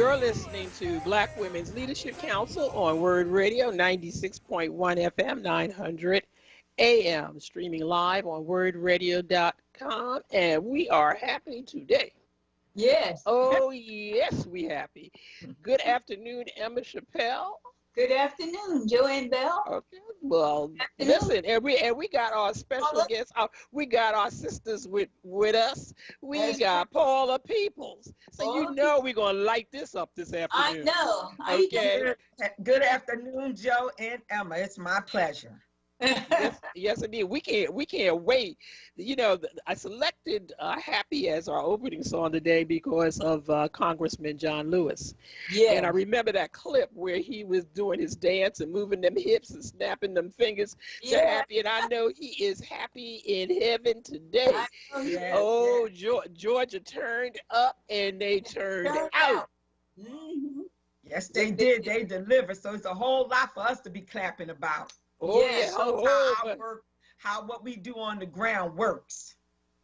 You're listening to Black Women's Leadership Council on WURD Radio 96.1 FM, 900 AM, streaming live on wordradio.com. And we are happy today. Yes. Oh, yes, we happy. Good afternoon, Emma Chappelle. Good afternoon, Joanne Bell. Okay, well, listen, and we got our special guests. We got our sisters with us. We got Paula Peoples. So you know we're gonna light this up this afternoon. I know. Okay. Good afternoon, Joe and Emma. It's my pleasure. Yes, indeed. We can't wait. You know, I selected "Happy" as our opening song today because of Congressman John Lewis. Yeah. And I remember that clip where he was doing his dance and moving them hips and snapping them fingers to "Happy." And I know he is happy in heaven today. Oh, Georgia turned up and they turned out. Mm-hmm. Yes, they did. They delivered. So it's a whole lot for us to be clapping about. Oh, yeah. How what we do on the ground works.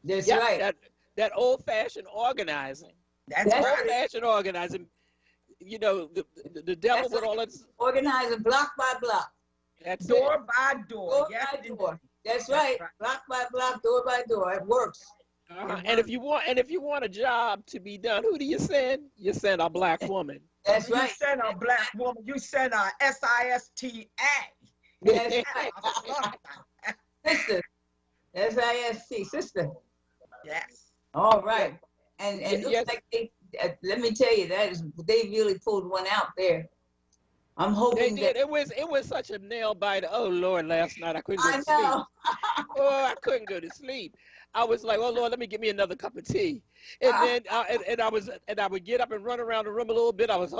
That's right. That old-fashioned organizing. That's right. Old-fashioned organizing. You know, the devil with all its organizing block by block. That's door by door. Door by door. That's right. Block by block, door by door. It works. And if you want a job to be done, who do you send? You send a black woman. That's right. You send a black woman. You send a SISTA. That's right. Sister. SIST, sister. Yes. All right. And looks like they, let me tell you, they really pulled one out there. I'm hoping they did. It was such a nail biter. Oh Lord, last night I couldn't go to sleep. Oh, I couldn't go to sleep. I was like, oh Lord, let me get me another cup of tea. And then I would get up and run around the room a little bit. I was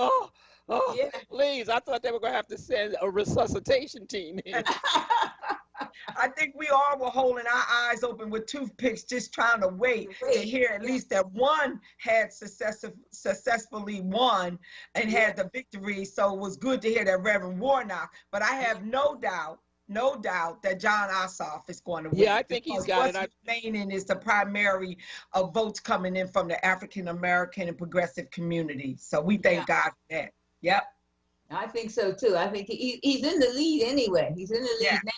yeah. Please. I thought they were gonna have to send a resuscitation team in. I think we all were holding our eyes open with toothpicks, just trying to wait to hear at least that one had successfully won and had the victory. So it was good to hear that Reverend Warnock. But I have no doubt that John Ossoff is going to win. Yeah, I think he's got it. What's remaining is the primary of votes coming in from the African American and progressive community. So we thank God for that. Yep. I think so too. I think he's in the lead anyway. He's in the lead now.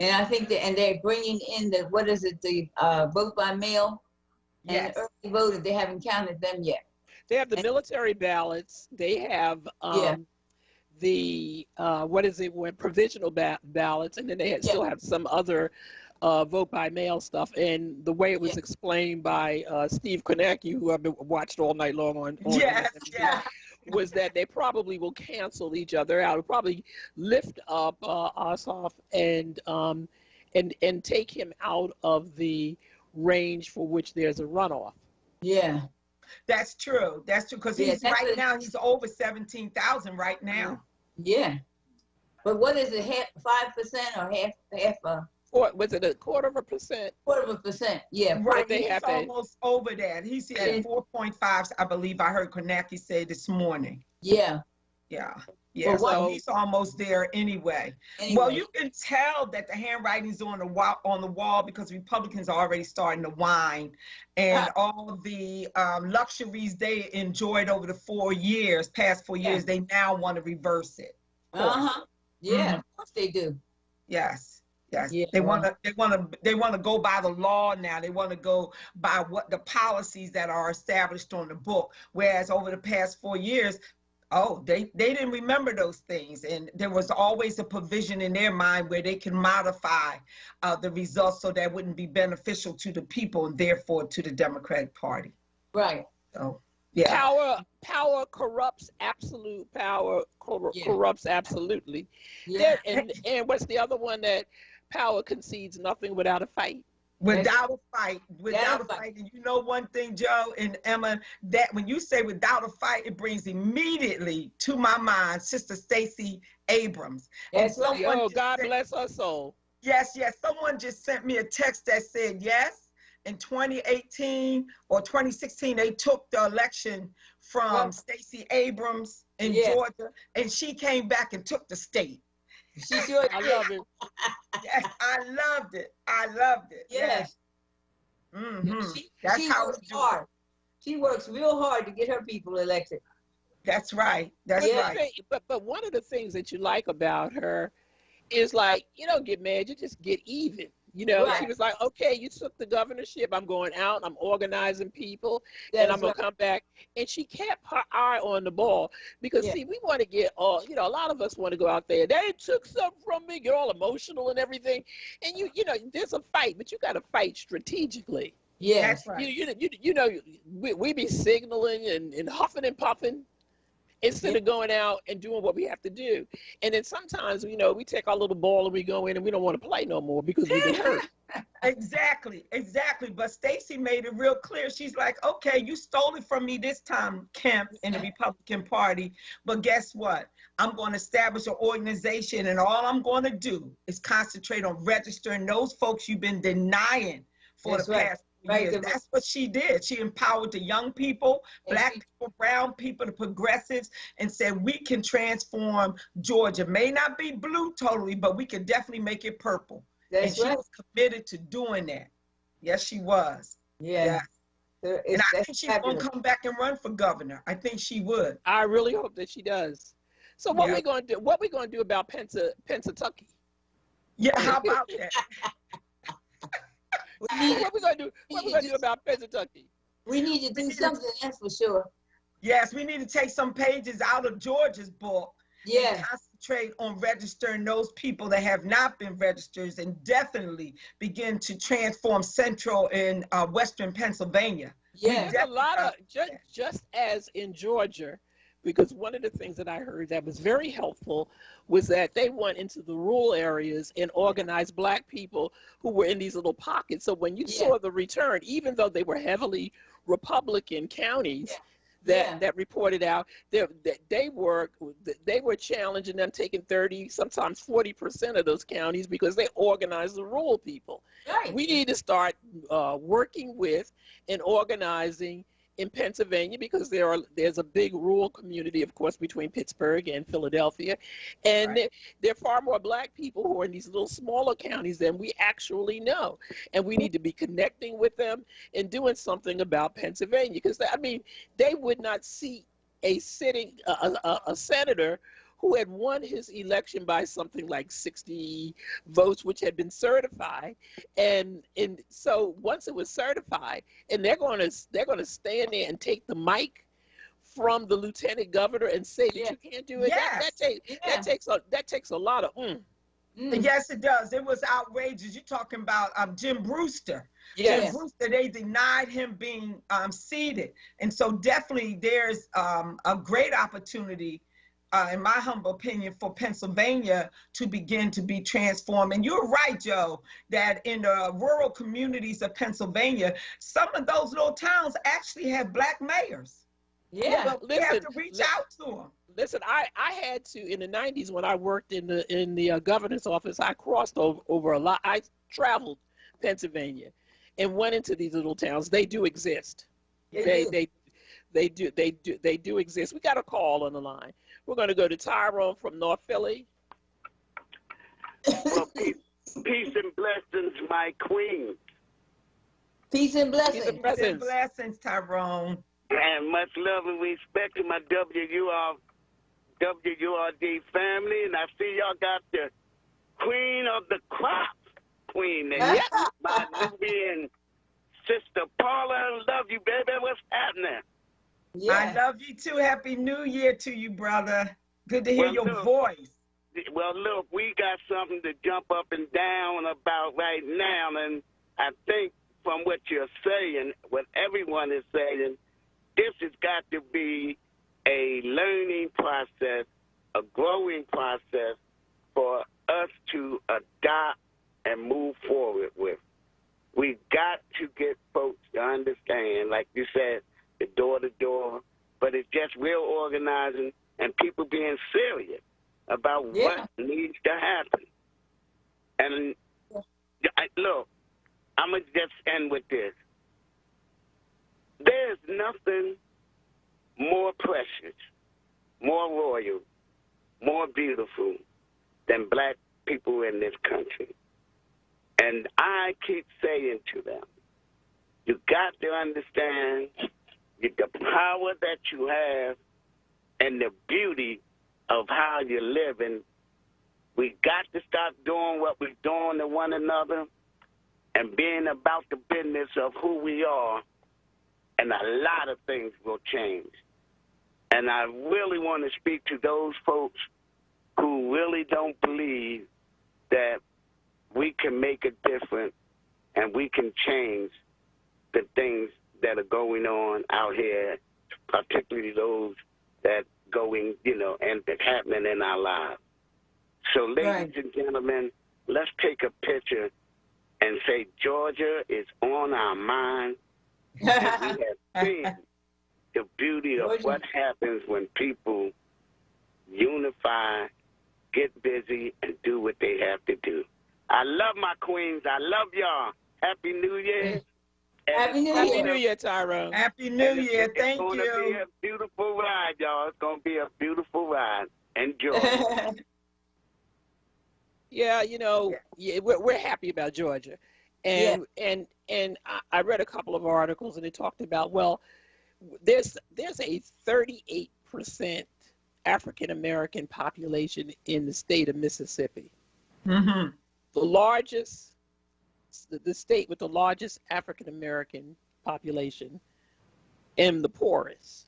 And I think that, and they're bringing in the vote by mail and the early voted. They haven't counted them yet. They have the military ballots. They have the provisional ballots, and then they still have some other vote by mail stuff. And the way it was explained by Steve Kornacki, who I've been watched all night long on was that they probably will cancel each other out. It'll probably lift up Ossoff and take him out of the range for which there's a runoff. Yeah. That's true. That's true. Because he's right now, he's over 17,000 right now. Yeah. But what is it, 5% or half? Or was it 1/4%? 1/4%, yeah. Right, he's almost over that. He's at 4.5, I believe I heard Kornacki say this morning. Yeah. Yeah. Yeah, so he's almost there anyway. Well, you can tell that the handwriting's on the wall because Republicans are already starting to whine, and all the luxuries they enjoyed over the past 4 years, they now want to reverse it. Yeah, of course they do. Yes. Yes, they want to go by the law now. They want to go by what the policies that are established on the book. Whereas over the past 4 years, they didn't remember those things, and there was always a provision in their mind where they can modify the results so that wouldn't be beneficial to the people and therefore to the Democratic Party. Right. So yeah. Power corrupts. Absolute power corrupts absolutely. Yeah. And what's the other one that? Power concedes nothing without a fight. Without a fight. And you know one thing, Joe and Emma, that when you say without a fight, it brings immediately to my mind Sister Stacey Abrams. Yes, God bless her soul. Yes. Someone just sent me a text that said, yes, in 2018 or 2016, they took the election from Stacey Abrams in Georgia, and she came back and took the state. I love it. Yes, I loved it. Yes. Mm-hmm. That's how it's hard. She works real hard to get her people elected. That's right. That's right. But one of the things that you like about her is like, you don't get mad, you just get even. You know, Right. she was like, okay, you took the governorship, I'm going out, I'm organizing people, and That's I'm going to come back. And she kept her eye on the ball because, see, we want to get all, you know, a lot of us want to go out there. They took something from me, get all emotional and everything. And you know, there's a fight, but you got to fight strategically. Yes. That's right. You know, we be signaling and huffing and puffing instead of going out and doing what we have to do. And then sometimes, you know, we take our little ball and we go in and we don't want to play no more because we've been hurt. Exactly. But Stacey made it real clear. She's like, okay, you stole it from me this time, Kemp, in the Republican Party. But guess what? I'm going to establish an organization, and all I'm going to do is concentrate on registering those folks you've been denying for the past years. That's what she did. She empowered the young people, Black people, brown people, the progressives, and said, we can transform Georgia. May not be blue totally, but we can definitely make it purple. And she was committed to doing that. Yes, she was. Yeah. And I think she's going to come back and run for governor. I think she would. I really hope that she does. So what we going to do? What we going to do about Pennsatucky? Yeah, how about that? What we going to do? What we going to do about Pennsatucky? We need to do something, that's for sure. Yes, we need to take some pages out of Georgia's book. And concentrate on registering those people that have not been registered, and definitely begin to transform central and western Pennsylvania. There's a lot of, just as in Georgia, because one of the things that I heard that was very helpful was that they went into the rural areas and organized Black people who were in these little pockets. So when you saw the return, even though they were heavily Republican counties, that reported out, they were challenging them, taking 30, sometimes 40% of those counties because they organized the rural people. Right. We need to start working with and organizing in Pennsylvania because there's a big rural community, of course, between Pittsburgh and Philadelphia, and there are far more Black people who are in these little smaller counties than we actually know, and we need to be connecting with them and doing something about Pennsylvania because I mean they would not seat a senator who had won his election by something like 60 votes, which had been certified. And so once it was certified, and they're going to stand there and take the mic from the lieutenant governor and say that you can't do it. Yes. That takes a lot of Yes, it does. It was outrageous. You're talking about Jim Brewster. Yes. Jim Brewster, they denied him being seated. And so definitely there's a great opportunity, in my humble opinion, for Pennsylvania to begin to be transformed. And you're right, Joe, that in the rural communities of Pennsylvania, some of those little towns actually have Black mayors. Yeah, but we have to reach out to them. Listen, I had to, in the 90s when I worked in the governor's office, I crossed over a lot. I traveled Pennsylvania and went into these little towns. They do exist. They do exist. We got a call on the line. We're going to go to Tyrone from North Philly. Well, peace and blessings, my queen. Peace and blessings. Peace and blessings, Tyrone. And much love and respect to my WURD family. And I see y'all got the queen of the crops, Queen. And my Nubian sister Paula. Love you, baby. What's happening? Yeah. I love you too. Happy New Year to you, brother. Good to hear your voice. Well, look, we got something to jump up and down about right now. And I think from what you're saying, what everyone is saying, this has got to be a learning process, a growing process for us to adopt and move forward with. We got to get folks to understand, like you said, the door-to-door, but it's just real organizing and people being serious about what needs to happen. And look, I'm going to just end with this. There's nothing more precious, more royal, more beautiful than Black people in this country. And I keep saying to them, you got to understand the power that you have and the beauty of how you're living. We got to stop doing what we're doing to one another and being about the business of who we are, and a lot of things will change. And I really want to speak to those folks who really don't believe that we can make a difference and we can change the things that are going on out here, particularly those that going, and that happening in our lives. So, ladies and gentlemen, let's take a picture and say Georgia is on our mind. And we have seen the beauty of what happens when people unify, get busy, and do what they have to do. I love my queens. I love y'all. Happy New Year. Happy New Year. Happy New Year, Tyrone. Happy New Year. Thank you. It's going to be a beautiful ride, y'all. It's going to be a beautiful ride. Enjoy. Yeah, we're happy about Georgia. And I read a couple of articles, and they talked about, well, there's a 38% African American population in the state of Mississippi. Mm-hmm. The state with the largest African American population and the poorest.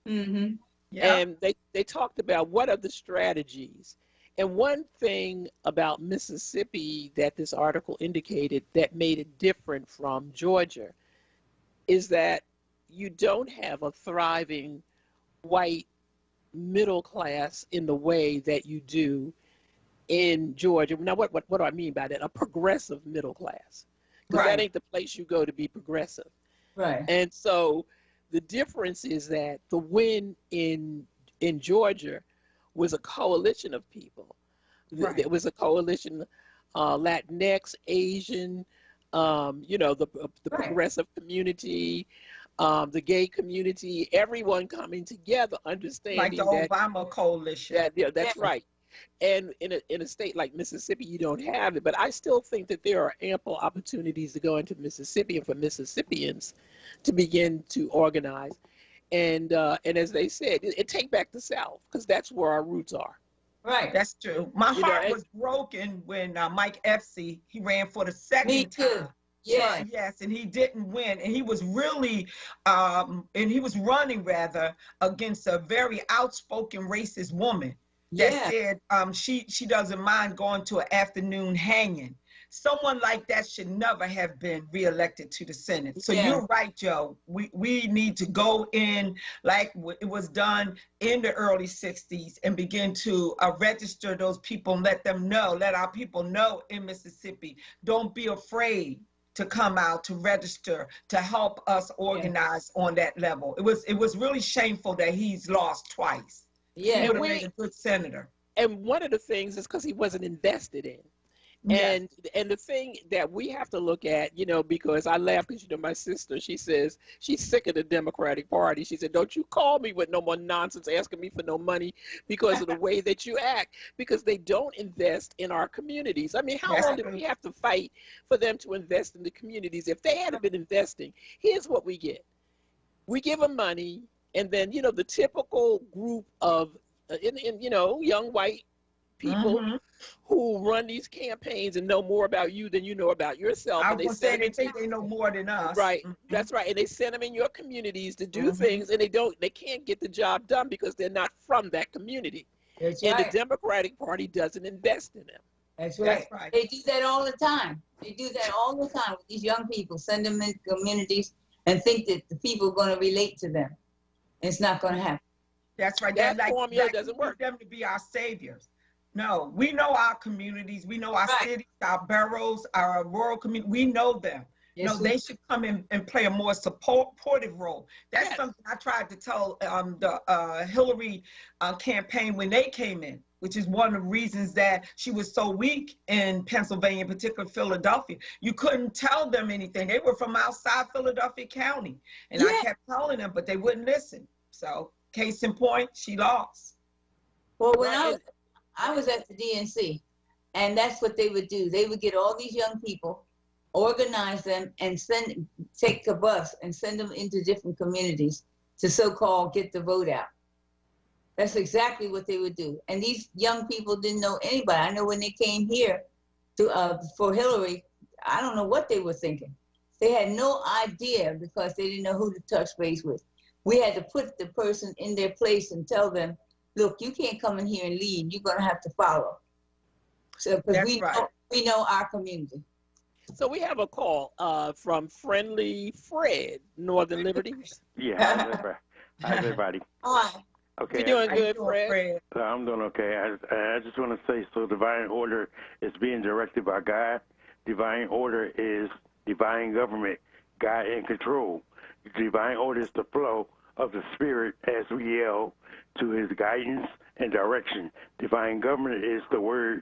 Mm-hmm. Yeah. And they talked about what are the strategies. And one thing about Mississippi that this article indicated that made it different from Georgia is that you don't have a thriving white middle class in the way that you do in Georgia. Now, what do I mean by that? A progressive middle class. Because that ain't the place you go to be progressive. Right. And so the difference is that the win in Georgia was a coalition of people. Right. It was a coalition, Latinx, Asian, the progressive community, the gay community, everyone coming together, understanding like the Obama coalition. That's right. And in a state like Mississippi, you don't have it. But I still think that there are ample opportunities to go into Mississippi and for Mississippians to begin to organize. And as they said, it take back the South, because that's where our roots are. Right, that's true. My heart was broken when Mike Epstein, he ran for the second time. Yeah. Yes, and he didn't win, and he was really, running rather against a very outspoken racist woman that said she doesn't mind going to an afternoon hanging. Someone like that should never have been reelected to the Senate. So you're right, Joe. We need to go in like it was done in the early 60s and begin to register those people and let our people know in Mississippi. Don't be afraid to come out, to register, to help us organize on that level. It was really shameful that he's lost twice. Yeah. He would have been a good senator. And one of the things is because he wasn't invested in. And the thing that we have to look at, because I laugh because, my sister, she says she's sick of the Democratic Party. She said, don't you call me with no more nonsense asking me for no money because of the way that you act, because they don't invest in our communities. I mean, how long did we have to fight for them to invest in the communities? If they hadn't been investing, here's what we get. We give them money, and then, the typical group of, young white people who run these campaigns and know more about you than you know about yourself. I And was saying they think they know more than us. Right, that's right. And they send them in your communities to do things, and they can't get the job done because they're not from that community. That's and right. the Democratic Party doesn't invest in them. That's right. That's right. They do that all the time. They do that all the time with these young people. Send them in communities and think that the people are going to relate to them. It's not going to happen. That's right. That formula doesn't work. Them to be our saviors. No, we know our communities. We know our cities, our boroughs, our rural community. We know them. Yes, They should come in and play a more supportive role. That's something I tried to tell the Hillary campaign when they came in, which is one of the reasons that she was so weak in Pennsylvania, in particular Philadelphia. You couldn't tell them anything. They were from outside Philadelphia County. And I kept telling them, but they wouldn't listen. So case in point, she lost. Well, when I was at the DNC, and that's what they would do. They would get all these young people, organize them, and take a bus and send them into different communities to so-called get the vote out. That's exactly what they would do. And these young people didn't know anybody. I know when they came here to for Hillary, I don't know what they were thinking. They had no idea because they didn't know who to touch base with. We had to put the person in their place and tell them, look, you can't come in here and lead. You're going to have to follow. So, because we know our community. So we have a call from Friendly Fred, Northern Liberty. Yeah, how's everybody? Hi. Okay. You're doing good, Fred. I'm doing okay. I just want to say, so divine order is being directed by God. Divine order is divine government, God in control. Divine order is the flow of the Spirit as we yield to his guidance and direction. Divine government is the word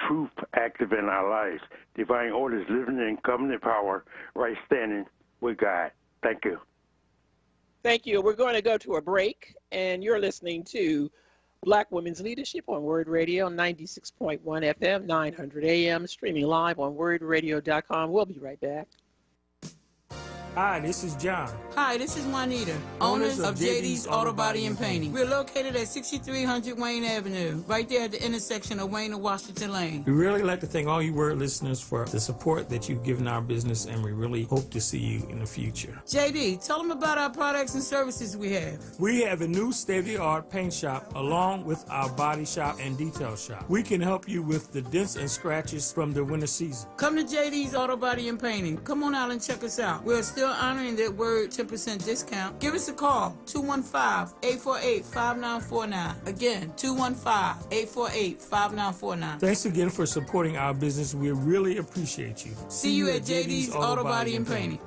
truth active in our lives. Divine order is living in covenant power, right standing with God. Thank you. Thank you. We're going to go to a break, and you're listening to Black Women's Leadership on WURD Radio, 96.1 FM, 900 AM, streaming live on WURDradio.com. We'll be right back. Hi, this is John. Hi, this is Juanita, owners of JD's Auto Body and Painting. We're located at 6300 Wayne Avenue, right there at the intersection of Wayne and Washington Lane. We really like to thank all you WURD listeners for the support that you've given our business, and we really hope to see you in the future. JD, tell them about our products and services we have. We have a new state-of-the-art paint shop along with our body shop and detail shop. We can help you with the dents and scratches from the winter season. Come to JD's Auto Body and Painting. Come on out and check us out. We're still honoring that WURD 10% discount. Give us a call, 215-848-5949. Again, 215-848-5949. Thanks again for supporting our business. We really appreciate you. See you at JD's Auto Body and Painting.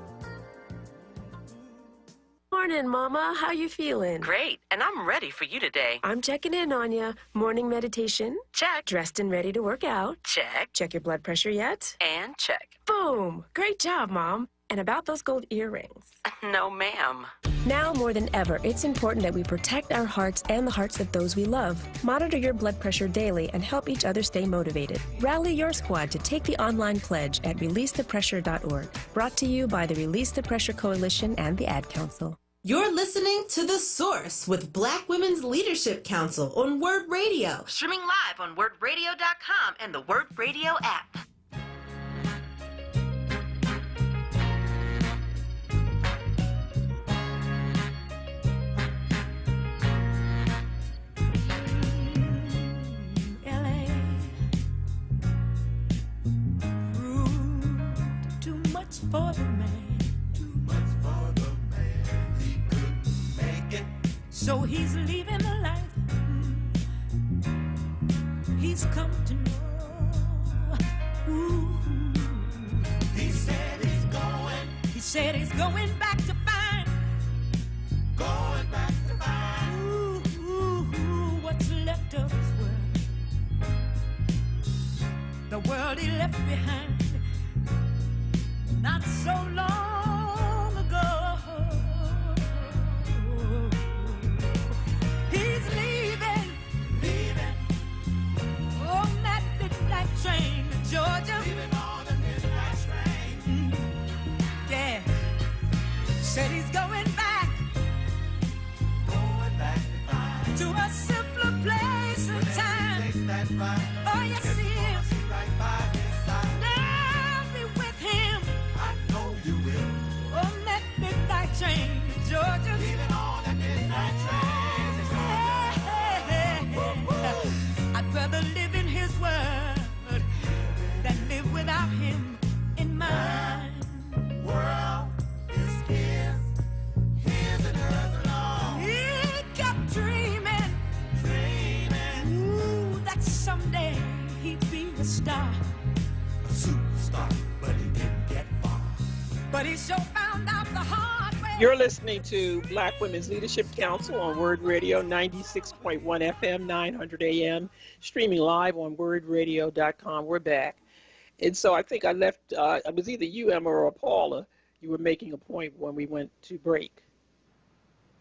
Morning, Mama. How you feeling? Great, and I'm ready for you today. I'm checking in on you. Morning meditation? Check. Dressed and ready to work out? Check. Check your blood pressure yet? And check. Boom! Great job, Mom. And about those gold earrings? No, ma'am. Now more than ever, it's important that we protect our hearts and the hearts of those we love. Monitor your blood pressure daily and help each other stay motivated. Rally your squad to take the online pledge at releasethepressure.org. Brought to you by the Release the Pressure Coalition and the Ad Council. You're listening to The Source with Black Women's Leadership Council on WURD Radio. Streaming live on WURDradio.com and the WURD Radio app. For the man, too much for the man. He couldn't make it, so he's leaving the life he's come to know. Ooh. He said he's going. He said he's going back to find. Going back to find. Ooh, what's left of his world? The world he left behind. Not so long ago. He's leaving on that midnight train to Georgia. Leaving on the midnight train. Yeah. Said he's going back to a simpler place and time. Oh, yes, he is. Right by his side. I'll be with him. You will. On that midnight train to Georgia. Leaving on that midnight train. I'd rather live in his word than live without him in mine. World is his and hers alone. He kept dreaming. Ooh, that someday he'd be a star. A superstar, but he didn't get far. But he sure found out the hard way. You're listening to Black Women's Leadership Council on WURD Radio, 96.1 FM, 900 AM, streaming live on WURDradio.com. We're back. And so I think I left, it was either you, Emma, or Paula. You were making a point when we went to break.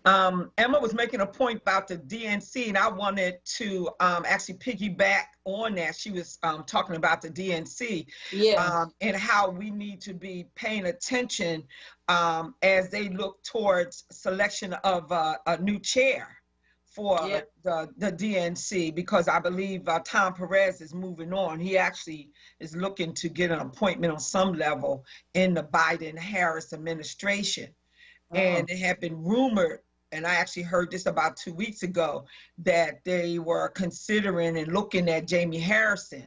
Emma was making a point about the DNC, and I wanted to actually piggyback on that. She was talking about the DNC, and how we need to be paying attention as they look towards selection of a new chair for the DNC, because I believe Tom Perez is moving on. He actually is looking to get an appointment on some level in the Biden-Harris administration. And it had been rumored, and I actually heard this about 2 weeks ago, that they were considering and looking at Jamie Harrison,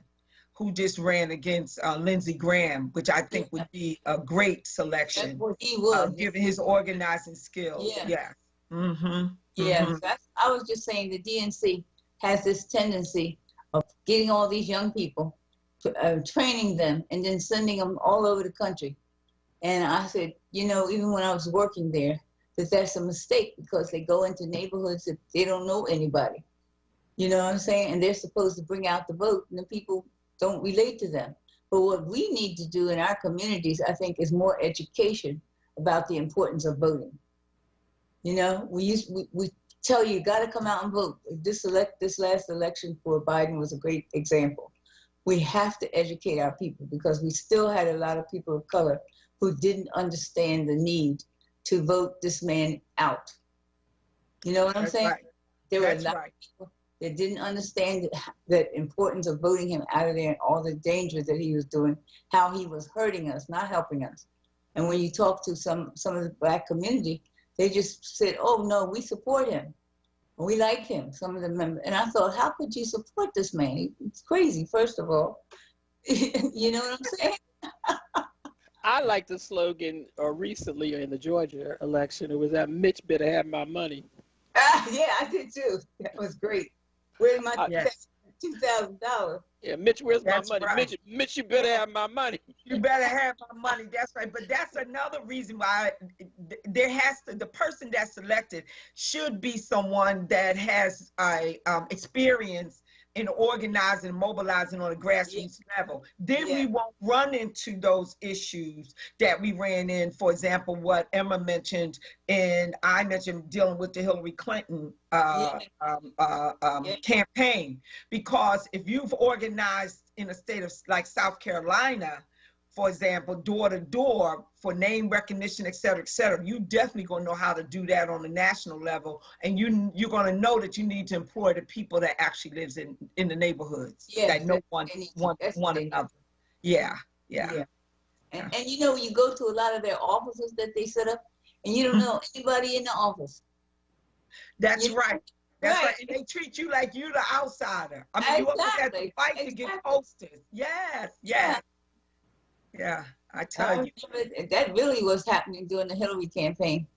who just ran against Lindsey Graham, which I think would be a great selection. That's what he would. Given his organizing skills. Yeah. Mm-hmm. Yeah, Mm-hmm. I was just saying the DNC has this tendency of getting all these young people, training them, and then sending them all over the country. And I said, you know, even when I was working there, that's a mistake, because they go into neighborhoods that they don't know anybody. You know what I'm saying? And they're supposed to bring out the vote, and the people don't relate to them. But what we need to do in our communities, I think, is more education about the importance of voting. You know, we tell you got to come out and vote. This last election for Biden was a great example. We have to educate our people, because we still had a lot of people of color who didn't understand the need to vote this man out. You know what I'm saying? Right. There were a lot of people that didn't understand the importance of voting him out of there, and all the danger that he was doing, how he was hurting us, not helping us. And when you talk to some of the Black community, they just said, oh no, we support him. We like him, some of the members. And I thought, how could you support this man? It's crazy, first of all. You know what I'm saying? I like the slogan recently in the Georgia election. It was that Mitch better have my money. Yeah, I did too. That was great. Where's my $2,000? Yeah, Mitch, where's That's my money? right. Mitch, you better have my money. You better have my money. That's right. But that's another reason why there has to, the person that's selected should be someone that has experience in organizing and mobilizing on a grassroots level. Then we won't run into those issues that we ran in, for example, what Emma mentioned and I mentioned dealing with the Hillary Clinton campaign. Because if you've organized in a state of like South Carolina, for example, door to door for name recognition, et cetera, you definitely gonna know how to do that on the national level. And you're gonna know that you need to employ the people that actually lives in the neighborhoods that know one another. Yeah. And you know, you go to a lot of their offices that they set up, and you don't know anybody in the office. That's right. That's right. And they treat you like you're the outsider. I mean, you always have to fight to get posters. Yes. Yeah, I tell you. That really was happening during the Hillary campaign.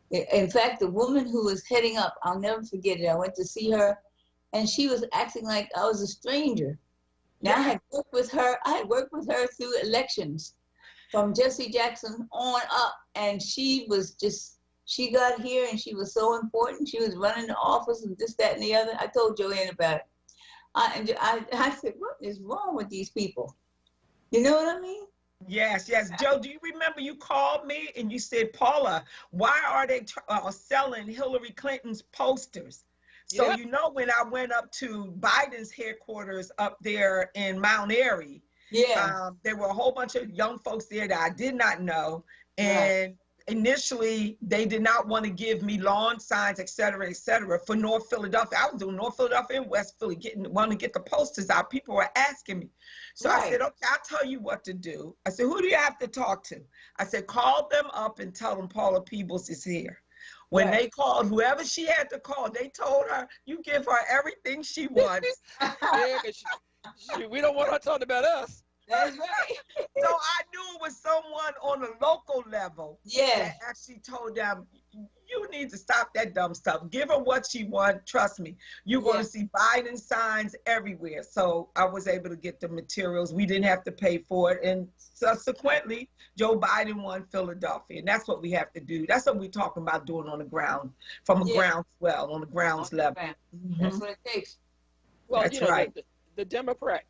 In fact, the woman who was heading up, I'll never forget it. I went to see her, and she was acting like I was a stranger. Now, I had worked with her through elections, from Jesse Jackson on up, and she got here, and she was so important. She was running the office and this, that, and the other. I told Joanne about it. I said, what is wrong with these people? You know what I mean? Yes. Joe, do you remember you called me and you said, Paula, why are they selling Hillary Clinton's posters? So, you know, when I went up to Biden's headquarters up there in Mount Airy, there were a whole bunch of young folks there that I did not know. And initially, they did not want to give me lawn signs, et cetera, for North Philadelphia. I was doing North Philadelphia and West Philly, wanting to get the posters out. People were asking me. So I said, okay, I'll tell you what to do. I said, who do you have to talk to? I said, call them up and tell them Paula Peebles is here. When they called, whoever she had to call, they told her, you give her everything she wants. We don't want her talking about us. That's right. So I knew it was someone on a local level that actually told them, you need to stop that dumb stuff. Give her what she wants. Trust me. You're going to see Biden signs everywhere. So I was able to get the materials. We didn't have to pay for it. And subsequently, Joe Biden won Philadelphia. And that's what we have to do. That's what we're talking about doing on the ground, from a groundswell, on the grounds level. That's what it takes. Well, that's right. The Democratic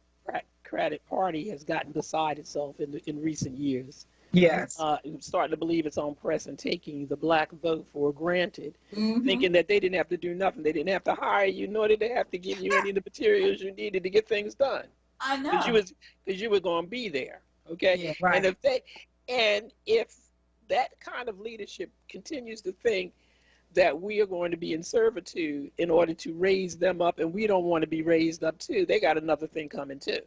Party has gotten beside itself in recent years. Yes. Starting to believe its own press and taking the black vote for granted, thinking that they didn't have to do nothing. They didn't have to hire you, nor did they have to give you any of the materials you needed to get things done. I know. Because you were going to be there. Okay. Yeah, right. And if that kind of leadership continues to think that we are going to be in servitude in order to raise them up, and we don't want to be raised up too. They got another thing coming too.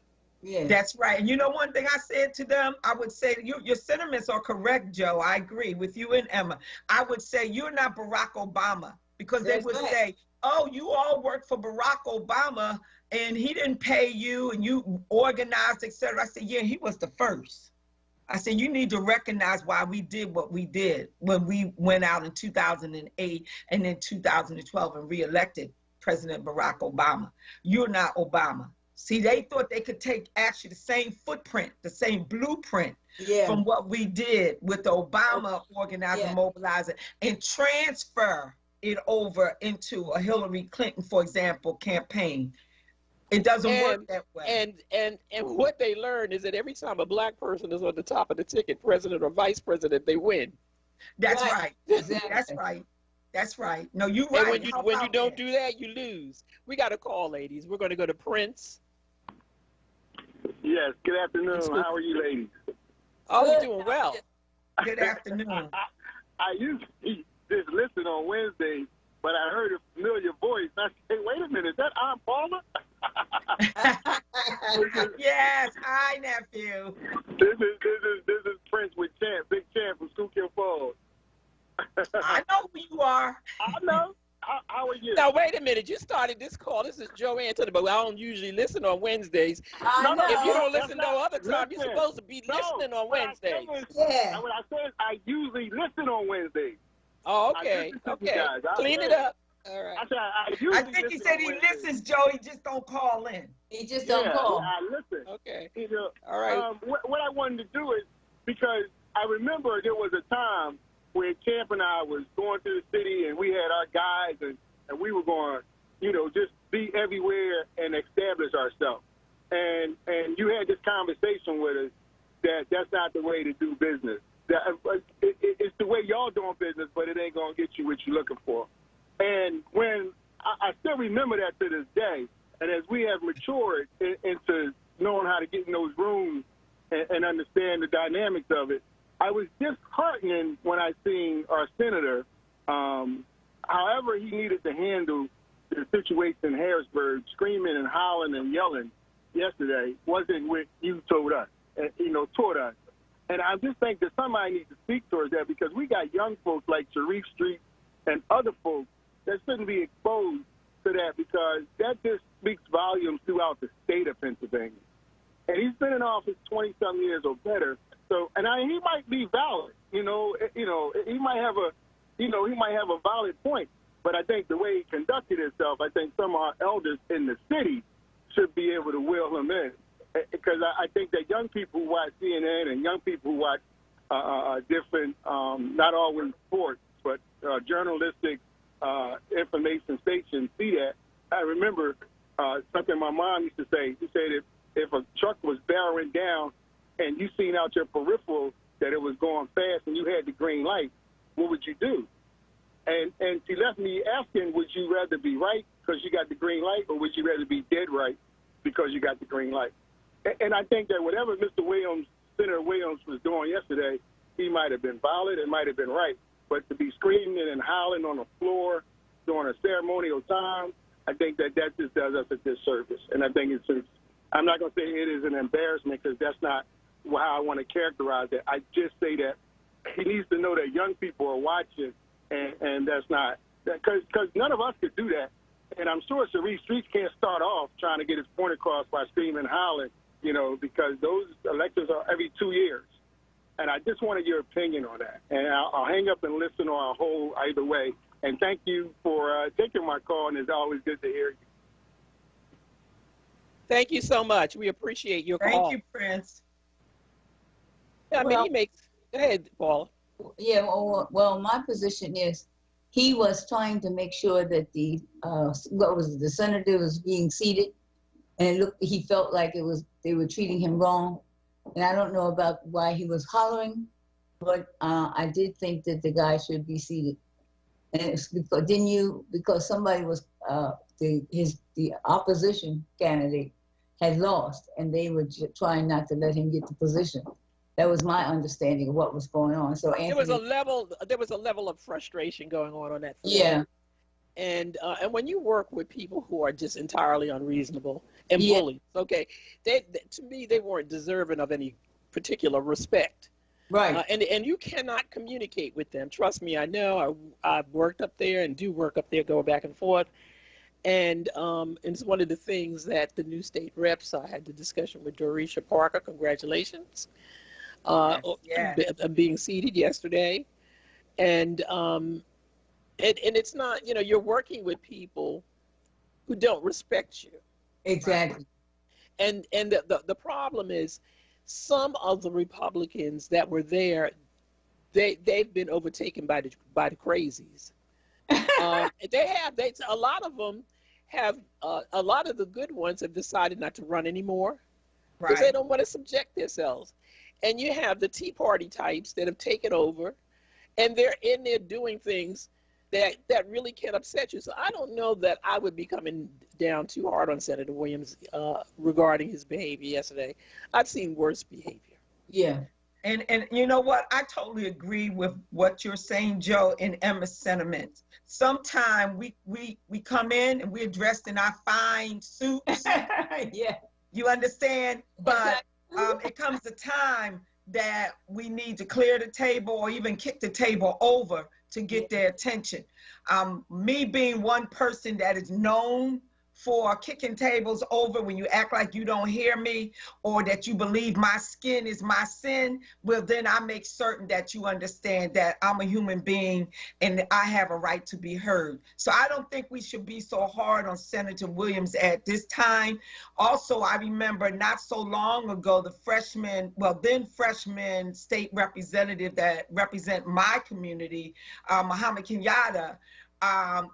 Yeah. That's right. And you know, one thing I said to them, I would say, your sentiments are correct, Joe. I agree with you and Emma. I would say you're not Barack Obama, because they would say, oh, you all work for Barack Obama and he didn't pay you and you organized, etc. I said, yeah, he was the first. I said, you need to recognize why we did what we did when we went out in 2008 and then 2012 and reelected President Barack Obama. You're not Obama. See, they thought they could take actually the same footprint, the same blueprint from what we did with the Obama organizing, mobilizing, and transfer it over into a Hillary Clinton, for example, campaign. It doesn't work that way. And what they learn is that every time a black person is on the top of the ticket, president or vice president, they win. That's right. Exactly. That's right. That's right. No, you're right. And when you don't do that, you lose. We got a call, ladies. We're going to go to Prince. Yes. Good afternoon. How are you, ladies? Oh, you're doing well. Good afternoon. I usually just listen on Wednesdays, but I heard a familiar voice. I said, wait a minute, is that Aunt Paula? Yes, hi, nephew. This is Prince with Champ, Big Champ from Schuylkill Falls. I know who you are. I know. How are you? Now, wait a minute. You started this call. This is Joanne, but I don't usually listen on Wednesdays. If you don't listen no other time, you're supposed to be listening on Wednesdays. What I said is I usually listen on Wednesdays. Oh, okay. Okay. Clean it up. All right. I think he said he listens, Joe. He just don't call in. He just don't call. I listen. Okay. You know, all right. What I wanted to do is, because I remember there was a time where Champ and I was going through the city and we had our guys and we were going, you know, just be everywhere and establish ourselves. And you had this conversation with us that that's not the way to do business. It's the way y'all doing business, but it ain't going to get you what you're looking for. And when I still remember that to this day, and as we have matured into knowing how to get in those rooms and understand the dynamics of it, I was disheartened when I seen our senator, however he needed to handle the situation in Harrisburg, screaming and hollering and yelling yesterday, wasn't what you told us, taught us. And I just think that somebody needs to speak towards that, because we got young folks like Sharif Street and other folks that shouldn't be exposed to that, because that just speaks volumes throughout the state of Pennsylvania. And he's been in office 20-some years or better. So, and he might be valid, he might have a valid point, but I think the way he conducted himself, I think some of our elders in the city should be able to wheel him in, because I think that young people who watch CNN and young people who watch different, not always sports, but journalistic information stations see that. I remember something my mom used to say. She said if a truck was barreling down and you seen out your peripheral that it was going fast and you had the green light, what would you do? And she left me asking, would you rather be right because you got the green light, or would you rather be dead right because you got the green light? And I think that whatever Senator Williams was doing yesterday, he might have been valid, it might have been right. But to be screaming and howling on the floor during a ceremonial time, I think that just does us a disservice. And I think I'm not going to say it is an embarrassment, because that's not how I want to characterize it. I just say that he needs to know that young people are watching, and that's not, because none of us could do that. And I'm sure Sharif Streets can't start off trying to get his point across by screaming and howling, because those elections are every 2 years. And I just wanted your opinion on that. And I'll hang up and listen, or I'll hold either way. And thank you for taking my call, and it's always good to hear you. Thank you so much. We appreciate your call. Thank you, Prince. Yeah, I mean, he makes. Go ahead, Paula. Yeah, well, my position is he was trying to make sure that the senator was being seated, and he felt like they were treating him wrong. And I don't know about why he was hollering, but I did think that the guy should be seated. And it's because somebody was the opposition candidate had lost, and they were trying not to let him get the position. That was my understanding of what was going on. So Anthony, there was a level of frustration going on that floor. Yeah. And when you work with people who are just entirely unreasonable and bullies, okay, they to me they weren't deserving of any particular respect. Right. And you cannot communicate with them. Trust me, I know. I've worked up there and do work up there, go back and forth. And it's one of the things that the new state reps, I had the discussion with Dorisha Parker. Congratulations. Being seated yesterday. And it's not, you're working with people who don't respect you. Exactly. And the problem is some of the Republicans that were there, they've been overtaken by the crazies. A lot of them have, a lot of the good ones have decided not to run anymore because they don't want to subject themselves. And you have the Tea Party types that have taken over, and they're in there doing things that really can upset you. So I don't know that I would be coming down too hard on Senator Williams regarding his behavior yesterday. I've seen worse behavior. Yeah. And you know what? I totally agree with what you're saying, Joe, and Emma's sentiments. Sometimes we come in and we're dressed in our fine suits. Yeah. You understand? But it comes a time that we need to clear the table or even kick the table over to get their attention. Me being one person that is known for kicking tables over when you act like you don't hear me or that you believe my skin is my sin, well, then I make certain that you understand that I'm a human being and I have a right to be heard. So I don't think we should be so hard on Senator Williams at this time. Also, I remember not so long ago, the then freshman state representative that represent my community, Muhammad Kenyatta,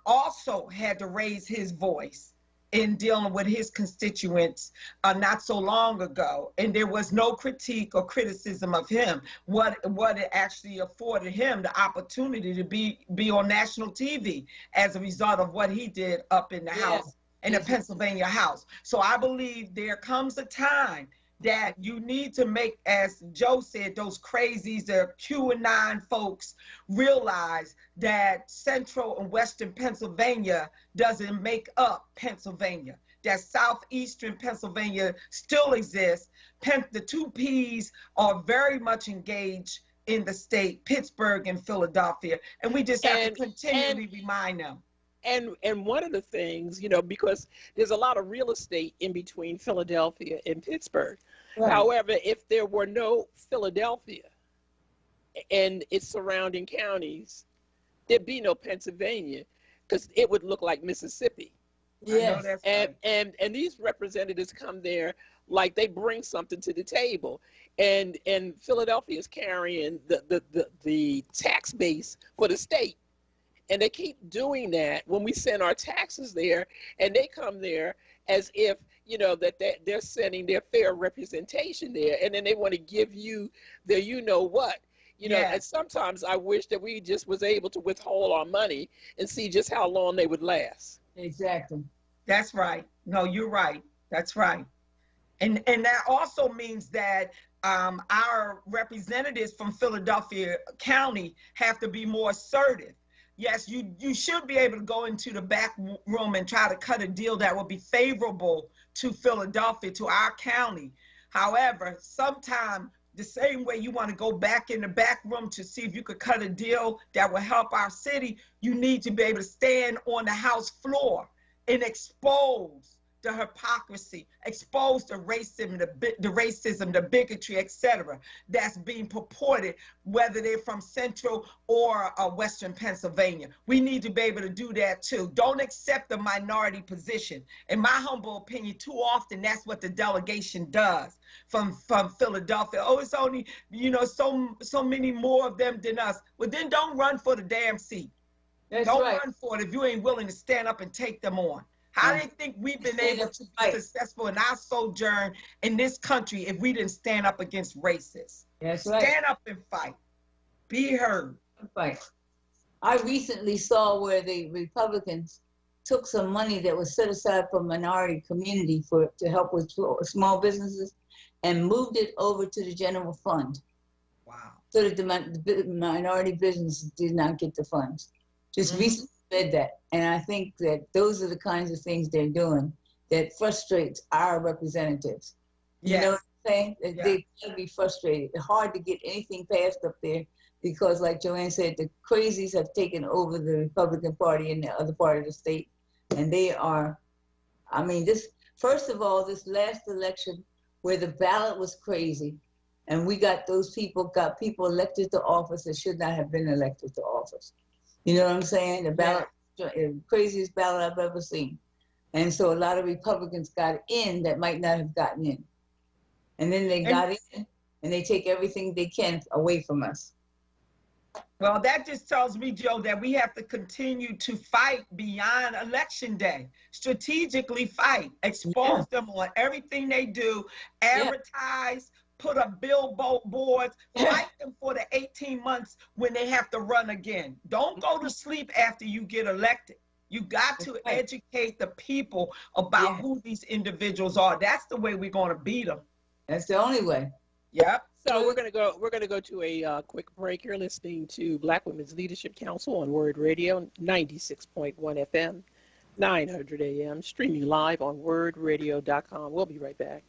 also had to raise his voice in dealing with his constituents not so long ago. And there was no critique or criticism of him. What it actually afforded him the opportunity to be on national TV as a result of what he did up in the House, in the Pennsylvania House. So I believe there comes a time that you need to make, as Joe said, those crazies, the QAnon folks realize that central and western Pennsylvania doesn't make up Pennsylvania, that southeastern Pennsylvania still exists. The two Ps are very much engaged in the state, Pittsburgh and Philadelphia, and we just have to continually remind them. And one of the things, because there's a lot of real estate in between Philadelphia and Pittsburgh. Right. However, if there were no Philadelphia and its surrounding counties, there'd be no Pennsylvania because it would look like Mississippi. Yes. And these representatives come there like they bring something to the table. And Philadelphia is carrying the tax base for the state. And they keep doing that when we send our taxes there, and they come there as if, that they're sending their fair representation there, and then they want to give you the you-know-what. And sometimes I wish that we just was able to withhold our money and see just how long they would last. Exactly. That's right. No, you're right. That's right. And that also means that our representatives from Philadelphia County have to be more assertive. Yes, you should be able to go into the back room and try to cut a deal that will be favorable to Philadelphia, to our county. However, sometimes the same way you want to go back in the back room to see if you could cut a deal that will help our city, you need to be able to stand on the House floor and expose the hypocrisy, expose the racism, the bigotry, etc., that's being purported, whether they're from Central or Western Pennsylvania. We need to be able to do that too. Don't accept the minority position. In my humble opinion, too often that's what the delegation does from Philadelphia. Oh, it's only, so many more of them than us. Well, then don't run for the damn seat. Don't run for it if you ain't willing to stand up and take them on. How do you think we've been able to be successful in our sojourn in this country if we didn't stand up against racists? That's stand up and fight. Be heard. Fight. I recently saw where the Republicans took some money that was set aside for minority community to help with small businesses and moved it over to the general fund. Wow. So that the minority business did not get the funds. Just recently said that. And I think that those are the kinds of things they're doing that frustrates our representatives. You know what I'm saying? They gotta be frustrated. It's hard to get anything passed up there because, like Joanne said, the crazies have taken over the Republican Party in the other part of the state. And they are, I mean, first of all, this last election where the ballot was crazy and we got people elected to office that should not have been elected to office. You know what I'm saying? The ballot, the craziest ballot I've ever seen. And so a lot of Republicans got in that might not have gotten in. And then they got in and they take everything they can away from us. Well, that just tells me, Joe, that we have to continue to fight beyond Election Day. Strategically fight, expose them on everything they do, advertise, put up billboards, fight them for the 18 months when they have to run again. Don't go to sleep after you get elected. You got to educate the people about who these individuals are. That's the way we're going to beat them. That's the only way. Yep. So we're gonna go to a quick break. You're listening to Black Women's Leadership Council on WURD Radio, 96.1 FM, 900 AM, streaming live on WURDradio.com. We'll be right back.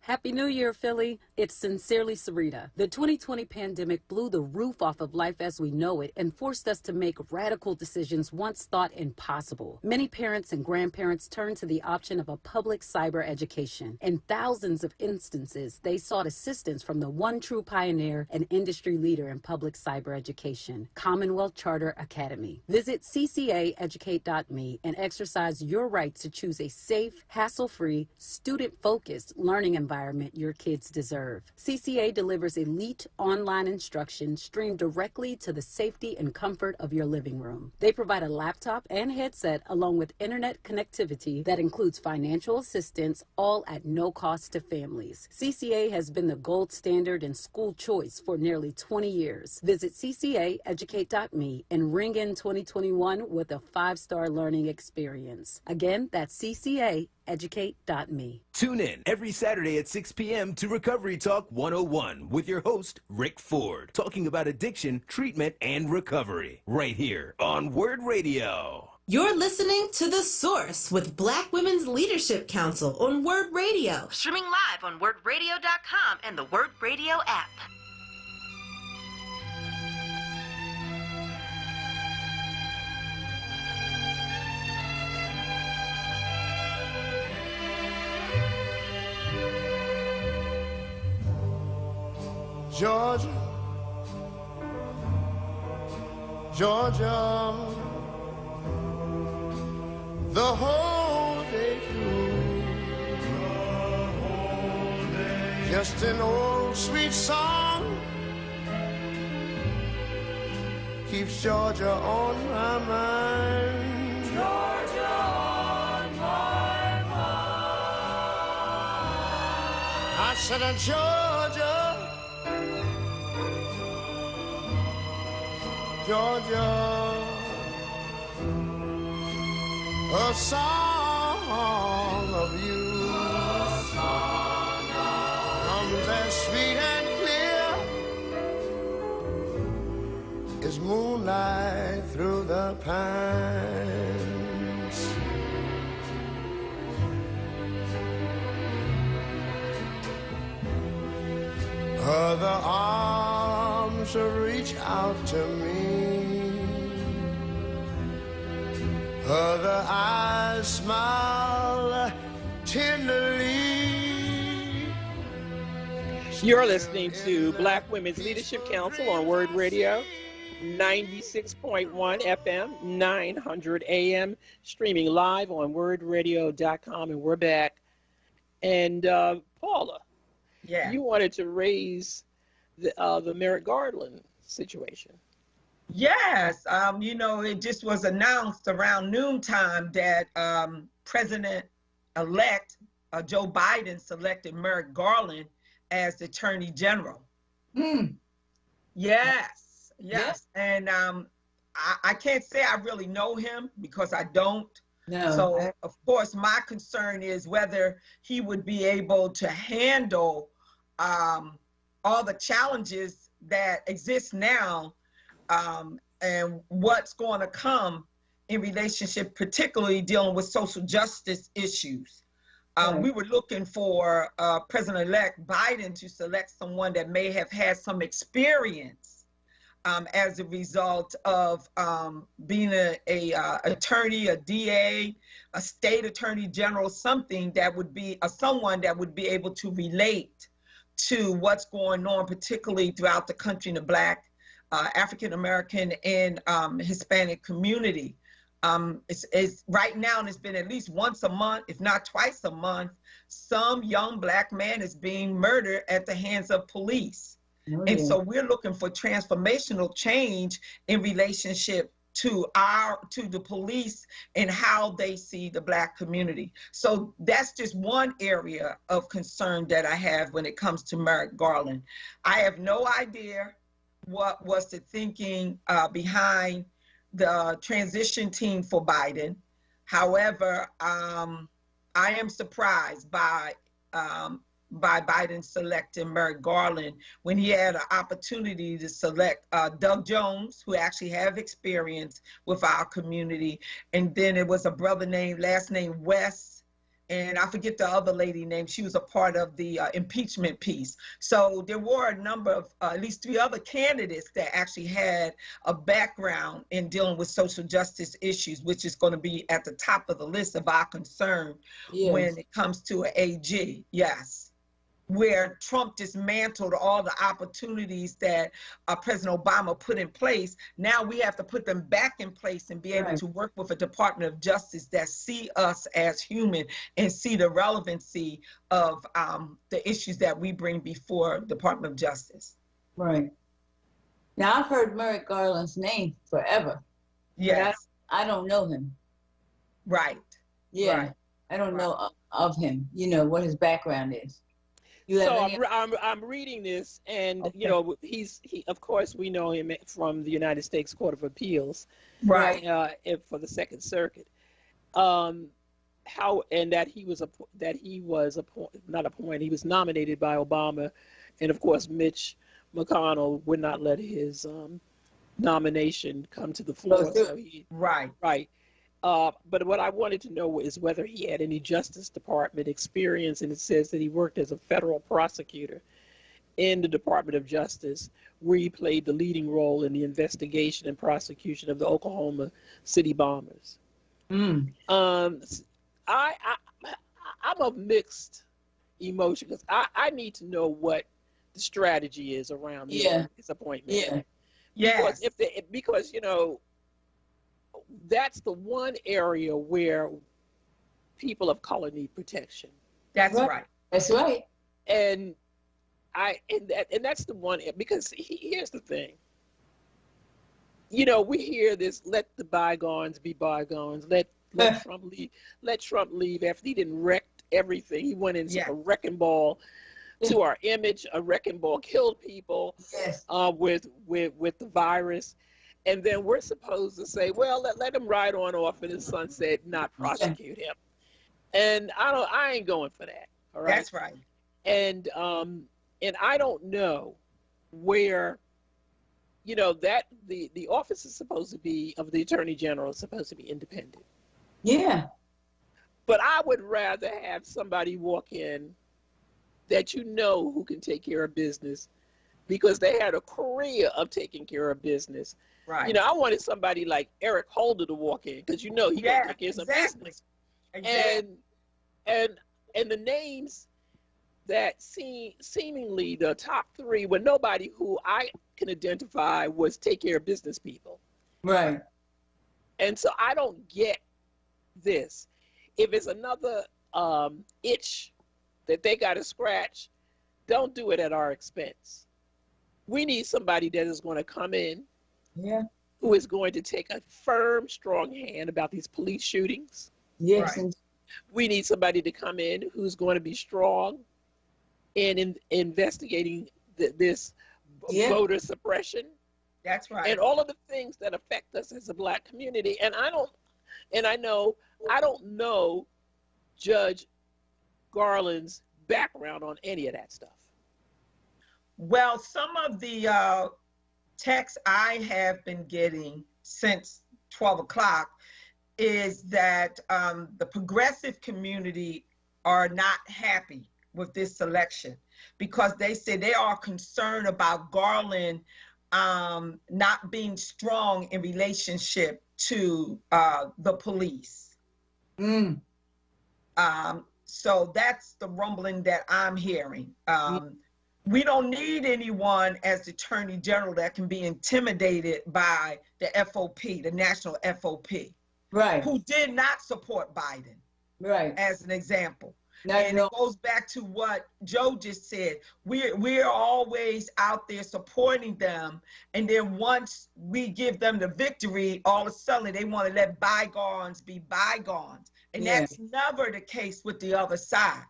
Happy New Year, Philly. It's sincerely Sarita. The 2020 pandemic blew the roof off of life as we know it and forced us to make radical decisions once thought impossible. Many parents and grandparents turned to the option of a public cyber education. In thousands of instances, they sought assistance from the one true pioneer and industry leader in public cyber education, Commonwealth Charter Academy. Visit ccaeducate.me and exercise your right to choose a safe, hassle-free, student-focused learning environment your kids deserve. CCA delivers elite online instruction streamed directly to the safety and comfort of your living room. They provide a laptop and headset along with internet connectivity that includes financial assistance, all at no cost to families. CCA has been the gold standard in school choice for nearly 20 years. Visit ccaeducate.me and ring in 2021 with a 5-star learning experience. Again, that's ccaeducate.me. Tune in every Saturday at 6 p.m. to Recovery Talk 101 with your host, Rick Ford, talking about addiction, treatment, and recovery, right here on WURD Radio. You're listening to The Source with Black Women's Leadership Council on WURD Radio. Streaming live on WURDradio.com and the WURD Radio app. Georgia, Georgia, the whole day through, just an old sweet song keeps Georgia on my mind. Georgia on my mind. I said, Georgia, Georgia, a song of you comes as sweet and clear as moonlight through the pines. Other arms reach out to me, other eyes smile tenderly. You're listening to Black Women's Leadership Council on WURD Radio, 96.1 FM, 900 AM, streaming live on WURDradio.com, and we're back. And Paula, you wanted to raise the Merrick Garland situation. Yes, you know, it just was announced around noontime that President-elect Joe Biden selected Merrick Garland as the Attorney General. Yes. And I can't say I really know him because I don't. No. So, of course, my concern is whether he would be able to handle all the challenges that exist now, and what's going to come in relationship, particularly dealing with social justice issues. We were looking for President-elect Biden to select someone that may have had some experience as a result of being a attorney, a DA, a state attorney general, something that would be someone that would be able to relate to what's going on, particularly throughout the country in the Black, African American, and Hispanic community. It's right now, and it's been at least once a month, if not twice a month, some young Black man is being murdered at the hands of police. Oh, and so we're looking for transformational change in relationship to the police and how they see the Black community. So that's just one area of concern that I have when it comes to Merrick Garland. I have no idea what was the thinking behind the transition team for Biden. However, I am surprised by Biden selecting Merrick Garland when he had an opportunity to select Doug Jones, who actually have experience with our community. And then it was a brother named, last name West, and I forget the other lady name. She was a part of the impeachment piece. So there were a number of, at least 3 other candidates that actually had a background in dealing with social justice issues, which is going to be at the top of the list of our concern when it comes to an AG. Yes. Where Trump dismantled all the opportunities that President Obama put in place. Now we have to put them back in place and be able to work with a Department of Justice that see us as human and see the relevancy of the issues that we bring before Department of Justice. Right. Now I've heard Merrick Garland's name forever. Yes. I don't know him. Right. Yeah. Right. I don't know of him, what his background is. So I'm reading this, and he of course we know him from the United States Court of Appeals, right? For the Second Circuit, he was nominated by Obama, and of course Mitch McConnell would not let his nomination come to the floor. So right. But what I wanted to know is whether he had any Justice Department experience, and it says that he worked as a federal prosecutor in the Department of Justice, where he played the leading role in the investigation and prosecution of the Oklahoma City bombers. I'm of mixed emotion because I need to know what the strategy is around his appointment. Yes. Because that's the one area where people of color need protection. That's right. That's right. And that's the one, because here's the thing. We hear this: let the bygones be bygones. Let Trump leave. Let Trump leave after he didn't wreck everything. He went into a wrecking ball to our image. A wrecking ball killed people with the virus. And then we're supposed to say, well, let him ride on off in the sunset, not prosecute him. And I ain't going for that. All right. That's right. And I don't know where, that the office is supposed to be of the Attorney General is supposed to be independent. Yeah. But I would rather have somebody walk in that who can take care of business, because they had a career of taking care of business. Right. I wanted somebody like Eric Holder to walk in, because he can take care of some business. Exactly. And the names that seemingly the top 3 were nobody who I can identify was take care of business people. Right. And so I don't get this. If it's another itch that they got to scratch, don't do it at our expense. We need somebody that is going to come in, who is going to take a firm, strong hand about these police shootings. Yes. Right. We need somebody to come in who's going to be strong in investigating this voter suppression. That's right. And all of the things that affect us as a Black community. And I don't know Judge Garland's background on any of that stuff. Well, some of the texts I have been getting since 12 o'clock is that the progressive community are not happy with this selection because they say they are concerned about Garland not being strong in relationship to the police. So that's the rumbling that I'm hearing. We don't need anyone as the Attorney General that can be intimidated by the FOP, the National FOP, right? Who did not support Biden, right? As an example. And it goes back to what Joe just said. We're always out there supporting them, and then once we give them the victory, all of a sudden they want to let bygones be bygones, and that's never the case with the other side.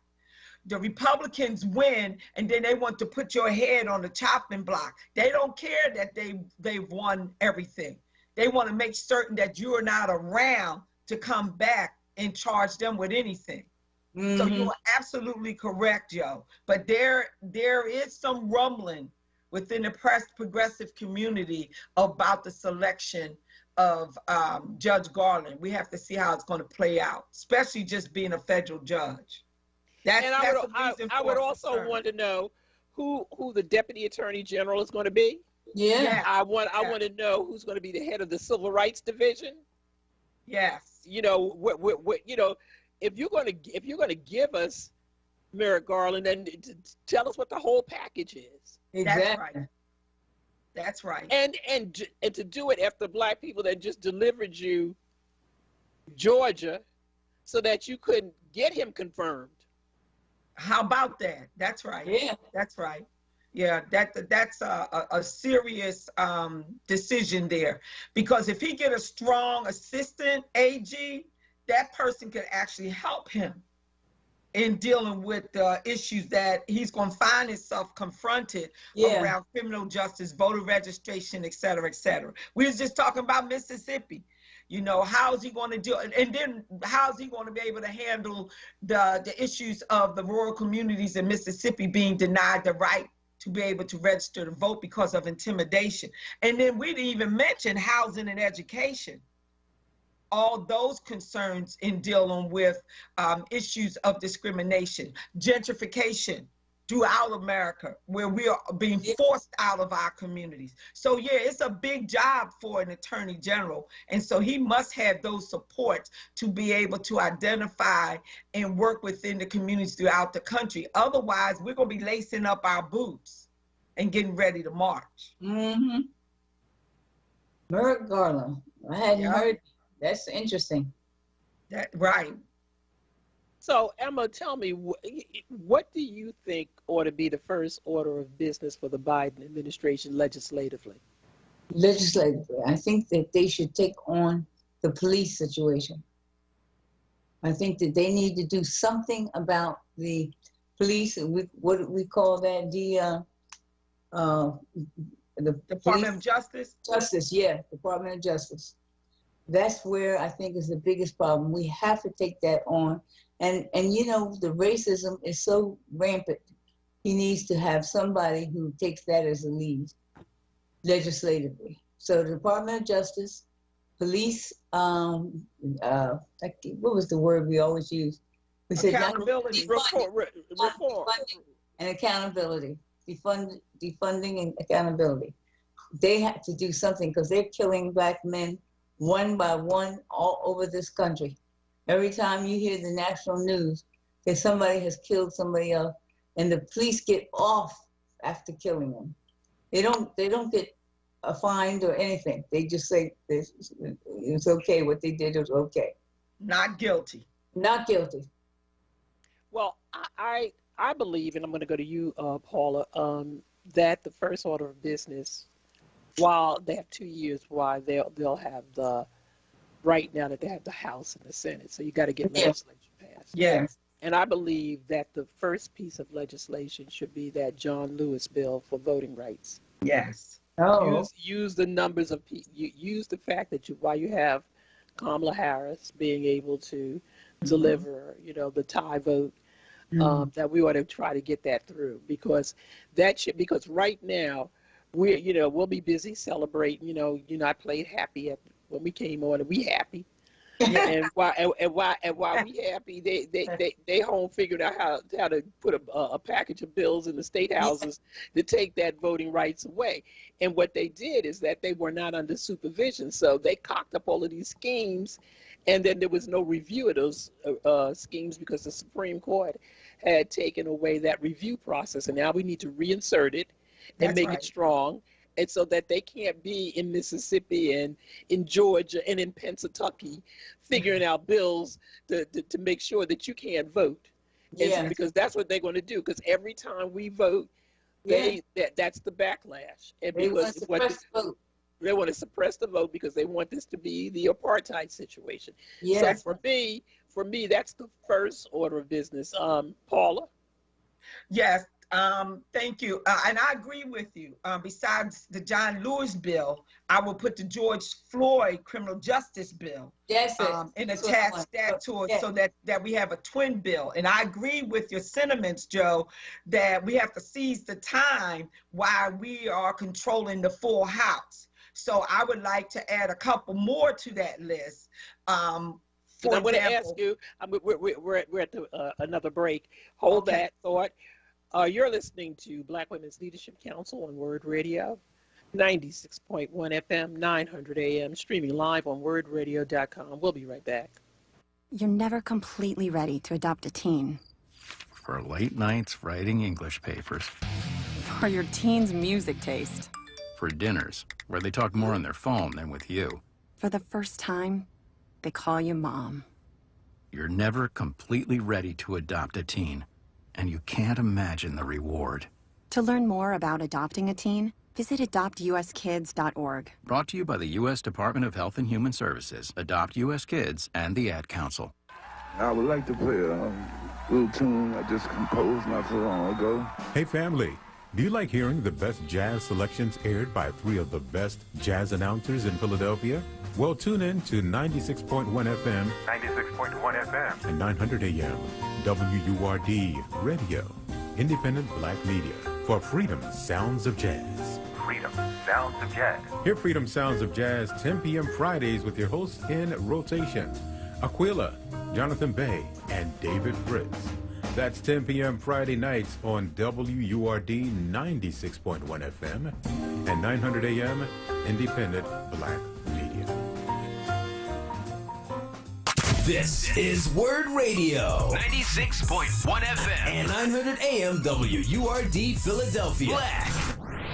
The Republicans win, and then they want to put your head on the chopping block. They don't care that they've won everything. They want to make certain that you're not around to come back and charge them with anything. So you're absolutely correct, Joe. But there is some rumbling within the progressive community about the selection of Judge Garland. We have to see how it's going to play out, especially just being a federal judge. I would also want to know who the Deputy Attorney General is going to be. Yeah. I want to know who's going to be the head of the Civil Rights Division. Yes. You know what you know, if you're going to give us Merrick Garland, then tell us what the whole package is. Exactly. That's right. And to do it after Black people that just delivered you Georgia so that you couldn't get him confirmed. How about that? That's right. Yeah. That's right. Yeah, that's a serious decision there, because if he get a strong assistant AG, that person could actually help him in dealing with the issues that he's going to find himself confronted around criminal justice, voter registration, et cetera, et cetera. We was just talking about Mississippi. You know, how's he going to deal? And then how's he going to be able to handle the issues of the rural communities in Mississippi being denied the right to be able to register to vote because of intimidation? And then we didn't even mention housing and education. All those concerns in dealing with issues of discrimination, gentrification throughout America, where we are being forced out of our communities. So yeah, it's a big job for an attorney general. And so he must have those supports to be able to identify and work within the communities throughout the country. Otherwise, we're going to be lacing up our boots and getting ready to march. Merrick Garland, I hadn't heard. That's interesting. Right. So, Emma, tell me, what do you think ought to be the first order of business for the Biden administration legislatively? Legislatively, I think that they should take on the police situation. I think that they need to do something about the police. What do we call that? The Department of Justice? Justice, yeah, Department of Justice. That's where I think is the biggest problem. We have to take that on. And you know, the racism is so rampant. He needs to have somebody who takes that as a lead legislatively. So the Department of Justice, police, what was the word we always use? We said accountability, reform, and accountability, defunding and accountability. They have to do something because they're killing Black men one by one all over this country. Every time you hear the national news that somebody has killed somebody else, and the police get off after killing them. They don't get fined or anything. They just say it's okay. What they did was okay. Not guilty. Not guilty. Well, I believe, and I'm going to go to you, Paula, that the first order of business, while they have 2 years, why they'll have the right now that they have the House and the Senate. So you got to get legislation passed. Yes. And I believe that the first piece of legislation should be that John Lewis bill for voting rights. Yes. Oh. Use the numbers of people. Use the fact that while you have Kamala Harris being able to deliver, you know, the tie vote, that we ought to try to get that through, because because right now we'll be busy celebrating. I played happy when we came on, and we happy. and while we happy, they home figured out how to put a package of bills in the state houses to take that voting rights away. And what they did is that they were not under supervision, so they cocked up all of these schemes, and then there was no review of those schemes because the Supreme Court had taken away that review process, and now we need to reinsert it and make it strong. And so that they can't be in Mississippi and in Georgia and in Pennsylvania figuring out bills to make sure that you can't vote. And because that's what they're going to do. Because every time we vote, that's the backlash. And they want to suppress the vote. They want to suppress the vote because they want this to be the apartheid situation. Yes. So for me, that's the first order of business. Paula? Yes. Thank you. And I agree with you. Besides the John Lewis bill, I will put the George Floyd criminal justice bill and attach that to it so that we have a twin bill. And I agree with your sentiments, Joe, that we have to seize the time while we are controlling the full House. So I would like to add a couple more to that list. I'm going to ask you, we're at another break. Hold that thought. You're listening to Black Women's Leadership Council on WURD Radio, 96.1 FM, 900 AM, streaming live on WURDradio.com. We'll be right back. You're never completely ready to adopt a teen. For late nights writing English papers. For your teen's music taste. For dinners, where they talk more on their phone than with you. For the first time, they call you mom. You're never completely ready to adopt a teen. And you can't imagine the reward. To learn more about adopting a teen, visit adoptuskids.org. Brought to you by the U.S. Department of Health and Human Services, Adopt U.S. Kids, and the Ad Council. I would like to play a little tune I just composed not so long ago. Hey family, do you like hearing the best jazz selections aired by 3 of the best jazz announcers in Philadelphia? Well, tune in to 96.1 FM, 96.1 FM, and 900 AM, WURD Radio, independent black media for Freedom Sounds of Jazz. Freedom Sounds of Jazz. Hear Freedom Sounds of Jazz 10 p.m. Fridays with your hosts in rotation, Aquila, Jonathan Bay, and David Fritz. That's 10 p.m. Friday nights on WURD 96.1 FM and 900 AM, independent black media. This is WURD Radio. 96.1 FM. And 900 AM WURD Philadelphia. Black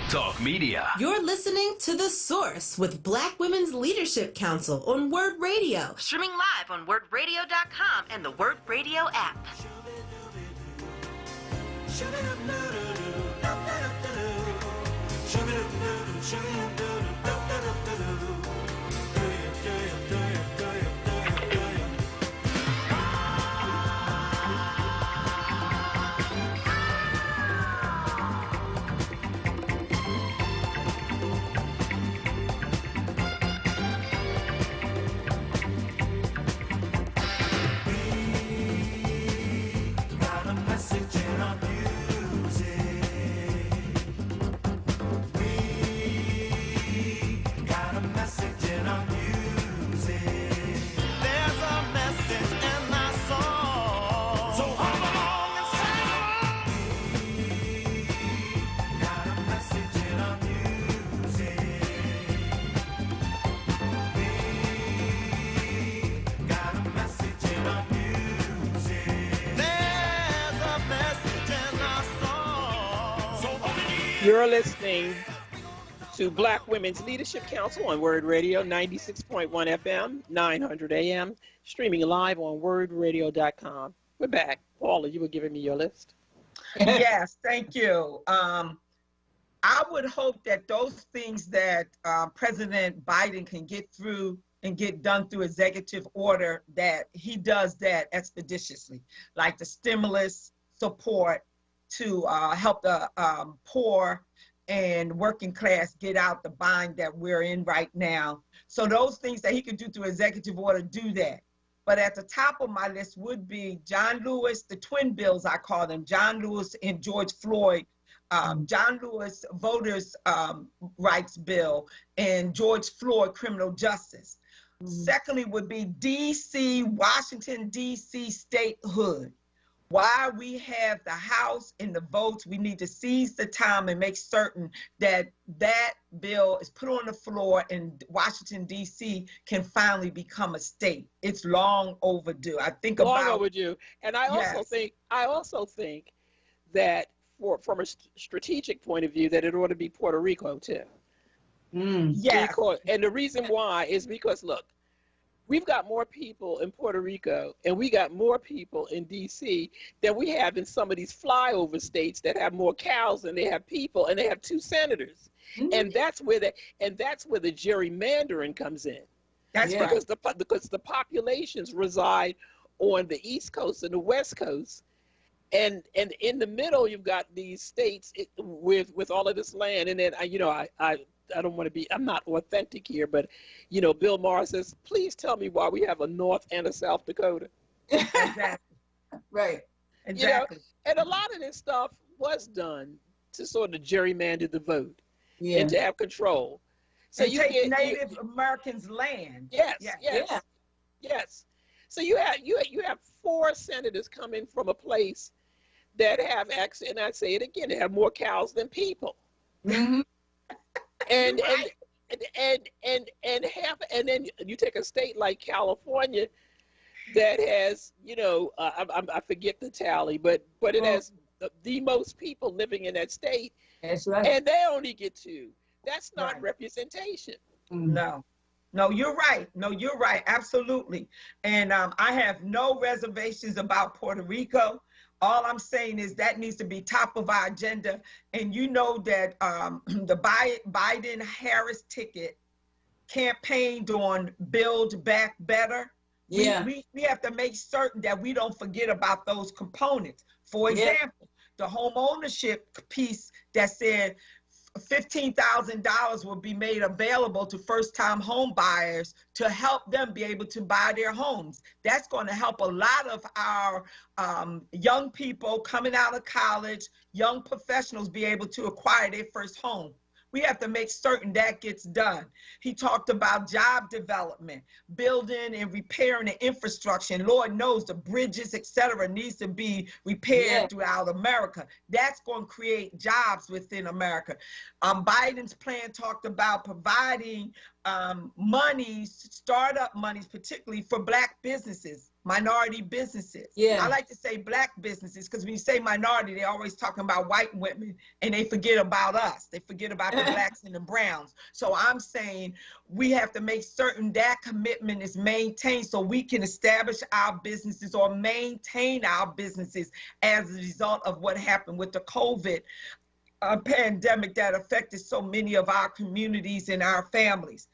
Talk Media. You're listening to The Source with Black Women's Leadership Council on WURD Radio. Streaming live on WURDradio.com and the WURD Radio app. You're listening to Black Women's Leadership Council on WURD Radio, 96.1 FM, 900 AM, streaming live on WURDradio.com. We're back. Paula, you were giving me your list. Yes, thank you. I would hope that those things that President Biden can get through and get done through executive order, that he does that expeditiously, like the stimulus support to help the poor and working class get out the bind that we're in right now. So those things that he could do through executive order, do that. But at the top of my list would be John Lewis, the twin bills, I call them, John Lewis and George Floyd, John Lewis voters' rights bill, and George Floyd criminal justice. Secondly would be D.C., Washington, D.C. statehood. While we have the House and the votes, we need to seize the time and make certain that that bill is put on the floor and Washington, D.C. can finally become a state. It's long overdue. I think long overdue. And I also think that from a strategic point of view, that it ought to be Puerto Rico too. Yes. And the reason why is because, look, we've got more people in Puerto Rico and we got more people in D.C. than we have in some of these flyover states that have more cows than they have people, and they have 2 senators. And that's where the gerrymandering comes in. That's because the populations reside on the East Coast and the West Coast. And in the middle, you've got these states with all of this land. And then, I don't want to be, I'm not authentic here, but, Bill Maher says, please tell me why we have a North and a South Dakota. Exactly. Right. Exactly. And a lot of this stuff was done to sort of gerrymander the vote and to have control. So you take Native Americans' land. Yes. So you have 4 senators coming from a place that have access, and I say it again, they have more cows than people. And then you take a state like California that has, I forget the tally, but it has the most people living in that state. That's right. And they only get 2. That's not representation. No, you're right. No, you're right. Absolutely. And I have no reservations about Puerto Rico. All I'm saying is that needs to be top of our agenda. And you know that the Biden-Harris ticket campaigned on Build Back Better. We have to make certain that we don't forget about those components. For example, the home ownership piece that said $15,000 will be made available to first-time home buyers to help them be able to buy their homes. That's going to help a lot of our young people coming out of college, young professionals be able to acquire their first home. We have to make certain that gets done. He talked about job development, building and repairing the infrastructure. And Lord knows the bridges, et cetera, needs to be repaired throughout America. That's going to create jobs within America. Biden's plan talked about providing monies, startup monies, particularly for Black businesses, minority businesses. I like to say Black businesses because when you say minority, they're always talking about white women and they forget about us. They forget about the Blacks and the Browns. So I'm saying we have to make certain that commitment is maintained so we can establish our businesses or maintain our businesses as a result of what happened with the COVID pandemic that affected so many of our communities and our families.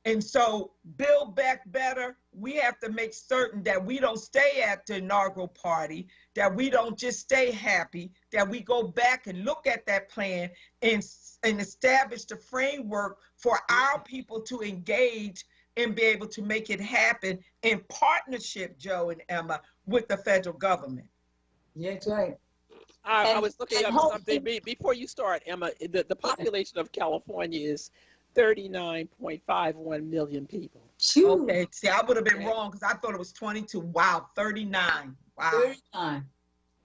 And so Build Back Better, we have to make certain that we don't stay at the inaugural party, that we don't just stay happy, that we go back and look at that plan and establish the framework for our people to engage and be able to make it happen in partnership, Joe and Emma, with the federal government. Yeah, that's right. I was looking up something before you start, Emma. The population of California is 39.51 million people. Okay, see, I would have been wrong because I thought it was 22. Wow, 39. Wow. 39.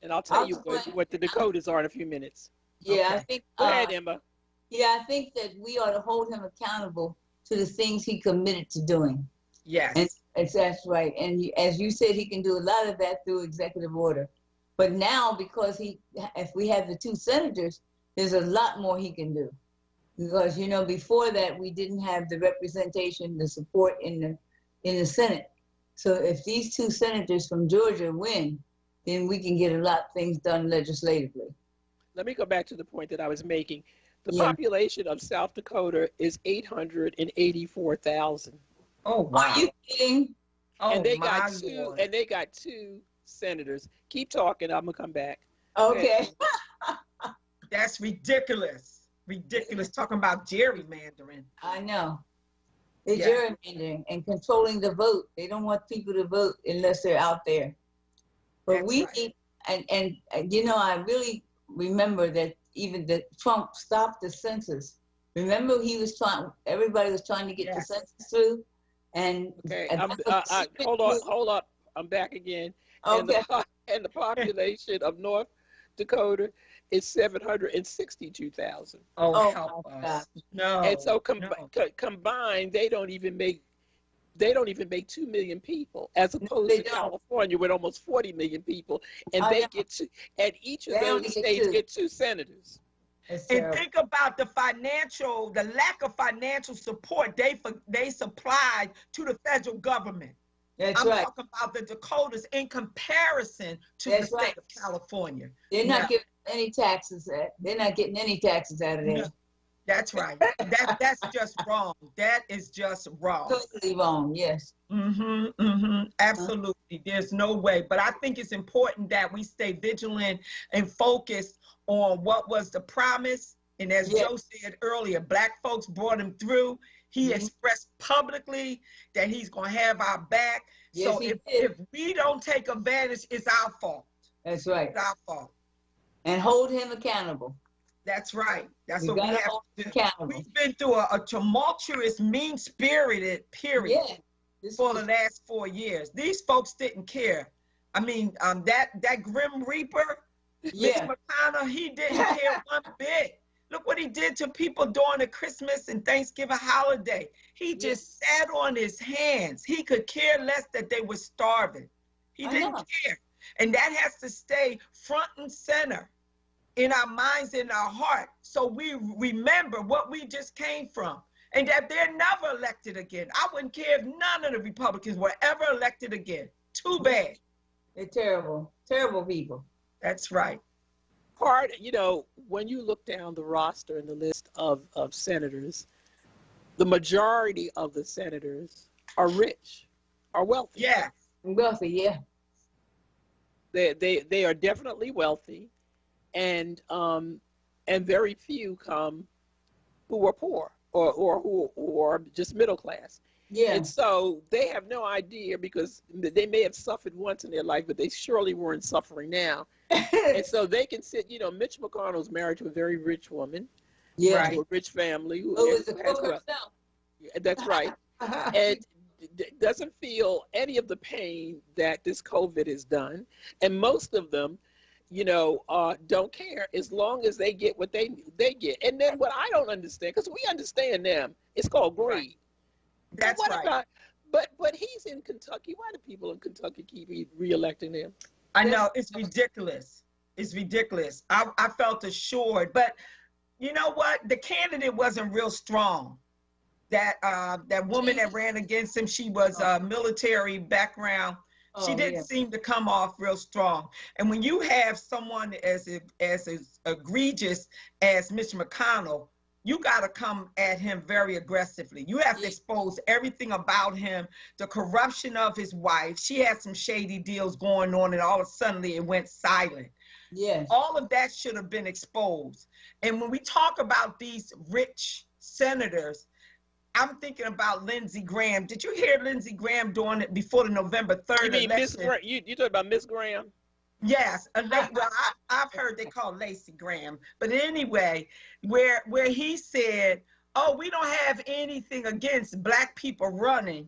And I'll tell you what the Dakotas are in a few minutes. Yeah, I think. Go ahead, Emma. Yeah, I think that we ought to hold him accountable to the things he committed to doing. Yes. And that's right. And as you said, he can do a lot of that through executive order. But now, because if we have the 2 senators, there's a lot more he can do. Because, before that, we didn't have the representation, the support in the Senate. So if these 2 senators from Georgia win, then we can get a lot of things done legislatively. Let me go back to the point that I was making. The population of South Dakota is 884,000. Oh, wow. Are you kidding? And they got 2 senators. Keep talking. I'm gonna come back. Okay. That's ridiculous. Ridiculous. Talking about gerrymandering. I know. They're gerrymandering and controlling the vote. They don't want people to vote unless they're out there. But we need, and you know, I really remember that even that Trump stopped the census. Remember, he was trying. Everybody was trying to get the census through. And hold up. I'm back again. Okay. And the population of North Dakota is 762,000. Oh, help us! No. And so combined, they don't even make 2 million people, as opposed to California with almost 40 million people, and they get to, and each of those states get 2 senators. And think about the lack of financial support they supplied to the federal government. I'm talking about the Dakotas in comparison to the state of California. They're not giving any taxes. They're not getting any taxes out of there. No. That's right. That's just wrong. That is just wrong. Totally wrong. Yes. Absolutely. There's no way. But I think it's important that we stay vigilant and focused on what was the promise. And as Joe said earlier, Black folks brought him through. He expressed publicly that he's going to have our back. Yes, so if we don't take advantage, it's our fault. That's right. It's our fault. And hold him accountable. That's right. That's what we have to do. Accountable. We've been through a tumultuous, mean-spirited period for the last 4 years. These folks didn't care. I mean, that Grim Reaper, Mitch McConnell, he didn't care one bit. Look what he did to people during the Christmas and Thanksgiving holiday. He just sat on his hands. He could care less that they were starving. He didn't care. And that has to stay front and center in our minds, in our heart, so we remember what we just came from, and that they're never elected again. I wouldn't care if none of the Republicans were ever elected again. Too bad. They're terrible, terrible people. That's right. You know, when you look down the roster and the list of senators, the majority of the senators are rich, are wealthy. Yeah. Wealthy, yeah. They are definitely wealthy. And very few come who are poor or who are just middle class. Yeah. And so they have no idea, because they may have suffered once in their life, but they surely weren't suffering now. And so they can sit, you know, Mitch McConnell's married to a very rich woman. Yeah. To a rich family. Who is a cook herself. That's right. And doesn't feel any of the pain that this COVID has done. And most of them, you know, don't care as long as they get what they get. And then what I don't understand, because we understand them, it's called greed. That's right. But he's in Kentucky. Why do people in Kentucky keep re-electing him? I know, it's ridiculous. It's ridiculous. I felt assured, but you know what? The candidate wasn't real strong. That woman that ran against him, she was a military background. She didn't seem to come off real strong. And when you have someone as egregious as Mr. McConnell, you got to come at him very aggressively. You have to expose everything about him, the corruption of his wife. She had some shady deals going on, and all of a sudden it went silent. Yes. All of that should have been exposed. And when we talk about these rich senators, I'm thinking about Lindsey Graham. Did you hear Lindsey Graham doing it before the November 3rd election? Miss Graham? You talking about Miss Graham? Yes. Well, I've heard they call Lacey Graham. But anyway, where he said, oh, we don't have anything against Black people running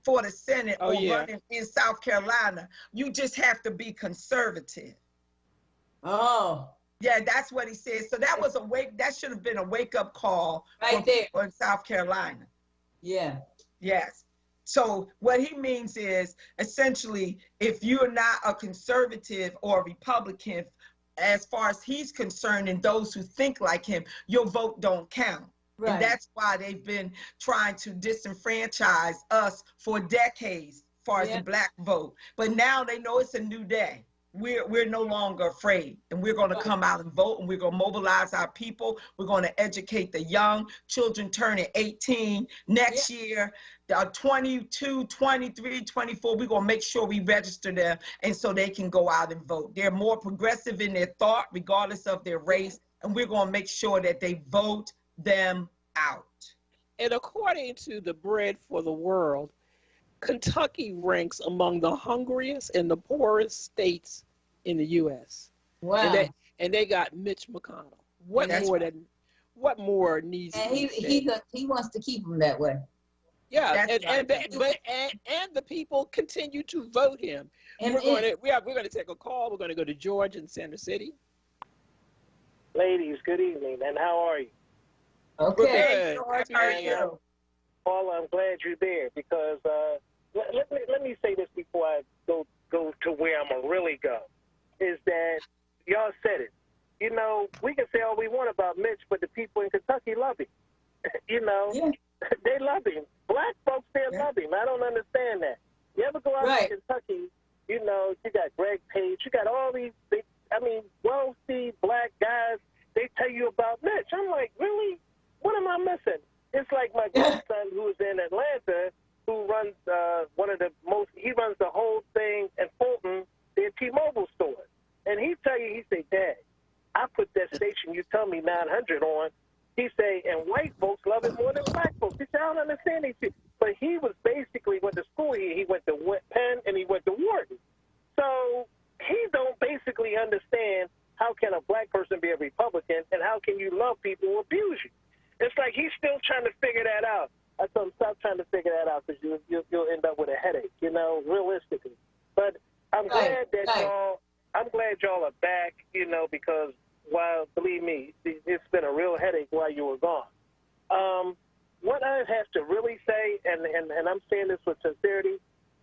for the Senate running in South Carolina. You just have to be conservative. Oh. Yeah, that's what he said. So that was that should have been a wake-up call right there in South Carolina. Yeah. Yes. So what he means is, essentially, if you're not a conservative or a Republican, as far as he's concerned, and those who think like him, your vote don't count. Right. And that's why they've been trying to disenfranchise us for decades, as far as the Black vote. But now they know it's a new day. We're no longer afraid, and we're going to come out and vote, and we're going to mobilize our people. We're going to educate the young children turning 18 next year. 22, 23, 24, we're going to make sure we register them, and so they can go out and vote. They're more progressive in their thought, regardless of their race, and we're going to make sure that they vote them out. And according to the Bread for the World, Kentucky ranks among the hungriest and the poorest states in the U.S. Wow. And they got Mitch McConnell. What more needs and to be said? he wants to keep them that way. Yeah, and the people continue to vote him. We're going to take a call. We're going to go to George in Center City. Ladies, good evening, and how are you? Okay. George, how are you? Paula, I'm glad you're there because let me say this before I go to where I'm gonna really go. Is that y'all said it? You know, we can say all we want about Mitch, but the people in Kentucky love him. You know, they love him. Black folks there love him. I don't understand that. You ever go out to Kentucky? You know, you got Greg Page. You got all these big, wealthy black guys. They tell you about Mitch. I'm like, really? What am I missing? It's like my grandson who's in Atlanta, who runs he runs the whole thing in Fulton, their T-Mobile store. And he tell you, he say, Dad, I put that station you tell me 900 on. He say, and white folks love it more than black folks. He said, I don't understand these people. But he was basically went to school here. He went to Penn and he went to WURD. So he don't basically understand how can a black person be a Republican and how can you love people who abuse you. It's like he's still trying to figure that out. I told him, stop trying to figure that out because you'll end up with a headache, you know, realistically. But I'm glad that I'm glad y'all are back, you know, because while, believe me, it's been a real headache while you were gone. What I have to really say, and I'm saying this with sincerity,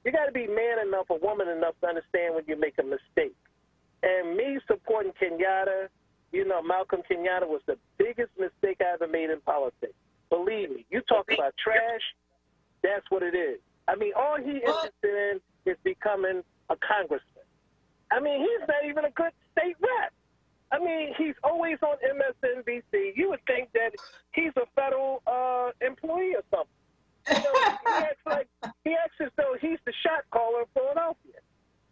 you got to be man enough or woman enough to understand when you make a mistake. And me supporting Kenyatta, you know, Malcolm Kenyatta was the biggest mistake I ever made in politics. Believe me, you talk about trash, that's what it is. I mean, all he interested in is becoming a congressman. I mean, he's not even a good state rep. I mean, he's always on MSNBC. You would think that he's a federal employee or something. You know, he acts as though he's the shot caller in Philadelphia.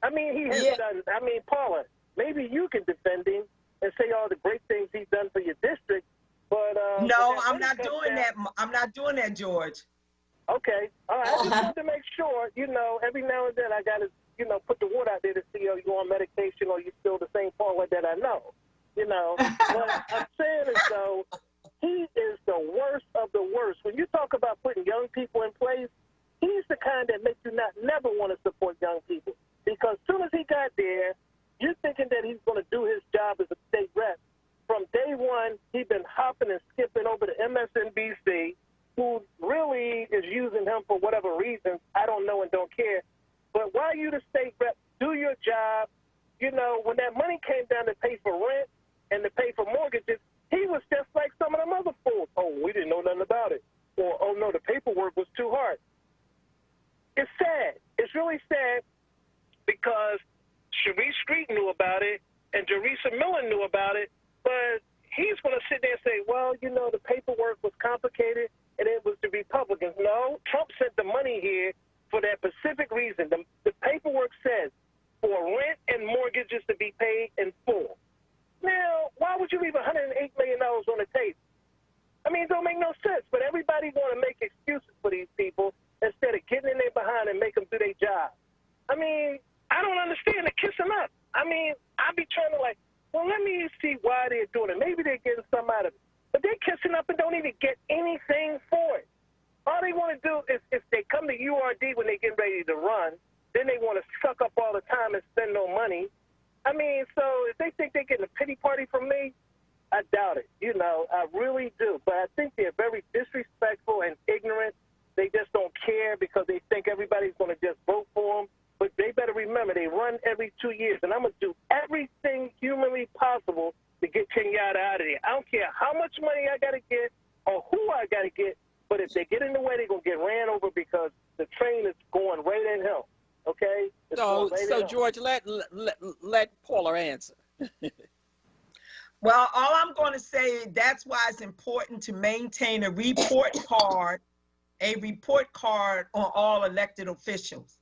I mean, he has done. I mean, Paula, maybe you can defend him and say all the great things he's done for your district. But no, I'm not doing that. I'm not doing that, George. Okay, all right. I just want to make sure. You know, every now and then I got to, you know, put the word out there to see are you on medication or you still the same Paula that I know. You know, but I'm saying is though, he is the worst of the worst. When you talk about putting young people in place, he's the kind that makes you never want to support young people. Because as soon as he got there, you're thinking that he's going to do his job as a state rep. From day one, he's been hopping and skipping over to MSNBC, who really is using him for whatever reasons. I don't know and don't care. But while you the state rep, do your job. You know, when that money came down to pay for rent and to pay for mortgages, he was just like some of them other fools. Oh, we didn't know nothing about it. Or, oh, no, the paperwork was too hard. It's sad. It's really sad because Sharice Street knew about it and Jerisa Miller knew about it, but he's going to sit there and say, well, you know, the paperwork was complicated and it was the Republicans. No, Trump sent the money here for that specific reason. The paperwork says for rent and mortgages to be paid in full. Now, why would you leave $108 million on the table? I mean, it don't make no sense, but everybody want to make excuses for these people instead of getting in their behind and make them do their job. I mean, I don't understand the kissing up. I mean, I be trying to well, let me see why they're doing it. Maybe they're getting something out of it. But they're kissing up and don't even get anything for it. All they want to do is if they come to URD when they get ready to run, then they want to suck up all the time and spend no money. I mean, so if they think they're getting a pity party from me, I doubt it. You know, I really do. But I think they're very disrespectful and ignorant. They just don't care because they think everybody's going to just vote for them. But they better remember, they run every 2 years, and I'm going to do everything humanly possible to get Kenyatta out of there. I don't care how much money I got to get or who I got to get, but if they get in the way, they're going to get ran over because the train is going right in hell. Okay? So George, let Paula answer. Well, all I'm going to say, that's why it's important to maintain a report card on all elected officials.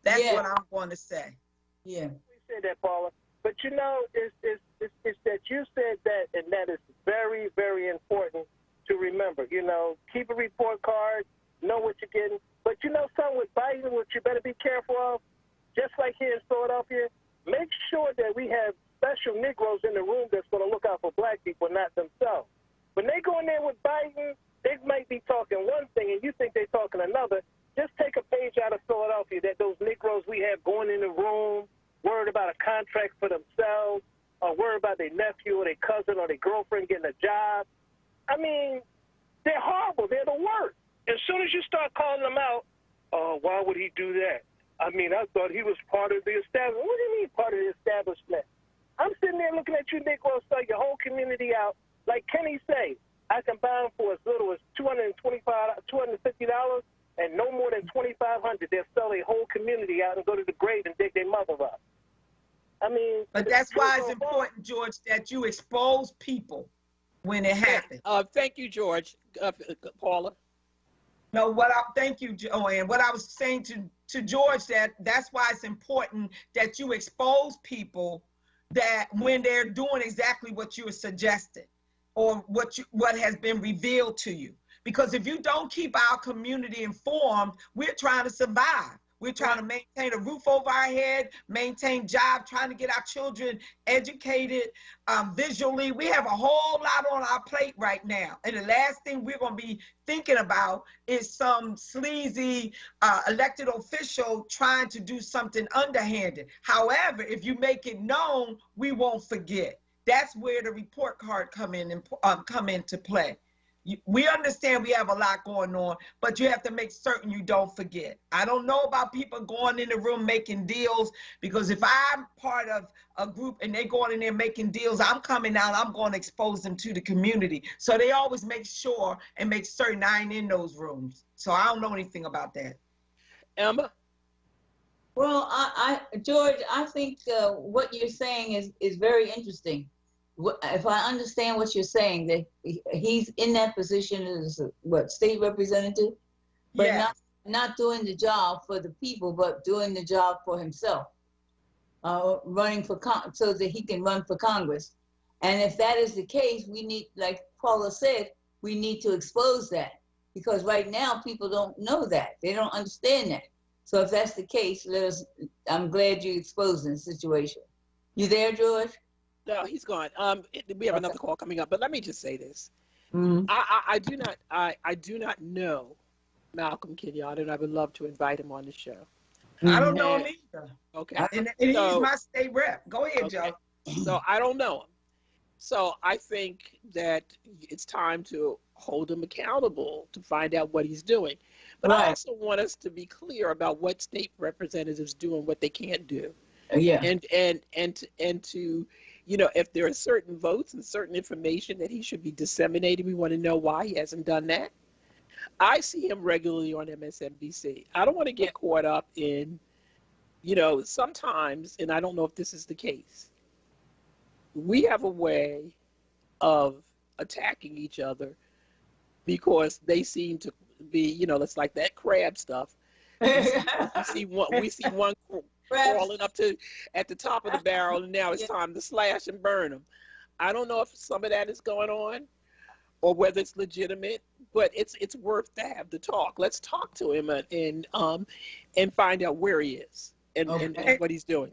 That's what I'm going to say. Yeah. We said that, Paula. But you know, it's that you said that, and that is very, very important to remember. You know, keep a report card, know what you're getting. But you know something with Biden, what you better be careful of, just like here in Philadelphia, make sure that we have special Negroes in the room that's going to look out for black people, not themselves. When they go in there with Biden, they might be talking one thing and you think they're talking another. Just take a page out of Philadelphia that those Negroes we have going in the room, worried about a contract for themselves, or worried about their nephew or their cousin or their girlfriend getting a job. I mean, they're horrible. They're the worst. As soon as you start calling them out, why would he do that? I mean, I thought he was part of the establishment. What do you mean part of the establishment? I'm sitting there looking at you Negroes sell your whole community out. Like Kenny say, I can buy them for as little as $250 and no more than $2,500. They'll sell a whole community out and go to the grave and dig their mother up. I mean, but that's why it's important, George, that you expose people when it happens. Thank you, George. Paula. No, thank you, Joanne. What I was saying to George, that's why it's important that you expose people that when they're doing exactly what you were suggesting or what has been revealed to you. Because if you don't keep our community informed, we're trying to survive. We're trying to maintain a roof over our head, maintain jobs, trying to get our children educated visually. We have a whole lot on our plate right now. And the last thing we're going to be thinking about is some sleazy elected official trying to do something underhanded. However, if you make it known, we won't forget. That's where the report card come into play. We understand we have a lot going on, but you have to make certain you don't forget. I don't know about people going in the room making deals, because if I'm part of a group and they're going in there making deals, I'm coming out, I'm going to expose them to the community. So they always make sure and make certain I ain't in those rooms. So I don't know anything about that. Emma? Well, George, I think what you're saying is very interesting. If I understand what you're saying, that he's in that position as state representative, but not doing the job for the people, but doing the job for himself, running for so that he can run for Congress. And if that is the case, we need, like Paula said, we need to expose that, because right now people don't know that, they don't understand that. So if that's the case, I'm glad you exposed the situation. You there, George? No, he's gone. We have another call coming up, but let me just say this: I do not know Malcolm Kenyatta, and I would love to invite him on the show. I don't know him either. Okay, and he's my state rep. Go ahead, Joe. So I don't know him. So I think that it's time to hold him accountable to find out what he's doing. But I also want us to be clear about what state representatives do and what they can't do. Yeah. And to, you know, if there are certain votes and certain information that he should be disseminating, we want to know why he hasn't done that. I see him regularly on MSNBC. I don't want to get caught up in, you know, sometimes, and I don't know if this is the case, we have a way of attacking each other because they seem to be, you know, it's like that crab stuff. We see one crawling up at the top of the barrel, and now it's time to slash and burn them. I don't know if some of that is going on or whether it's legitimate, but it's worth to have the talk. Let's talk to him and find out where he is and what he's doing.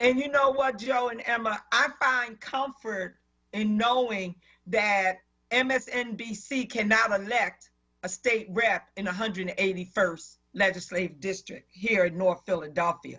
And you know what, Joe and Emma, I find comfort in knowing that MSNBC cannot elect a state rep in 181st legislative district here in North Philadelphia.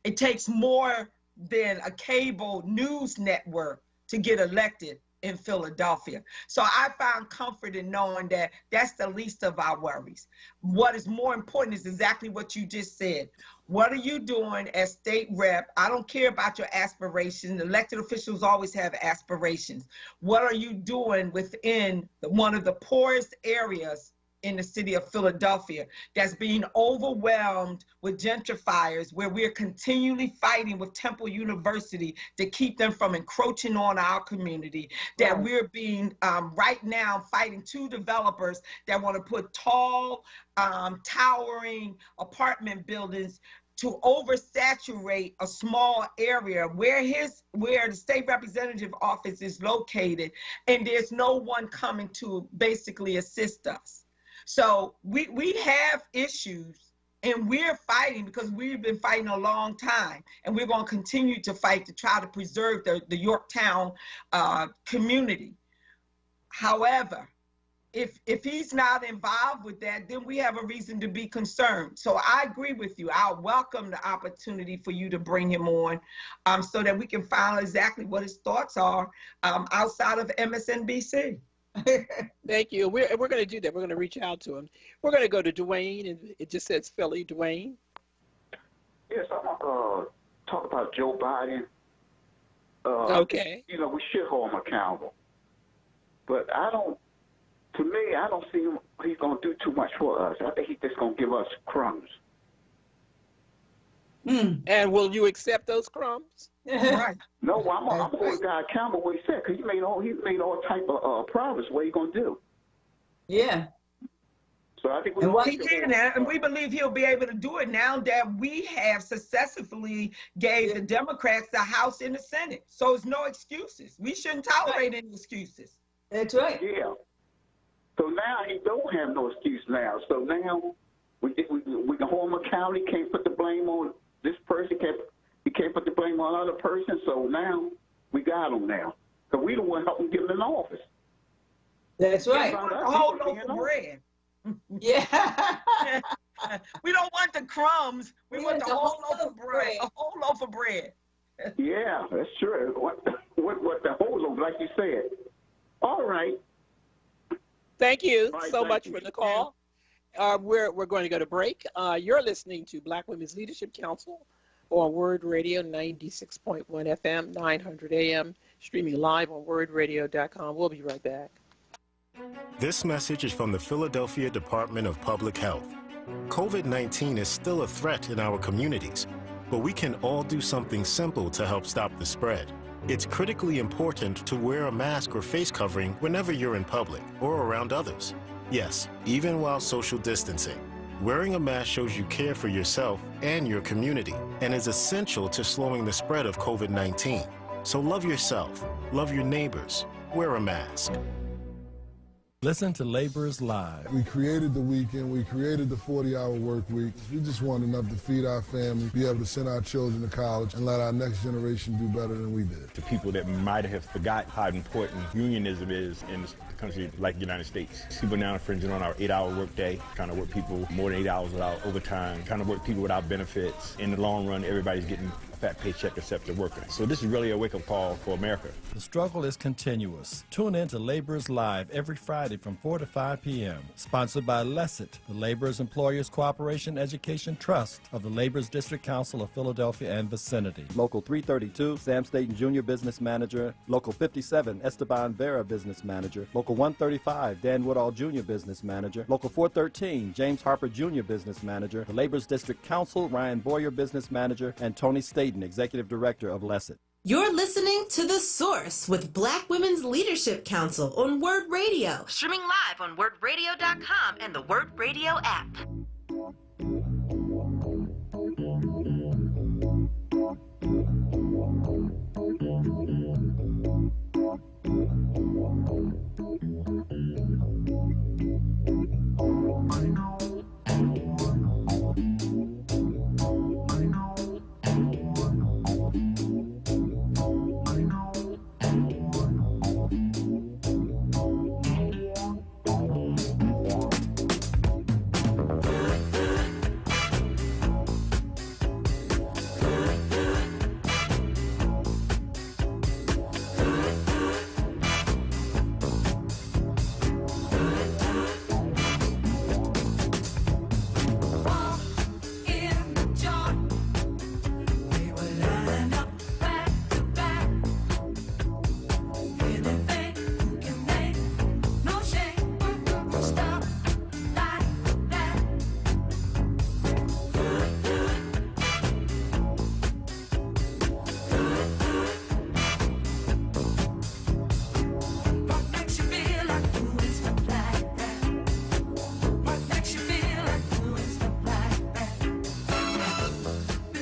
It takes more than a cable news network to get elected in Philadelphia. So I found comfort in knowing that that's the least of our worries. What is more important is exactly what you just said. What are you doing as state rep? I don't care about your aspirations. Elected officials always have aspirations. What are you doing within one of the poorest areas in the city of Philadelphia that's being overwhelmed with gentrifiers, where we're continually fighting with Temple University to keep them from encroaching on our community, that we're being right now fighting two developers that want to put tall, towering apartment buildings to oversaturate a small area where the state representative office is located, and there's no one coming to basically assist us. So we have issues, and we're fighting because we've been fighting a long time, and we're going to continue to fight to try to preserve the Yorktown community. However, if he's not involved with that, then we have a reason to be concerned. So I agree with you. I'll welcome the opportunity for you to bring him on so that we can find out exactly what his thoughts are outside of MSNBC. Thank you. We're going to do that. We're going to reach out to him. We're going to go to Dwayne, and it just says Philly. Dwayne. Yes, I want to talk about Joe Biden. Okay. You know, we should hold him accountable. But to me, I don't see him, he's going to do too much for us. I think he's just going to give us crumbs. And will you accept those crumbs? Right. No, I'm going to hold the guy accountable what he said, because he made all type of promise. What are you going to do? Yeah. So I think he did, and we believe he'll be able to do it now that we have successfully gave the Democrats the House and the Senate. So it's no excuses. We shouldn't tolerate any excuses. That's right. Yeah. So now he don't have no excuse now. So now we can hold him accountable. He can't put the blame on this person. He can't put the blame on another person. So now we got him now. Because we don't want to help him get in office. That's right. We want the whole loaf of bread. Yeah. We don't want the crumbs. We want the whole loaf of bread. A whole loaf of bread. Yeah, that's true. What the whole loaf, like you said. All right. Thank you so much for the call. We're going to go to break. You're listening to Black Women's Leadership Council on WURD Radio 96.1 FM, 900 AM, streaming live on WURDradio.com. We'll be right back. This message is from the Philadelphia Department of Public Health. COVID-19 is still a threat in our communities, but we can all do something simple to help stop the spread. It's critically important to wear a mask or face covering whenever you're in public or around others. Yes, even while social distancing. Wearing a mask shows you care for yourself and your community and is essential to slowing the spread of COVID-19. So love yourself, love your neighbors, wear a mask. Listen to Laborers Live. We created the weekend. We created the 40-hour work week. We just want enough to feed our family, be able to send our children to college, and let our next generation do better than we did. To people that might have forgot how important unionism is in a country like the United States. People now infringing on our 8-hour workday, trying to work people more than 8 hours without overtime, trying to work people without benefits. In the long run, everybody's getting fat paycheck except the worker. So this is really a wake-up call for America. The struggle is continuous. Tune in to Laborers Live every Friday from 4 to 5 p.m. Sponsored by LESIT, the Laborers Employers Cooperation Education Trust of the Laborers District Council of Philadelphia and vicinity. Local 332, Sam Staten Jr. Business Manager. Local 57, Esteban Vera Business Manager. Local 135, Dan Woodall Jr. Business Manager. Local 413, James Harper Jr. Business Manager. The Laborers District Council, Ryan Boyer Business Manager, and Tony Staten, Executive Director of LESIT. You're listening to The Source with Black Women's Leadership Council on WURD Radio. Streaming live on WURDradio.com and the WURD Radio app.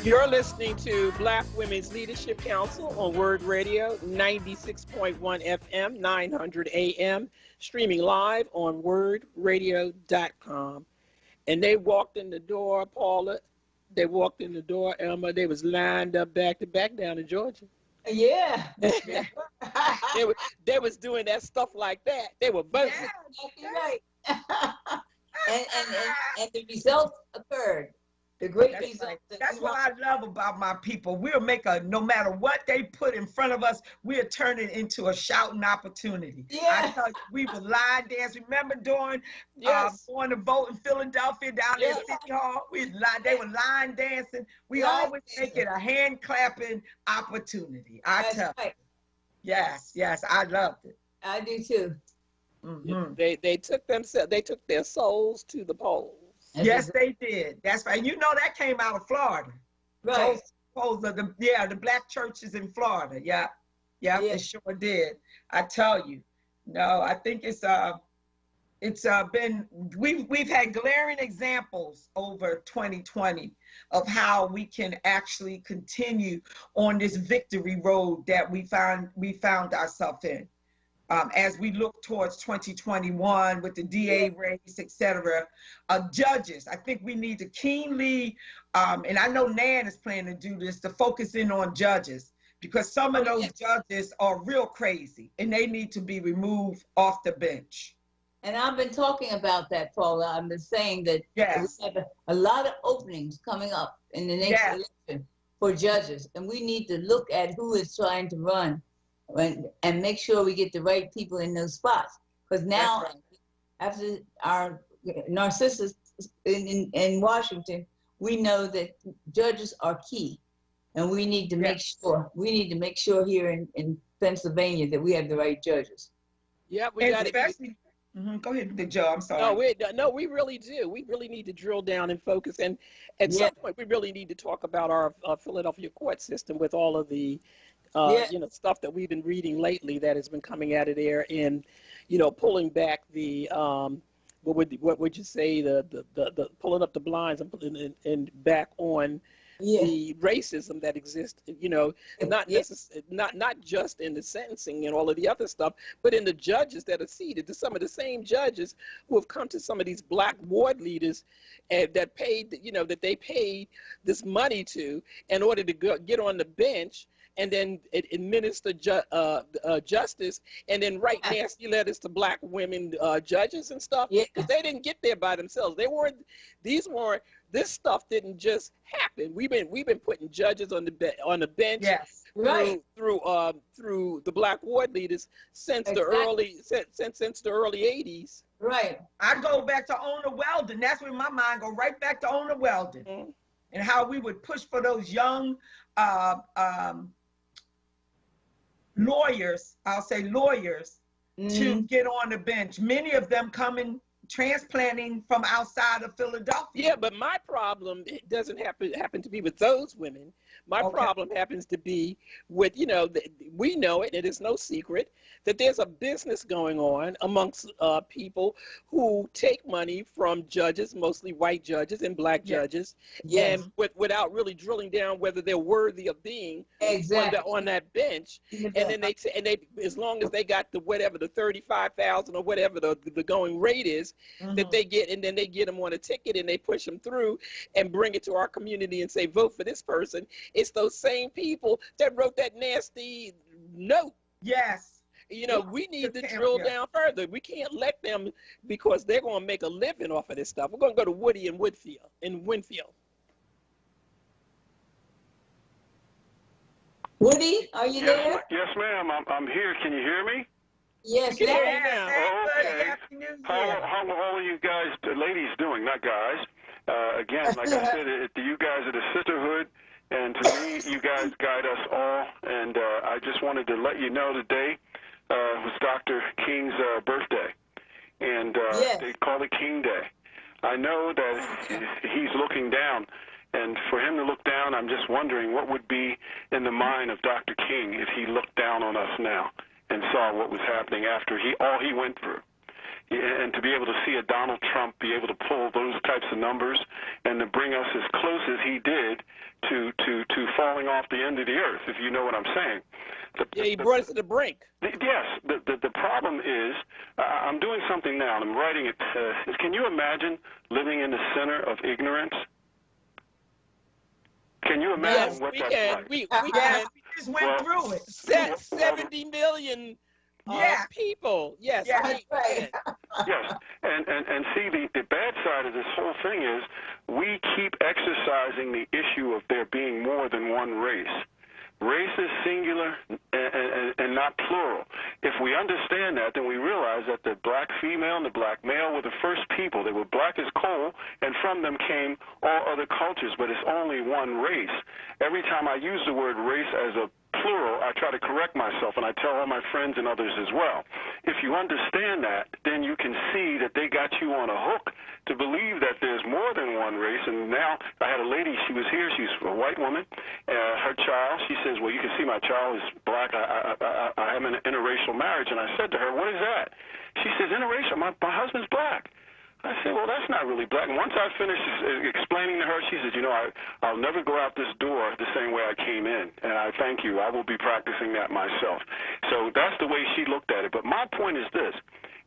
You're listening to Black Women's Leadership Council on WURD Radio, 96.1 FM, 900 AM, streaming live on WURDradio.com. And they walked in the door, Paula. They walked in the door, Elma. They was lined up back to back down in Georgia. Yeah. they was doing that stuff like that. They were buzzing. Yeah, exactly right. and the results occurred. The great results. Right. That's what I love about my people. We'll make no matter what they put in front of us, we'll turn it into a shouting opportunity. Yeah. I tell you, we would line dance. Remember going to vote in Philadelphia down there at City Hall? They were line dancing. We always make it a hand clapping opportunity. I tell you. Yes, I loved it. I do too. Mm-hmm. They took their souls to the polls. Yes, they did. That's right. You know that came out of Florida. Right. Those are the black churches in Florida. Yeah, it sure did. I tell you. No, I think it's been we've had glaring examples over 2020 of how we can actually continue on this victory road that we found ourselves in. As we look towards 2021 with the DA race, et cetera, judges, I think we need to keenly, and I know Nan is planning to do this, to focus in on judges, because some of those judges are real crazy and they need to be removed off the bench. And I've been talking about that, Paula. I've been saying that we have a lot of openings coming up in the next election for judges, and we need to look at who is trying to run and make sure we get the right people in those spots. Because now, after our Narcissus in Washington, we know that judges are key, and we need to make sure. We need to make sure here in Pennsylvania that we have the right judges. Yeah, we got to. Go ahead, Joe. I'm sorry. No, we really do. We really need to drill down and focus, and at some point, we really need to talk about our Philadelphia court system with all of the stuff that we've been reading lately that has been coming out of there, and pulling back the what would you say, the pulling up the blinds and back on the racism that exists, not just in the sentencing and all of the other stuff, but in the judges that are seated. To some of the same judges who have come to some of these black ward leaders that paid, that they paid this money to in order to get on the bench and then administer justice, and then write nasty letters to black women judges and stuff, because they didn't get there by themselves. This stuff didn't just happen. We've been putting judges on the bench through the black ward leaders since the early 80s. Right. I go back to Ona Weldon. That's where my mind go right back to Ona Weldon, and how we would push for those young lawyers, to get on the bench. Many of them transplanting from outside of Philadelphia. Yeah, but my problem, it doesn't happen to be with those women. My problem happens to be with, we know it, it is no secret, that there's a business going on amongst people who take money from judges, mostly white judges and black judges, and without really drilling down whether they're worthy of being on that bench. And then they as long as they got the $35,000 or whatever the going rate is, that they get, and then they get them on a ticket and they push them through and bring it to our community and say, vote for this person. It's those same people that wrote that nasty note. Yes. We need to drill down further. We can't let them, because they're going to make a living off of this stuff. We're going to go to Woody in Winfield. Woody, are you there? Yes, ma'am. I'm here. Can you hear me? Yes, ma'am. Okay. How are all you guys, ladies, doing? Not guys. Again, like I said, you guys are the sisterhood, and to me, you guys guide us all. And I just wanted to let you know today was Dr. King's birthday, and they call it King Day. I know that he's looking down, and for him to look down, I'm just wondering what would be in the mind of Dr. King if he looked down on us now and saw what was happening after all he went through. and to be able to see a Donald Trump be able to pull those types of numbers and to bring us as close as he did to falling off the end of the earth, if you know what I'm saying. He brought us to the brink. Yes. The problem is, I'm doing something now, and I'm writing it. Can you imagine living in the center of ignorance? Can you imagine what that's like? We can. We just went through it. 70 million people. Yes. That's right. Yes, and see, the bad side of this whole thing is we keep exercising the issue of there being more than one race. Race is singular and not plural. If we understand that, then we realize that the black female and the black male were the first people. They were black as coal, and from them came all other cultures, but it's only one race. Every time I use the word race as a plural, I try to correct myself, and I tell all my friends and others as well. If you understand that, then you can see that they got you on a hook to believe that there's more than one race. And now I had a lady, she was here, she's a white woman, her child, she says, well, you can see my child is black, I am in an interracial marriage. And I said to her, what is that? She says, interracial, my husband's black. I said, well, that's not really black. And once I finished explaining to her, she says, you know, I'll never go out this door the same way I came in. And I thank you. I will be practicing that myself. So that's the way she looked at it. But my point is this.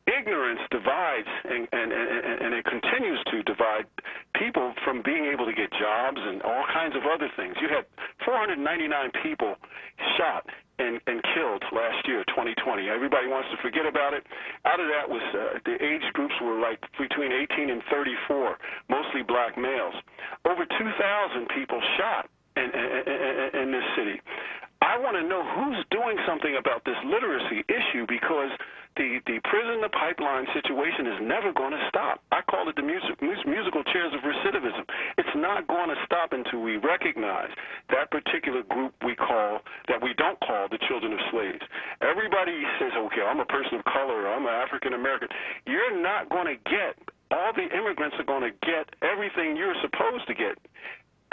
Ignorance divides, and it continues to divide people from being able to get jobs and all kinds of other things. You had 499 people shot and killed last year, 2020. Everybody wants to forget about it. Out of that was the age groups were like between 18 and 34, mostly black males. Over 2,000 people shot in this city. I want to know who's doing something about this literacy issue, because the prison, the pipeline situation is never going to stop. I call it the musical chairs of recidivism. It's not going to stop until we recognize that particular group we don't call the children of slaves. Everybody says, okay, I'm a person of color, or I'm an African American. You're not going to get, all the immigrants are going to get everything you're supposed to get.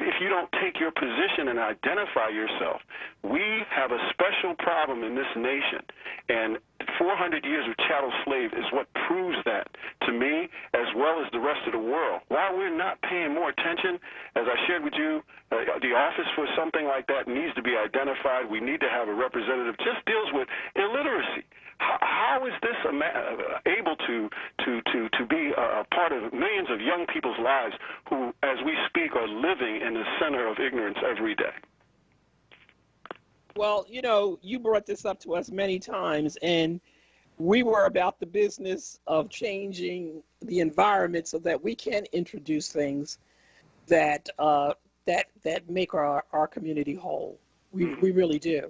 If you don't take your position and identify yourself, we have a special problem in this nation. And 400 years of chattel slave is what proves that to me, as well as the rest of the world. Why we're not paying more attention, as I shared with you, the office for something like that needs to be identified. We need to have a representative. Just deals with illiteracy. How is this able to be a part of millions of young people's lives who, as we speak, are living in the center of ignorance every day? Well, you know, you brought this up to us many times, and we were about the business of changing the environment so that we can introduce things that that make our community whole. We really do.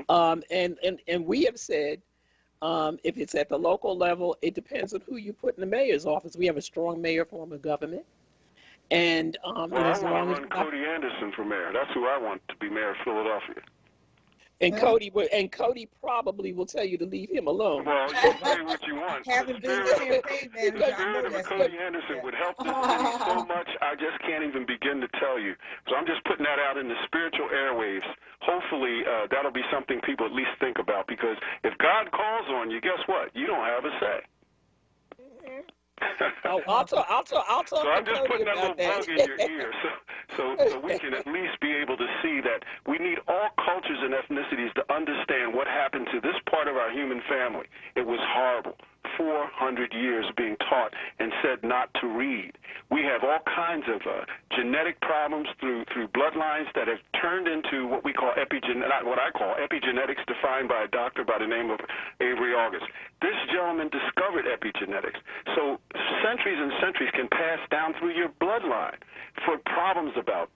And we have said, if it's at the local level, it depends on who you put in the mayor's office. We have a strong mayor form of government. And as long as Cody Anderson for mayor. That's who I want to be mayor of Philadelphia. And Cody probably will tell you to leave him alone. Well, you can say what you want. Haven't been the campaign manager. The spirit of Cody Anderson would help this city so much, I just can't even begin to tell you. So I'm just putting that out in the spiritual airwaves. Hopefully, that'll be something people at least think about, because if God calls on you, guess what? You don't have a say. I'll talk so I'm just putting that little that. bug in your ear so we can at least be able to see that we need all cultures and ethnicities to understand what happened to this part of our human family. It was horrible. 400 years being taught and said not to read. We have all kinds of genetic problems through bloodlines that have turned into what we call what I call epigenetics, defined by a doctor by the name of Avery August. This gentleman discovered epigenetics. So centuries and centuries can pass down through your bloodline for problems about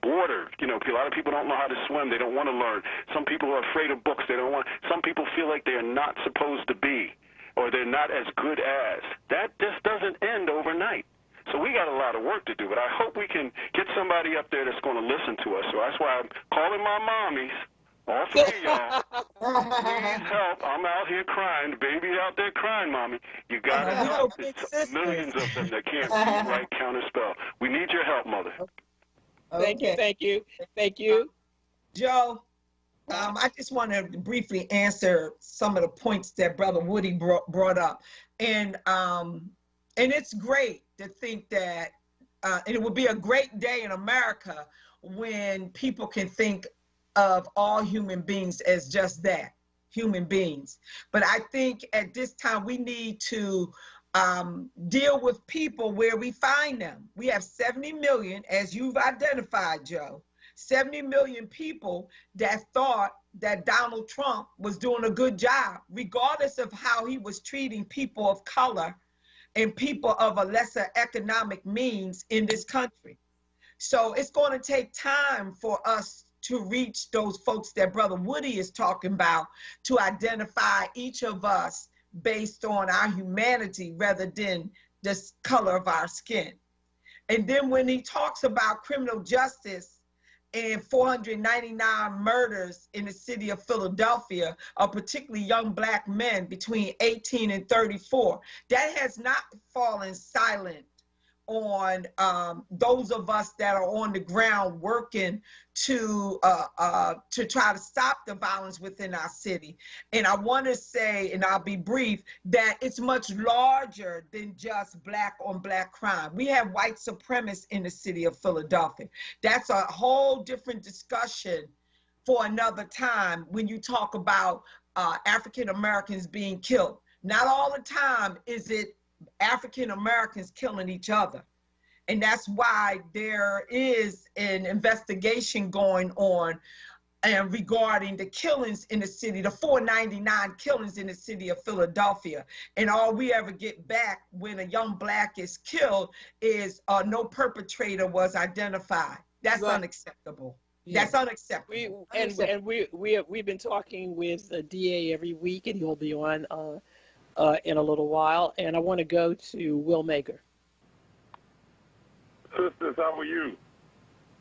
water. You know, a lot of people don't know how to swim. They don't want to learn. Some people are afraid of books. Some people feel like they're not supposed to be, or they're not as good as. That just doesn't end overnight. So we got a lot of work to do, but I hope we can get somebody up there that's going to listen to us. So that's why I'm calling my mommies, all three of y'all. Please help. I'm out here crying. The baby's out there crying, Mommy. You got to help. It's millions of them that can't read, write, count, and spell. We need your help, Mother. Thank you. Joe. I just want to briefly answer some of the points that Brother Woody brought up. And it's great to think that, and it would be a great day in America when people can think of all human beings as just that, human beings. But I think at this time we need to deal with people where we find them. We have 70 million, as you've identified, Joe, 70 million people that thought that Donald Trump was doing a good job, regardless of how he was treating people of color and people of a lesser economic means in this country. So it's going to take time for us to reach those folks that Brother Woody is talking about, to identify each of us based on our humanity rather than the color of our skin. And then when he talks about criminal justice and 499 murders in the city of Philadelphia of particularly young Black men between 18 and 34, that has not fallen silent on those of us that are on the ground working to try to stop the violence within our city. And I want to say, and I'll be brief, that it's much larger than just Black on Black crime. We have white supremacists in the city of Philadelphia. That's a whole different discussion for another time when you talk about African Americans being killed. Not all the time is it African Americans killing each other. And that's why there is an investigation going on and regarding the killings in the city, the 499 killings in the city of Philadelphia. And all we ever get back when a young Black is killed is no perpetrator was identified. That's unacceptable. Yeah. That's unacceptable. We've been talking with the DA every week, and he'll be on in a little while. And I want to go to Will Maker. Sisters, how are you?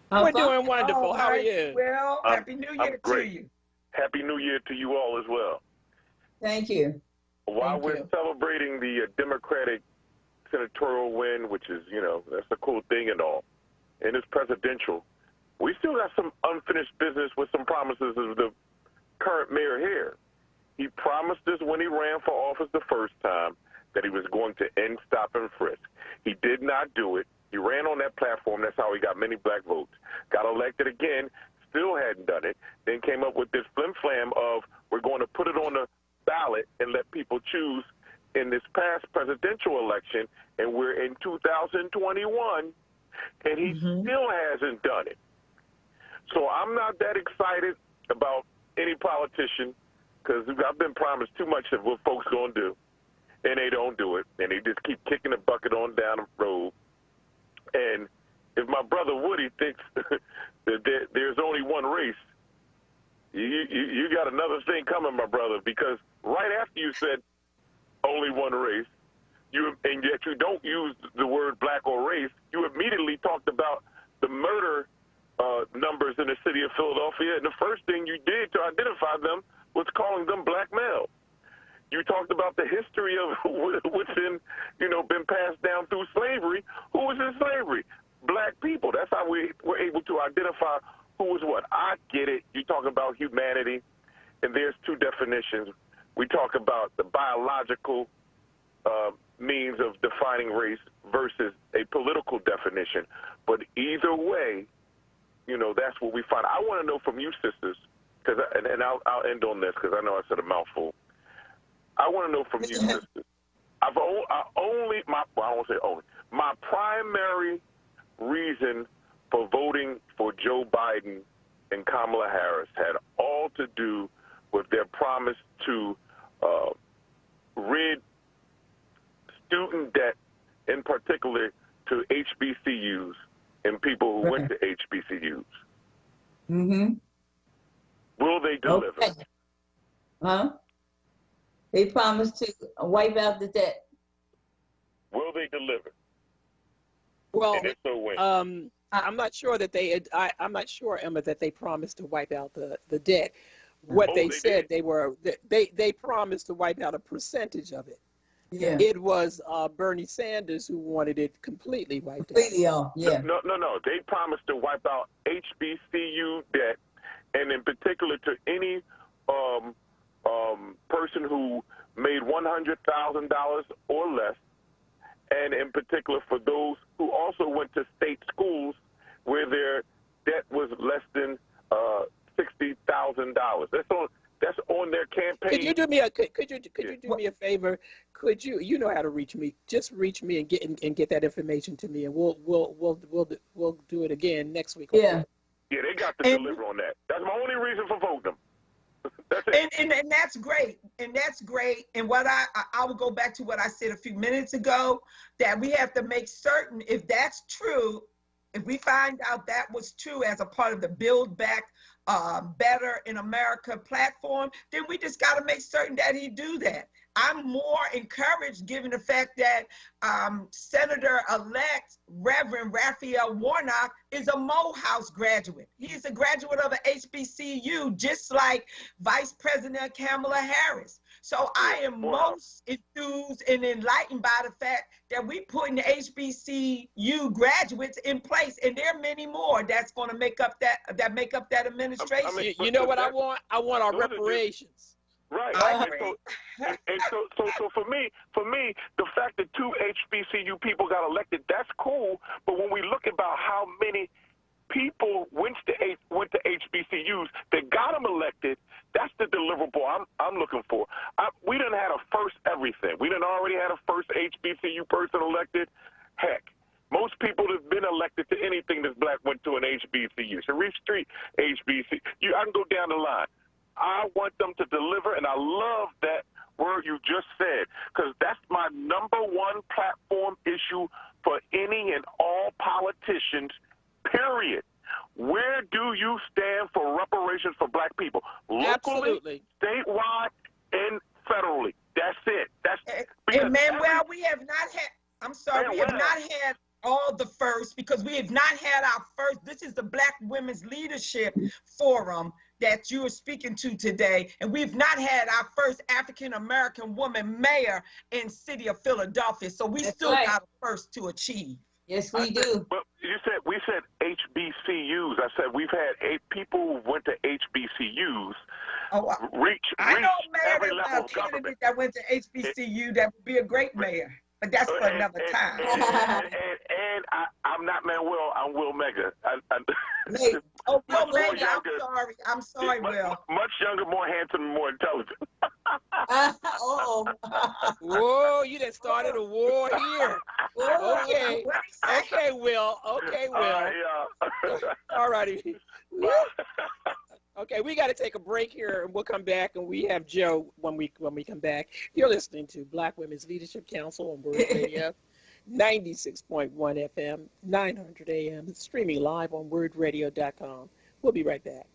We're doing wonderful. How are you? Well, Happy New Year to you. Happy New Year to you all as well. Thank you. While we're celebrating the Democratic senatorial win, which is, that's a cool thing and all, and it's presidential, we still got some unfinished business with some promises of the current mayor here. He promised us when he ran for office the first time that he was going to end stop and frisk. He did not do it. He ran on that platform. That's how he got many Black votes. Got elected again, still hadn't done it. Then came up with this flim-flam of we're going to put it on the ballot and let people choose in this past presidential election, and we're in 2021, and he still hasn't done it. So I'm not that excited about any politician because I've been promised too much of what folks going to do, and they don't do it, and they just keep kicking the bucket on down the road. And if my brother Woody thinks that there's only one race, you got another thing coming, my brother, because right after you said only one race, and yet you don't use the word Black or race, you immediately talked about the murder numbers in the city of Philadelphia, and the first thing you did to identify them was calling them Black male. You talked about the history of what's been passed down through slavery. Who was in slavery? Black people. That's how we were able to identify who was what. I get it. You talk about humanity, and there's two definitions. We talk about the biological means of defining race versus a political definition. But either way, that's what we find. I want to know from you, sisters, and I'll end on this because I know I said a mouthful. I want to know from you, sisters. My primary reason for voting for Joe Biden and Kamala Harris had all to do with their promise to rid student debt, in particular to HBCUs and people who went to HBCUs. Will they deliver? Okay. Huh? They promised to wipe out the debt. Will they deliver? Well, and if so, when? I'm not sure that I'm not sure, Emma, that they promised to wipe out the debt. What they said they promised to wipe out a percentage of it. Yeah. It was Bernie Sanders who wanted it completely wiped out. Completely off. Yeah. No. They promised to wipe out HBCU debt, and and in particular to any person who made $100,000 or less, and in particular for those who also went to state schools where their debt was less than $60,000. That's on their campaign. Could you do me a do me a favor? Could you know how to reach me? Just reach me and get that information to me, and we'll do it again next week. Yeah. Yeah, they got to deliver on that. That's my only reason for voting them. That's it. And that's great. And that's great. And what I will go back to what I said a few minutes ago, that we have to make certain if that's true, if we find out that was true as a part of the Build Back Better in America platform, then we just got to make certain that he do that. I'm more encouraged given the fact that Senator-elect Reverend Raphael Warnock is a Morehouse graduate. He's a graduate of a HBCU, just like Vice President Kamala Harris. So I am most enthused and enlightened by the fact that we putting the HBCU graduates in place, and there are many more that's going to make up that administration. I mean, you know what I want? I want our reparations. Right. So for me, the fact that 2 HBCU people got elected, that's cool. But when we look about how many people went to HBCUs that got them elected, that's the deliverable I'm looking for. We done had a first everything. We done already had a first HBCU person elected. Heck, most people that have been elected to anything that's black went to an HBCU. Sharif Street, HBCU. I can go down the line. I want them to deliver, and I love that word you just said, because that's my number one platform issue for any and all politicians, period. Where do you stand for reparations for black people? Locally, absolutely, statewide, and federally. That's it. And Manuel, we have not had, I'm sorry, we have not had all the first, because we have not had our first. This is the Black Women's Leadership Forum that you are speaking to today, and we've not had our first African-American woman mayor in city of Philadelphia, so we still got a first to achieve. Yes, we do. But we said HBCUs. I said we've had 8 people who went to HBCUs reach every level of government. That went to HBCU that would be a great mayor. But that's for another time. And I'm not Manuel, I'm Will Mega. Will Mega, I'm sorry, Will. Much younger, more handsome, and more intelligent. Whoa, you done started a war here. Okay, Will. All righty. Okay, we got to take a break here, and we'll come back, and we have Joe when we come back. You're listening to Black Women's Leadership Council on WURD Radio, 96.1 FM, 900 AM, streaming live on WURDradio.com. We'll be right back.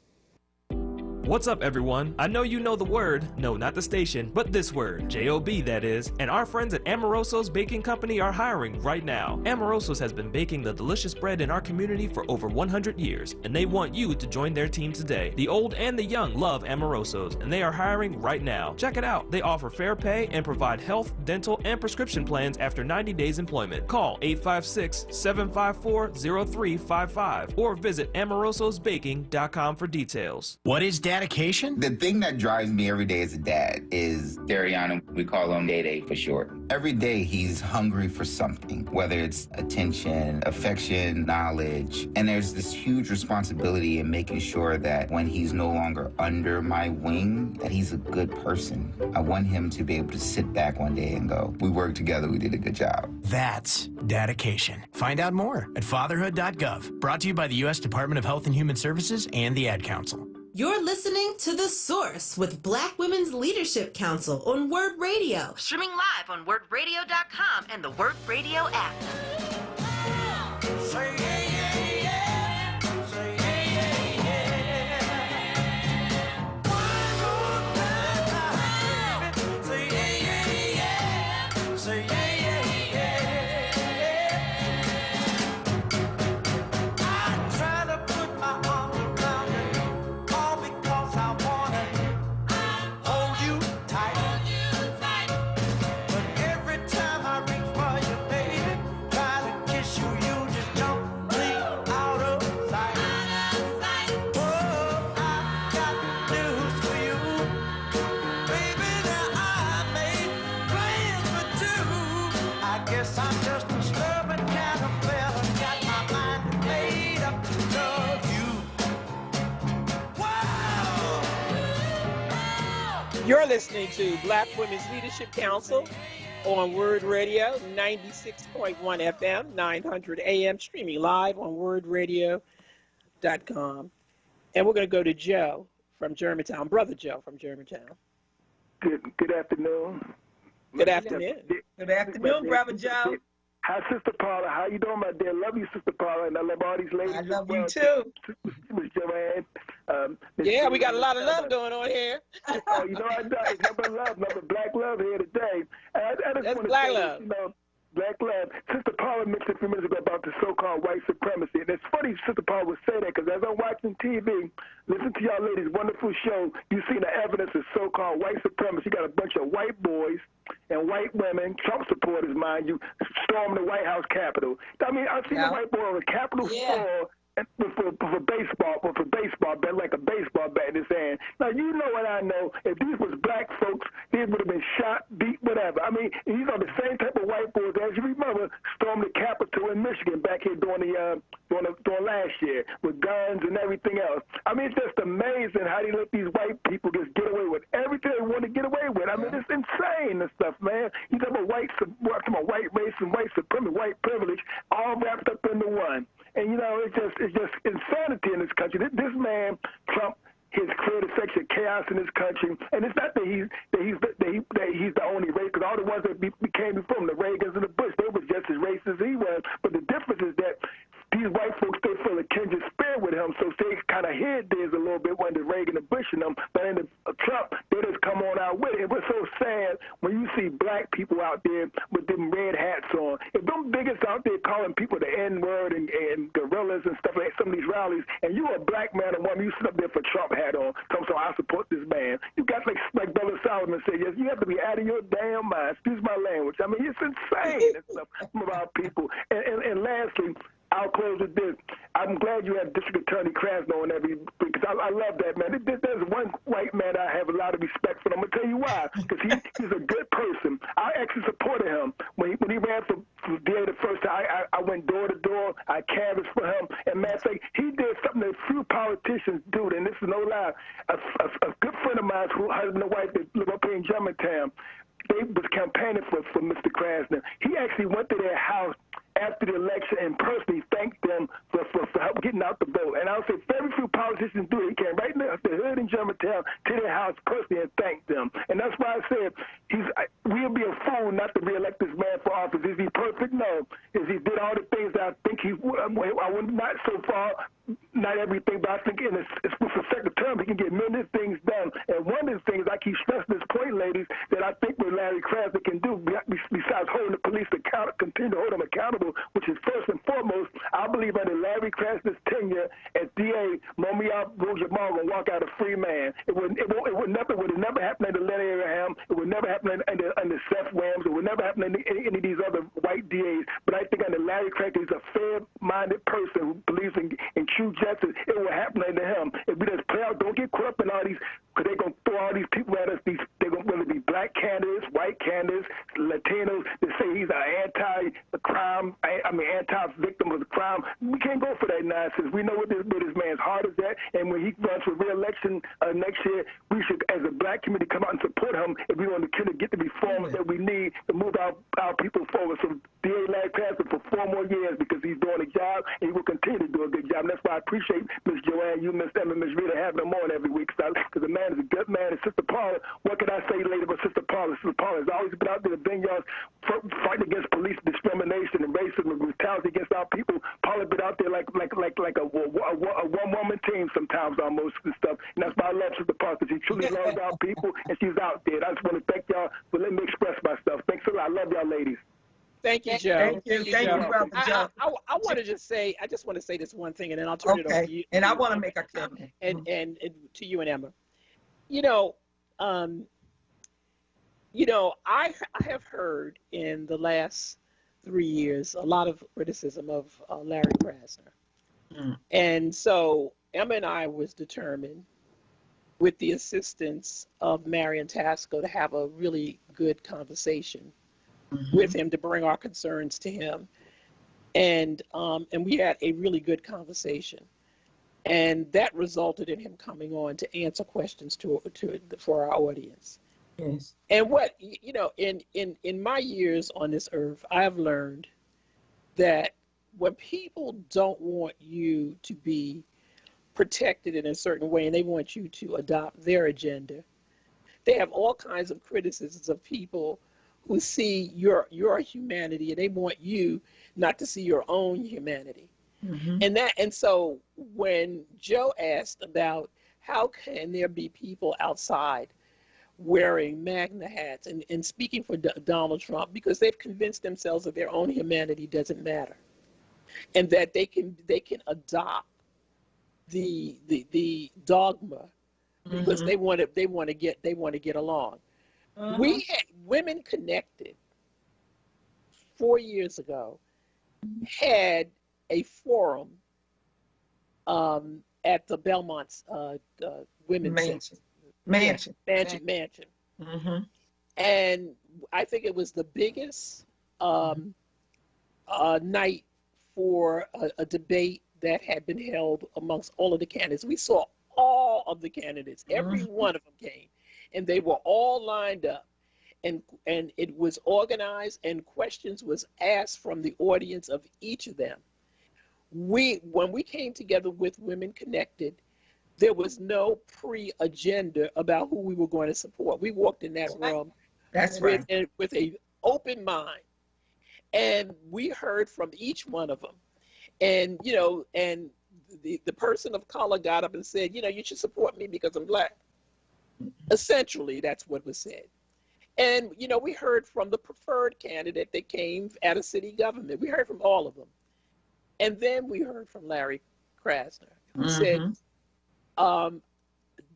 What's up, everyone? I know you know the word, no, not the station, but this word, J-O-B, that is, and our friends at Amoroso's Baking Company are hiring right now. Amoroso's has been baking the delicious bread in our community for over 100 years, and they want you to join their team today. The old and the young love Amoroso's, and they are hiring right now. Check it out. They offer fair pay and provide health, dental, and prescription plans after 90 days employment. Call 856-754-0355 or visit amorososbaking.com for details. What is dedication? The thing that drives me every day as a dad is Dariana. We call him Day for short. Every day he's hungry for something, whether it's attention, affection, knowledge. And there's this huge responsibility in making sure that when he's no longer under my wing, that he's a good person. I want him to be able to sit back one day and go, we worked together, we did a good job. That's dedication. Find out more at fatherhood.gov. Brought to you by the U.S. Department of Health and Human Services and the Ad Council. You're listening to The Source with Black Women's Leadership Council on WURD Radio. Streaming live on WURDradio.com and the WURD Radio app. Say yeah, yeah, yeah. Say yeah, yeah, yeah. One more time. Say yeah, yeah, yeah. Say yeah, yeah, yeah. I try to put my arms around you. Try You're listening to Black Women's Leadership Council on WURD Radio, 96.1 FM, 900 AM, streaming live on WURDradio.com. And we're going to go to Joe from Germantown, Brother Joe from Germantown. Good afternoon. Good afternoon. Good afternoon, Brother Joe. Hi, Sister Paula. How you doing, my dear? Love you, Sister Paula, and I love all these ladies. I love you too. Miss Joanne. Yeah, we got a lot of love going on here. Oh, you know I know. It's nothing love, nothing black love here today. I just That's want to black say, love. you know, black love. Sister Paula mentioned a few minutes ago about the so-called white supremacy. And it's funny Sister Paula would say that because as I'm watching TV, listen to y'all ladies' wonderful show, you see the evidence of so-called white supremacy. You got a bunch of white boys and white women, Trump supporters, mind you, storming the White House Capitol. I mean, I've seen a white boy on the Capitol floor for baseball bat, like a baseball bat in his hand. Now, you know what I know. If these was black folks, these would have been shot, beat, whatever. I mean, these are the same type of white boys, as you remember, stormed the Capitol in Michigan back here during last year with guns and everything else. I mean, it's just amazing how they let these white people just get away with everything they want to get away with. I mean, it's insane and stuff, man. You talk about white race and white supremacy, white privilege, all wrapped up into one. And you know, it's just insanity in this country. This man, Trump, has created such a chaos in this country, and it's not that he's the only race, because all the ones that became before him, the Reagans and the Bush, they were just as racist as he was. But the difference is that these white folks, they feel a kindred spirit with him, so they kind of hid theirs a little bit when the Reagan and Bush and them. But in the Trump, they just come on out with it. It was so sad when you see black people out there with them red hats on. If them bigots out there calling people the N-word and gorillas and stuff like some of these rallies, and you a black man or woman, you sit up there for Trump hat on, so I support this man. You got like Brother Solomon said, yes, you have to be out of your damn mind. Excuse my language. I mean, it's insane and stuff about people. And lastly, I'll close with this. I'm glad you have District Attorney Krasno and every, because I love that, man. There's one white man I have a lot of respect for. I'm going to tell you why, because he's a good person. I actually supported him. When he ran for DA the first time, I went door to door. I canvassed for him. And, man, he did something that few politicians do, and this is no lie. A good friend of mine, who husband and wife that live up here in Germantown, they was campaigning for Mr. Krasner. He actually went to their house after the election and personally thanked them for help getting out the vote. And I'll say very few politicians do it. He came right in the hood in Germantown to their house personally and thanked them. And that's why I said we'll be a fool not to reelect this man for office. Is he perfect? No. Is he did all the things that I think he would? I would not so far. Not everything, but I think it's for the second term he can get many things done. And one of the things I keep stressing this point, ladies, that I think what Larry Krasner can do, besides holding the police accountable, continue to hold them accountable, which is first and foremost, I believe under Larry Krasner's tenure as DA, Momiya Jamal will walk out a free man. It would never happen under Lenny Abraham. It would never happen under Seth Williams. It would never happen under any of these other white DAs. But I think under Larry Krasner, he's a fair-minded person who believes in true justice. It will happen to him. If we just play out, don't get caught up in all these, because they're going to throw all these people at us. They're going to whether it be black candidates, white candidates, Latinos, that say he's an anti-victim of the crime. We can't go for that nonsense. We know where this man's heart is at, and when he runs for re-election next year, we should, as a black community, come out and support him if we want to get the reforms that we need to move our people forward. So DA Larry Krasner for 4 more years, because he's doing a job, and he will continue to do a good job. And that's why I appreciate Miss Joanne, you, Miss Emma, Miss Rita having them on every week, because the man is a good man. And Sister Paula, what can I say later about Sister Paula? Sister Paula has always been out there to bring y'all fighting against police discrimination and racism and brutality against our people. Paula been out there like a one-woman team sometimes almost and stuff. And that's why I love Sister Paula, because she truly loves our people, and she's out there. And I just want to thank y'all for letting me express myself. Thanks a lot. I love y'all ladies. Thank you, Joe. Thank you, Brother Joe. I want to just say, I just want to say this one thing, and then I'll turn it over to you. And I want to make a comment. And to you and Emma. You know, I have heard in the last 3 years a lot of criticism of Larry Krasner. And so Emma and I was determined, with the assistance of Marion Tasco, to have a really good conversation with him, to bring our concerns to him. And we had a really good conversation. And that resulted in him coming on to answer questions for our audience. Yes. And what, you know, in my years on this earth, I've learned that when people don't want you to be protected in a certain way and they want you to adopt their agenda, they have all kinds of criticisms of people who see your humanity and they want you not to see your own humanity. Mm-hmm. And so when Joe asked about how can there be people outside wearing MAGA hats and speaking for Donald Trump, because they've convinced themselves that their own humanity doesn't matter, and that they can adopt the dogma because they want to get along. We had Women Connected 4 years ago had a forum at the Belmont's Women's Mansion. Mm-hmm. And I think it was the biggest night for a debate that had been held amongst all of the candidates. We saw all of the candidates, every one of them came, and they were all lined up, and it was organized, and questions was asked from the audience of each of them. When we came together with Women Connected, there was no pre-agenda about who we were going to support. We walked in that room with an open mind, and we heard from each one of them. And, you know, and the person of color got up and said, you know, you should support me because I'm Black. Essentially, that's what was said. And, you know, we heard from the preferred candidate that came out of city government. We heard from all of them. And then we heard from Larry Krasner, who said,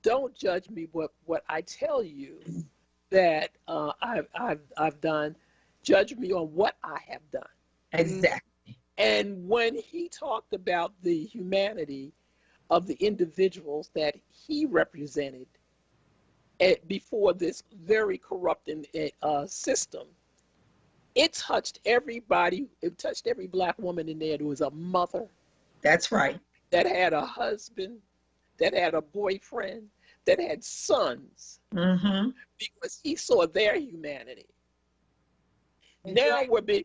don't judge me what I tell you that I've done. Judge me on what I have done. Exactly. And when he talked about the humanity of the individuals that he represented before this very corrupting system, it touched everybody. It touched every Black woman in there. There was a mother. That's right. That had a husband, that had a boyfriend, that had sons, because he saw their humanity. Exactly.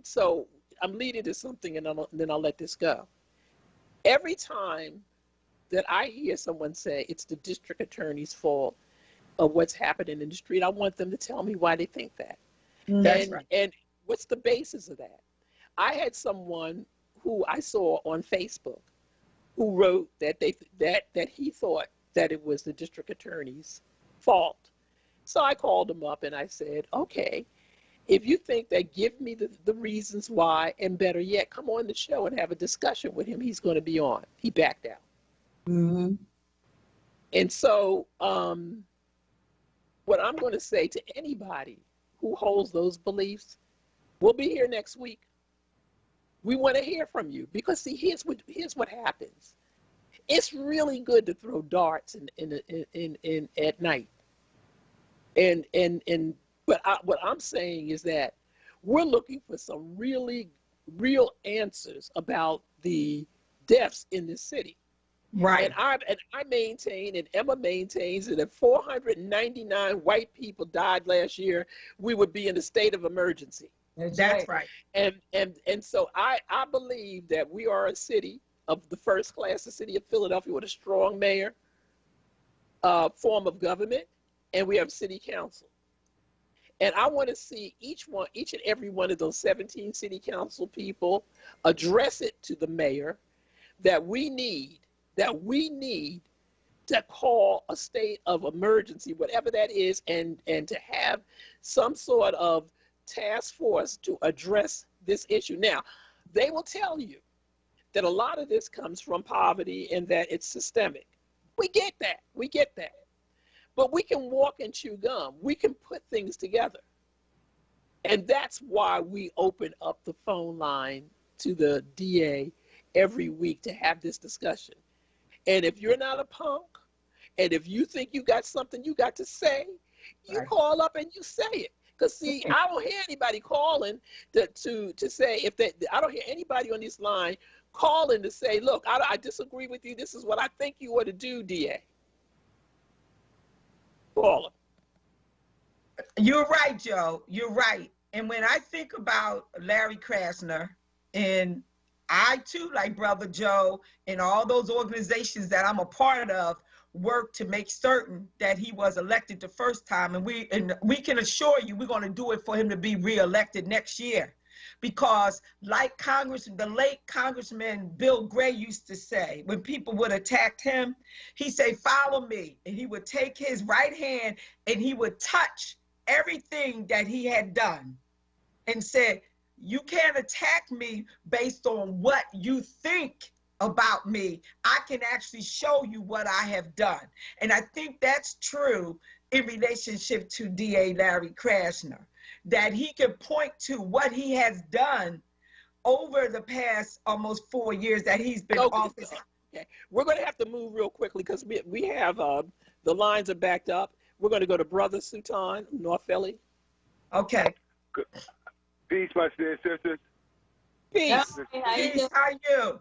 So I'm leading to something, and then I'll let this go. Every time that I hear someone say it's the district attorney's fault of what's happening in the street, I want them to tell me why they think that. That's right. And what's the basis of that? I had someone who I saw on Facebook who wrote that he thought that it was the district attorney's fault. So I called him up and I said, okay, if you think that, give me the reasons why, and better yet, come on the show and have a discussion with him. He's going to be on. He backed out. Mm-hmm. And so what I'm going to say to anybody who holds those beliefs, we'll be here next week. We want to hear from you, because see, here's what happens. It's really good to throw darts in at night. But what I'm saying is that we're looking for some real answers about the deaths in this city. Right. And I maintain, and Emma maintains, that if 499 white people died last year, we would be in a state of emergency. That's right. And so I believe that we are a city of the first class, the city of Philadelphia, with a strong mayor, form of government, and we have city council. And I want to see each and every one of those 17 city council people address it to the mayor that we need to call a state of emergency, whatever that is, and to have some sort of task force to address this issue. Now, they will tell you that a lot of this comes from poverty and that it's systemic. We get that. But we can walk and chew gum. We can put things together. And that's why we open up the phone line to the DA every week to have this discussion. And if you're not a punk, and if you think you got something you got to say, you call up and you say it. Because see, I don't hear anybody calling to say, I don't hear anybody on this line call in to say, look, I disagree with you. This is what I think you ought to do, DA. Caller. You're right, Joe. You're right. And when I think about Larry Krasner, and I too, like Brother Joe, and all those organizations that I'm a part of, work to make certain that he was elected the first time. And we can assure you we're going to do it for him to be reelected next year. Because like the late Congressman Bill Gray used to say, when people would attack him, he'd say, follow me. And he would take his right hand and he would touch everything that he had done and said, you can't attack me based on what you think about me. I can actually show you what I have done. And I think that's true in relationship to DA Larry Krasner, that he can point to what he has done over the past almost 4 years that he's been in office. Okay. We're going to have to move real quickly because we have the lines are backed up. We're going to go to Brother Sultan, North Philly. Okay. Good. Peace, my dear sisters. Peace. Peace. How are you?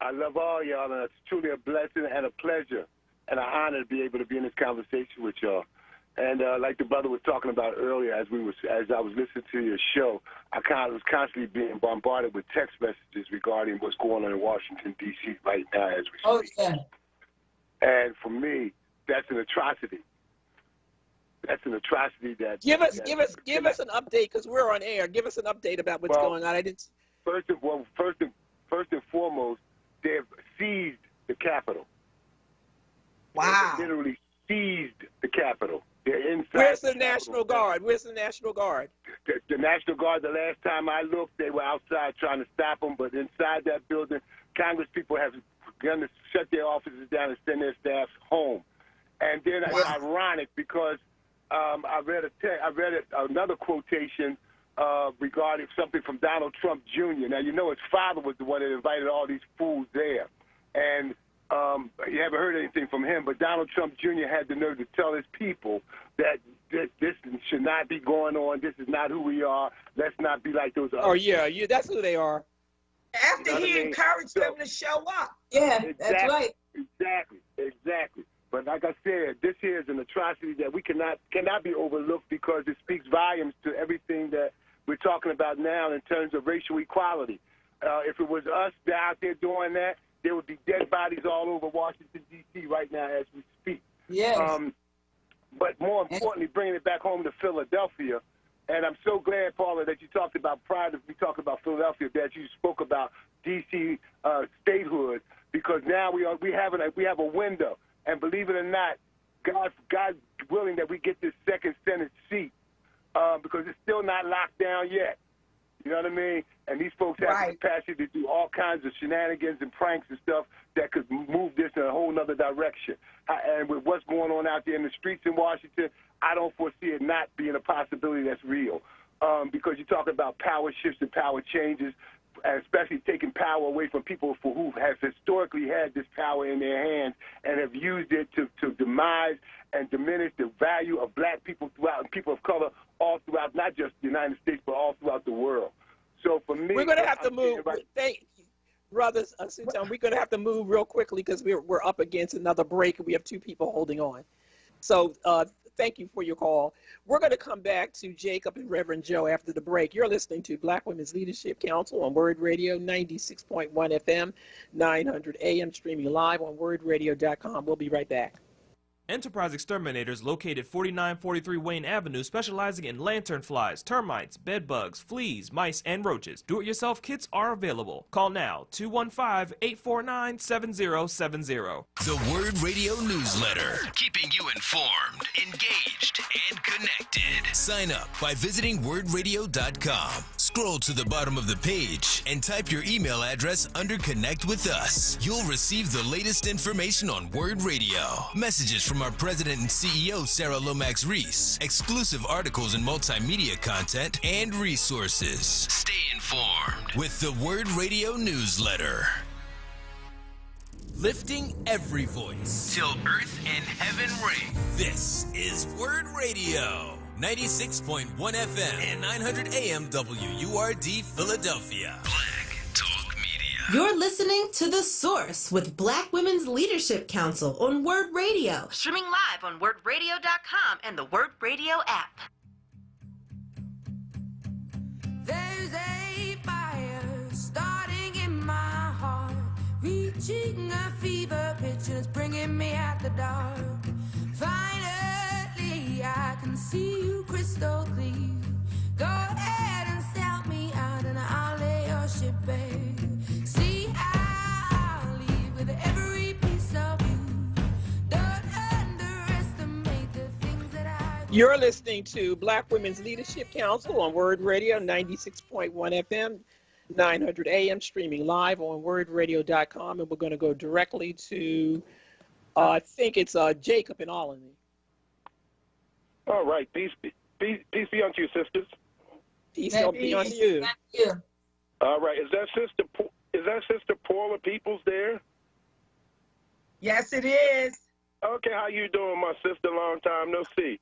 I love all y'all, and it's truly a blessing and a pleasure and an honor to be able to be in this conversation with y'all. And like the brother was talking about earlier, as I was listening to your show, I was constantly being bombarded with text messages regarding what's going on in Washington, D.C. right now as we speak. Yeah. And for me, that's an atrocity. That's an atrocity that give us an update because we're on air. Give us an update about what's going on. First and foremost, they've seized the Capitol. Wow! They literally seized the Capitol. They're inside. Where's the National Guard? Where's the National Guard? The National Guard. The last time I looked, they were outside trying to stop them. But inside that building, Congress people have begun to shut their offices down and send their staffs home. And then it's ironic because I read another quotation regarding something from Donald Trump Jr. Now, you know his father was the one that invited all these fools there. And you haven't heard anything from him, but Donald Trump Jr. had the nerve to tell his people that this should not be going on. This is not who we are. Let's not be like those others. Oh, yeah, that's who they are. After he encouraged them to show up. Yeah, exactly, that's right. Exactly. But like I said, this here is an atrocity that we cannot be overlooked because it speaks volumes to everything that we're talking about now in terms of racial equality. If it was us out there doing that, there would be dead bodies all over Washington, D.C. right now as we speak. Yes. But more importantly, bringing it back home to Philadelphia, and I'm so glad, Paula, that you talked about, prior to me talking about Philadelphia, that you spoke about D.C. statehood, because now we have a window. And believe it or not, God willing that we get this second Senate seat because it's still not locked down yet. You know what I mean? And these folks have the capacity to do all kinds of shenanigans and pranks and stuff that could move this in a whole other direction. And with what's going on out there in the streets in Washington, I don't foresee it not being a possibility that's real. Because you're talking about power shifts and power changes, and especially taking power away from people who have historically had this power in their hands and have used it to demise and diminish the value of black people throughout, and people of color all throughout, not just the United States, but all throughout the world. So for me, we're going to have to move. Thank you, brothers. We're going to have to move real quickly because we're up against another break and we have two people holding on. So thank you for your call. We're going to come back to Jacob and Reverend Joe after the break. You're listening to Black Women's Leadership Council on WURD Radio, 96.1 FM, 900 AM, streaming live on WURDradio.com. We'll be right back. Enterprise Exterminators, located 4943 Wayne Avenue, specializing in lantern flies, termites, bed bugs, fleas, mice, and roaches. Do-it-yourself kits are available. Call now, 215-849-7070. The WURD Radio Newsletter, keeping you informed, engaged, and connected. Sign up by visiting WURDradio.com. Scroll to the bottom of the page and type your email address under Connect with Us. You'll receive the latest information on WURD Radio, messages from our president and CEO, Sarah Lomax Reese, exclusive articles and multimedia content, and resources. Stay informed with the WURD Radio Newsletter. Lifting every voice till earth and heaven ring. This is WURD Radio, 96.1 FM and 900 AM WURD Philadelphia. Black Talk Media. You're listening to The Source with Black Women's Leadership Council on WURD Radio. Streaming live on WURDradio.com and the WURD Radio app. There's a fire starting in my heart, reaching a fever pitch and it's bringing me out the dark. Finally, I can see you crystal clear. Go ahead and sell me out and I'll lay your ship bare. See, I'll leave with every piece of you. Don't underestimate the things that I do. You're listening to Black Women's Leadership Council on WURD Radio, 96.1 FM, 900 AM, streaming live on WURDradio.com. And we're going to go directly to, I think it's Jacob in Albany. All right. Peace be unto you, sisters. Peace be unto you. Thank you. All right. Is that Sister Paula Peoples there? Yes, it is. Okay. How you doing, my sister? Long time no see.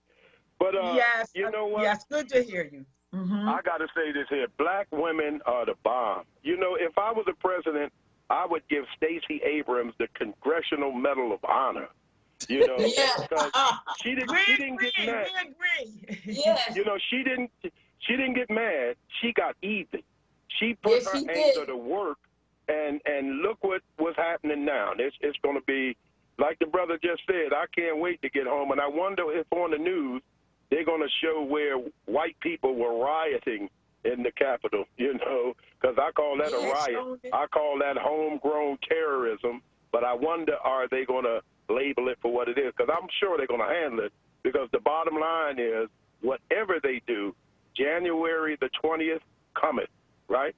But yes, you know what? Yes, good to hear you. I got to say this here. Black women are the bomb. You know, if I was a president, I would give Stacey Abrams the Congressional Medal of Honor. You know, because she didn't get mad. We agree. Yes. You know, she didn't get mad. She got even. She put her anger to work, and look what was happening now. It's going to be, like the brother just said, I can't wait to get home, and I wonder if on the news they're going to show where white people were rioting in the Capitol, you know, because I call that a riot. I call that homegrown terrorism, but I wonder, are they going to label it for what it is? Because I'm sure they're going to handle it, because the bottom line is, whatever they do, January the 20th cometh, right?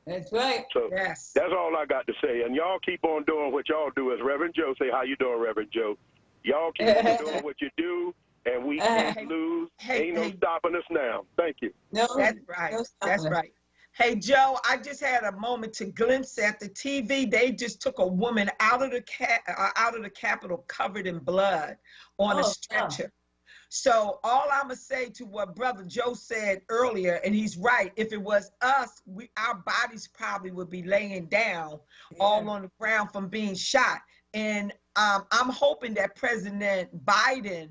That's right. So that's all I got to say. And y'all keep on doing what y'all do. As Reverend Joe say, how you doing, Reverend Joe? Y'all keep on doing what you do, and we can't lose. Ain't no stopping us now. Thank you. No, that's right. That's right. Hey, Joe, I just had a moment to glimpse at the TV. They just took a woman out of the Capitol covered in blood on a stretcher. So all I'm going to say to what Brother Joe said earlier, and he's right, if it was us, our bodies probably would be laying down all on the ground from being shot. And I'm hoping that President Biden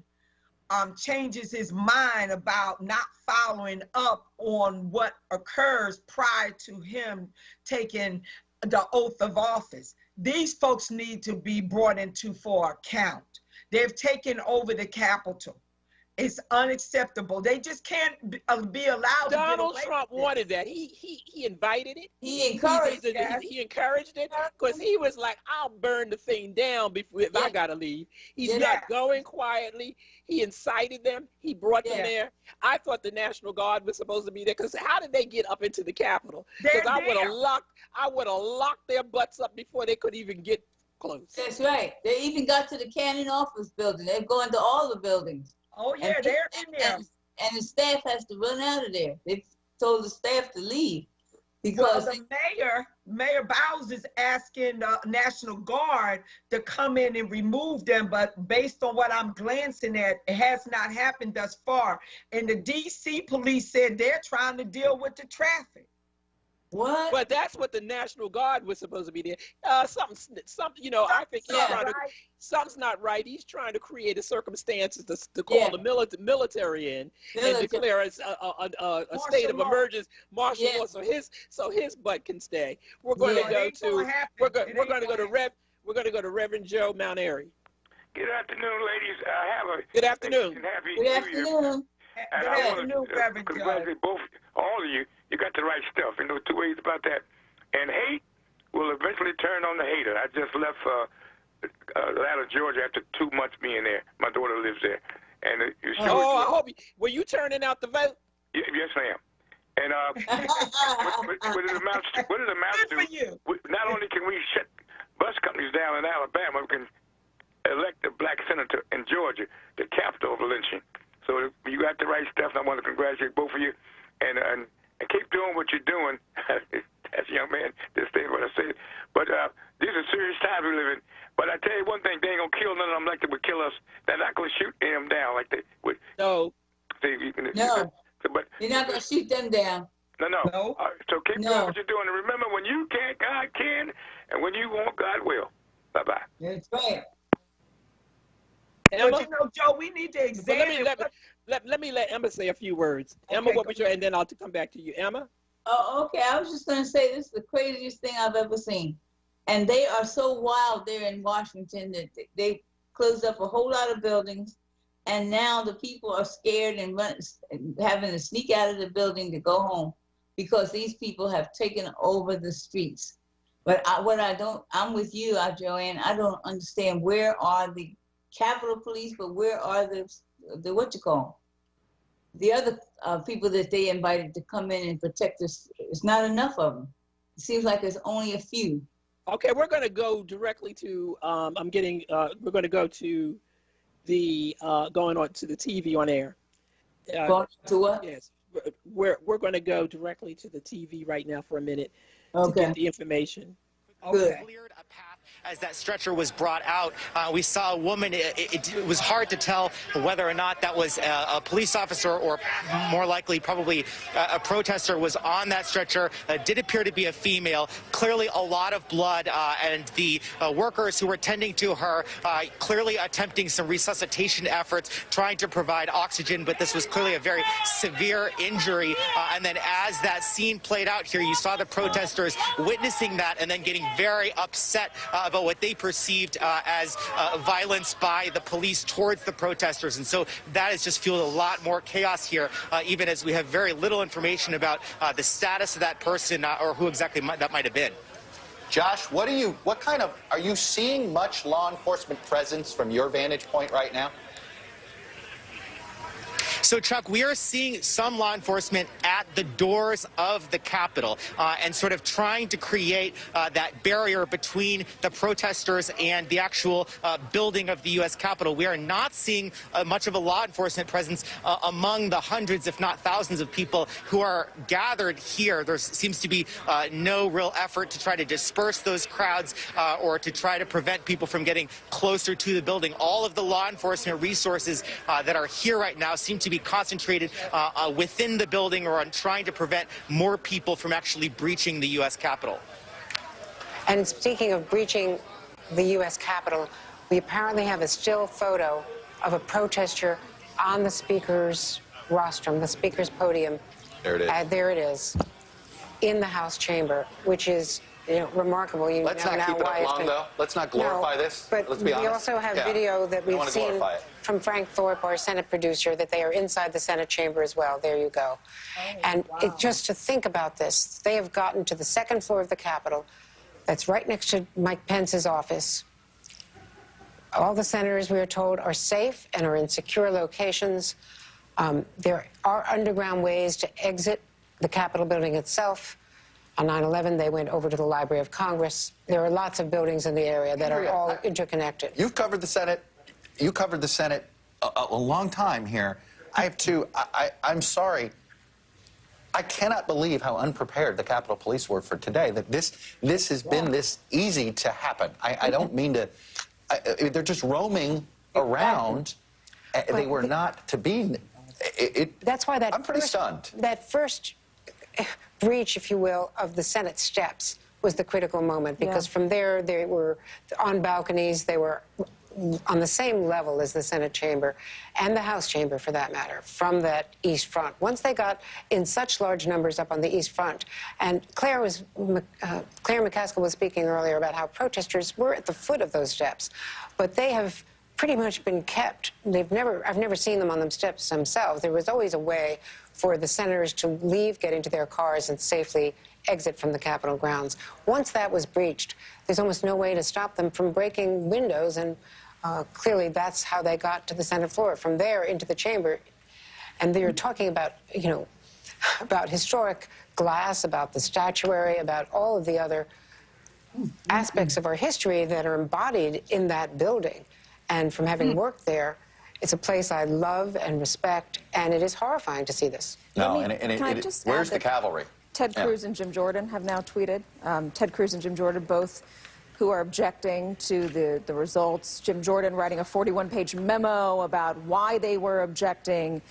changes his mind about not following up on what occurs prior to him taking the oath of office. These folks need to be brought into for account. They've taken over the Capitol. It's unacceptable. They just can't be allowed. Donald Trump wanted that. He invited it. He encouraged it. He encouraged it because he was like, "I'll burn the thing down before if I gotta leave." He's not going quietly. He incited them. He brought them there. I thought the National Guard was supposed to be there because how did they get up into the Capitol? Because I would have locked their butts up before they could even get close. That's right. They even got to the Cannon office building. They've gone to all the buildings. Oh, yeah, they're in there. And the staff has to run out of there. They've told the staff to leave. Because the Mayor Bowles is asking the National Guard to come in and remove them, but based on what I'm glancing at, it has not happened thus far. And the D.C. police said they're trying to deal with the traffic. What? But that's what the National Guard was supposed to be there. Something, you know, I think something's not right. He's trying to create a circumstances to call the military in and declare a state of emergency, martial law, so his butt can stay. We're going to go to we're going to go to Reverend Joe Mount Airy. Good afternoon, ladies. Good afternoon. Happy New Year. And I want to congratulate all of you. You got the right stuff. You know, two ways about that. And hate will eventually turn on the hater. I just left Atlanta, Georgia after 2 months being there. My daughter lives there. And I hope were you turning out the vote? Yes, ma'am. And what it amounts to, not only can we shut bus companies down in Alabama, we can elect a black senator in Georgia, the capital of lynching. So you got the right stuff, and I want to congratulate both of you. And keep doing what you're doing. As a young man, this thing what I said. But these are serious times we live in. But I tell you one thing, they ain't going to kill none of them like they would kill us. They're not going to shoot them down like they would. No. See, no. You're not going to shoot them down. No. So keep doing what you're doing. And remember, when you can't, God can. And when you won't, God will. Bye-bye. That's right. But you know, Joe, we need to examine. Let me let Emma say a few words. Emma, what was your, and then I'll come back to you. Emma? Oh, okay. I was just going to say this is the craziest thing I've ever seen. And they are so wild there in Washington that they closed up a whole lot of buildings. And now the people are scared and having to sneak out of the building to go home because these people have taken over the streets. But I'm with you, Joanne. I don't understand, where are the Capitol Police, but where are the the other people that they invited to come in and protect us? It's not enough of them. It seems like there's only a few. Okay, we're going to go directly to, we're going to go to the, going on to the TV on air. Going to what? Yes, we're going to go directly to the TV right now for a minute to get the information. Good. Cleared a path as that stretcher was brought out. We saw a woman. It was hard to tell whether or not that was a police officer or more likely probably a protester was on that stretcher. Did appear to be a female. Clearly a lot of blood, and the workers who were tending to her clearly attempting some resuscitation efforts, trying to provide oxygen, but this was clearly a very severe injury. And then as that scene played out here, you saw the protesters witnessing that and then getting very upset about what they perceived as violence by the police towards the protesters. And so that has just fueled a lot more chaos here, even as we have very little information about the status of that person or who exactly that might have been. Josh, are you seeing much law enforcement presence from your vantage point right now? So, Chuck, we are seeing some law enforcement at the doors of the Capitol and sort of trying to create that barrier between the protesters and the actual building of the U.S. Capitol. We are not seeing much of a law enforcement presence among the hundreds, if not thousands, of people who are gathered here. There seems to be no real effort to try to disperse those crowds or to try to prevent people from getting closer to the building. All of the law enforcement resources that are here right now seem to be concentrated within the building or on trying to prevent more people from actually breaching the U.S. Capitol. And speaking of breaching the U.S. Capitol, we apparently have a still photo of a protester on the speaker's rostrum, the speaker's podium. There it is. There it is, in the House chamber, which is remarkable. Let's not keep it up long, though. Let's not glorify this. But let's be honest. We also have video that we've seen from Frank Thorpe, our Senate producer, that they are inside the Senate chamber as well. There you go. Just to think about this, they have gotten to the second floor of the Capitol. That's right next to Mike Pence's office. All the senators, we are told, are safe and are in secure locations. There are underground ways to exit the Capitol building itself. On 9/11, they went over to the Library of Congress. There are lots of buildings in the area that are all interconnected. You've covered the Senate. You covered the Senate a long time here. I have too. I'm sorry. I cannot believe how unprepared the Capitol Police were for today, that this has been this easy to happen. I don't mean to. They're just roaming around. They were not to be. That's why I'm pretty stunned. That first breach, if you will, of the Senate steps was the critical moment, because from there, they were on balconies, they were on the same level as the Senate chamber and the House chamber, for that matter, from that East Front. Once they got in such large numbers up on the East Front, and Claire McCaskill was speaking earlier about how protesters were at the foot of those steps, but they have pretty much been kept. I've never seen them on the steps themselves. There was always a way for the senators to leave, get into their cars, and safely exit from the Capitol grounds. Once that was breached, there's almost no way to stop them from breaking windows, and clearly that's how they got to the Senate floor, from there into the chamber. And they're talking about, about historic glass, about the statuary, about all of the other aspects of our history that are embodied in that building. And from having worked there, it's a place I love and respect, and it is horrifying to see this. No, where's the cavalry? Ted Cruz and Jim Jordan have now tweeted. Ted Cruz and Jim Jordan both who are objecting to the results. Jim Jordan writing a 41-page memo about why they were objecting.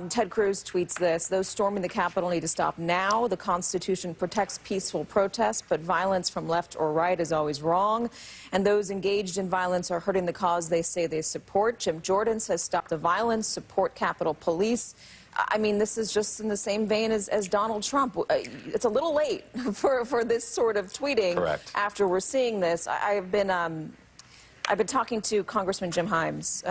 Ted Cruz tweets this: those storming the Capitol need to stop now. The Constitution protects peaceful protest, but violence from left or right is always wrong. And those engaged in violence are hurting the cause they say they support. Jim Jordan says stop the violence, support Capitol Police. I mean, this is just in the same vein as Donald Trump. It's a little late for this sort of tweeting. Correct. After we're seeing this. I've been talking to Congressman Jim Himes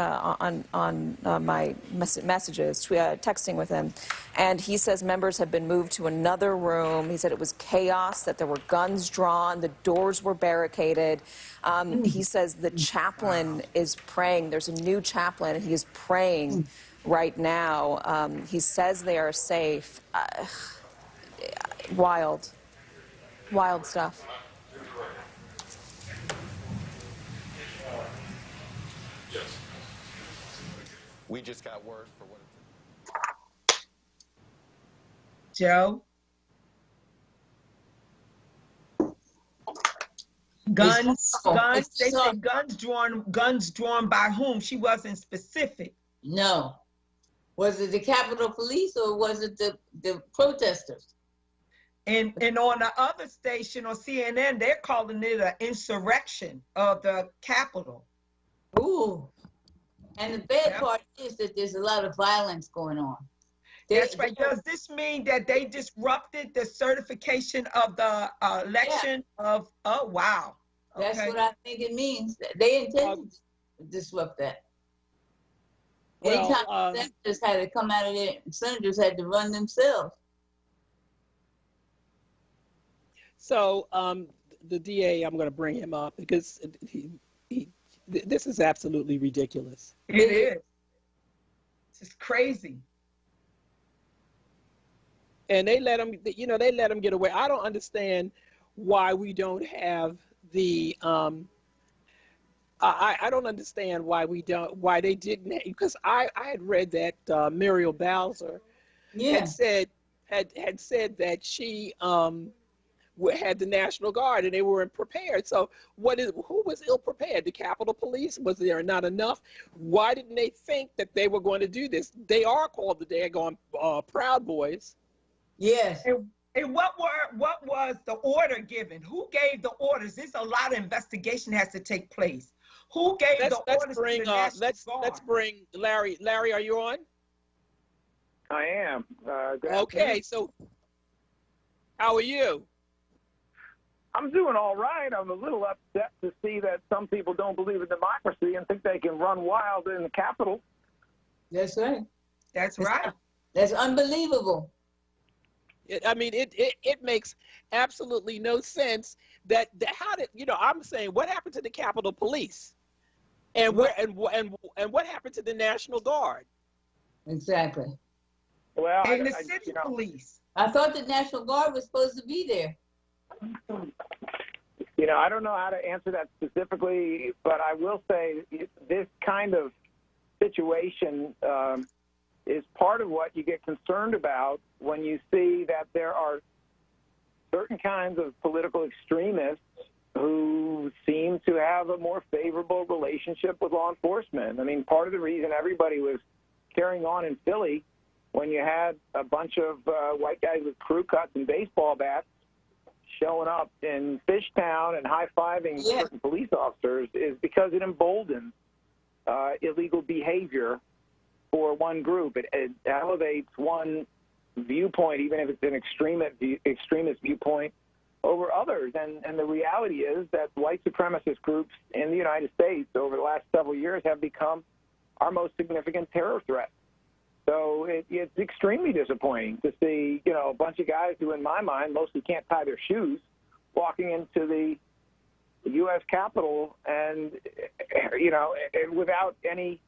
on my messages, texting with him, and he says members have been moved to another room. He said it was chaos, that there were guns drawn, the doors were barricaded. He says the chaplain is praying. There's a new chaplain, and he is praying right now. He says they are safe. Wild stuff. We just got word for what it's... Joe? Guns, they say guns drawn by whom? She wasn't specific. No. Was it the Capitol Police or was it the protesters? And on the other station, on CNN, they're calling it an insurrection of the Capitol. Ooh. And the bad part is that there's a lot of violence going on. That's right. Does this mean that they disrupted the certification of the election of, oh, wow. Okay. That's what I think it means. They intended to disrupt that. Well, anytime senators had to come out of there, senators had to run themselves. So the DA, I'm going to bring him up because this is absolutely ridiculous. It is. It's just crazy. And they let him, they let him get away. I don't understand why we don't have the. I don't understand why they didn't, because I had read that Muriel Bowser had said that she had the National Guard and they weren't prepared. So who was ill prepared? The Capitol Police? Was there not enough? Why didn't they think that they were going to do this? They are called the daggone Proud Boys. Yes. And what was the order given? Who gave the orders? There's a lot of investigation has to take place. Who gave the orders to the National Guard? Let's bring Larry. Larry, are you on? I am. Okay, so how are you? I'm doing all right. I'm a little upset to see that some people don't believe in democracy and think they can run wild in the Capitol. That's right. That's right. That's unbelievable. It makes absolutely no sense that I'm saying, what happened to the Capitol Police, and what happened to the National Guard? Exactly. Well, and the city police. I thought the National Guard was supposed to be there. I don't know how to answer that specifically, but I will say this kind of situation is part of what you get concerned about when you see that there are certain kinds of political extremists who seem to have a more favorable relationship with law enforcement. I mean, part of the reason everybody was carrying on in Philly when you had a bunch of white guys with crew cuts and baseball bats showing up in Fishtown and high-fiving certain police officers is because it emboldens illegal behavior for one group. It elevates one viewpoint, even if it's an extremist viewpoint, over others. And the reality is that white supremacist groups in the United States over the last several years have become our most significant terror threat. So it's extremely disappointing to see, a bunch of guys who, in my mind, mostly can't tie their shoes, walking into the U.S. Capitol and, without any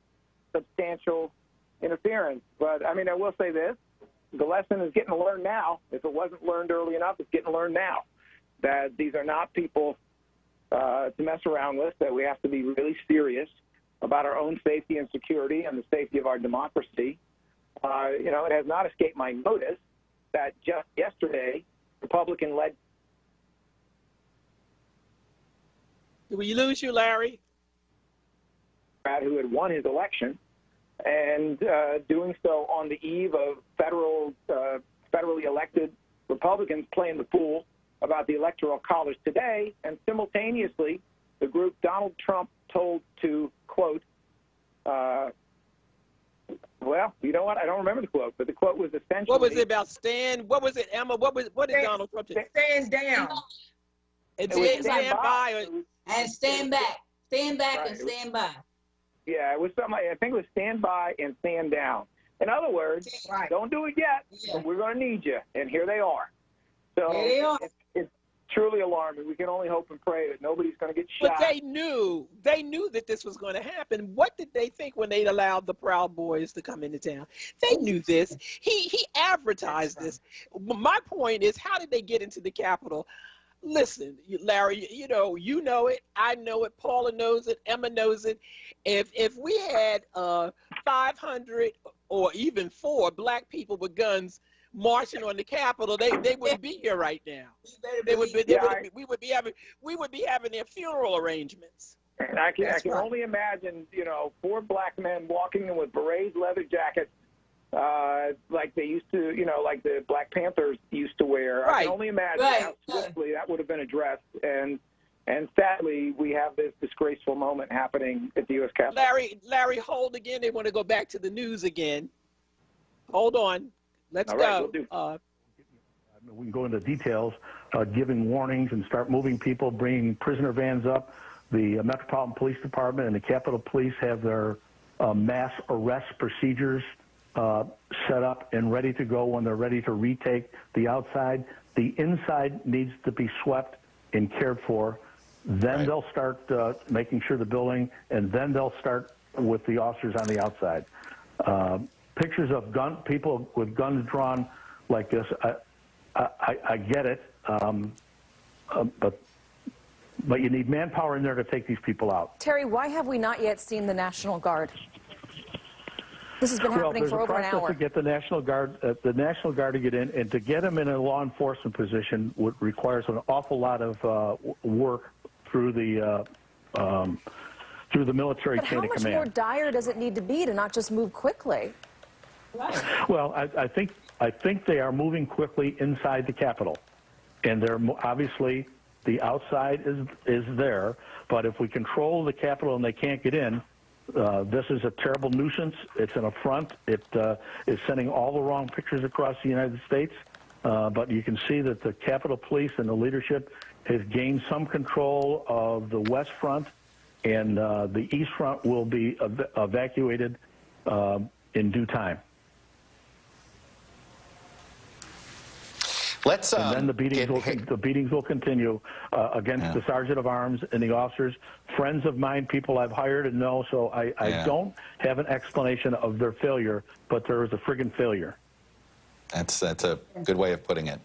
substantial interference. But, I will say this. The lesson is getting learned now. If it wasn't learned early enough, it's getting learned now. That these are not people to mess around with, that we have to be really serious about our own safety and security and the safety of our democracy. It has not escaped my notice that just yesterday, Republican-led Did we lose you, Larry? Who had won his election, and doing so on the eve of federally elected Republicans playing the fool about the Electoral College today, and simultaneously the group Donald Trump told to, quote, well, you know what? I don't remember the quote, but the quote was essentially... What was it about stand? What was it, Emma? What did Donald Trump say? Stand down. And stand by. And stand back. Stand back Right. and stand by. Yeah, it was something I think it was stand by and stand down. In other words, don't do it yet, but we're going to need you. And here they are. So Here they are. It's truly alarming. We can only hope and pray that nobody's going to get shot. But they knew that this was going to happen. What did they think when they allowed the Proud Boys to come into town? They knew this. He advertised this. My point is, how did they get into the Capitol? Listen, Larry, you know it. I know it. Paula knows it. Emma knows it. If we had 500 or even 4 black people with guns marching on the Capitol, they wouldn't be here right now. We would be having their funeral arrangements. And I can only imagine, 4 black men walking in with berets, leather jackets, like they used to, like the Black Panthers used to wear. Right. I can only imagine how swiftly that would have been addressed. And sadly, we have this disgraceful moment happening at the U.S. Capitol. Larry, hold again. They want to go back to the news again. Hold on. Let's go. We can go into details, giving warnings and start moving people, bringing prisoner vans up. The Metropolitan Police Department and the Capitol Police have their mass arrest procedures set up and ready to go when they're ready to retake the outside. The inside needs to be swept and cared for. Then they'll start making sure the building, and then they'll start with the officers on the outside. Pictures of people with guns drawn like this, I get it, but you need manpower in there to take these people out. Terry, why have we not yet seen the National Guard? This has been happening for over an hour. There's a process to get the National Guard to get in, and to get them in a law enforcement position requires an awful lot of work through the military chain of command. But how much more dire does it need to be to not just move quickly? Right. Well, I think they are moving quickly inside the Capitol, and they're obviously the outside is there. But if we control the Capitol and they can't get in, this is a terrible nuisance. It's an affront. It is sending all the wrong pictures across the United States. But you can see that the Capitol Police and the leadership has gained some control of the West Front, and the East Front will be evacuated in due time. And then the beatings will continue against the sergeant of arms and the officers, friends of mine, people I've hired and know. So I don't have an explanation of their failure, but there is a friggin' failure. That's a good way of putting it.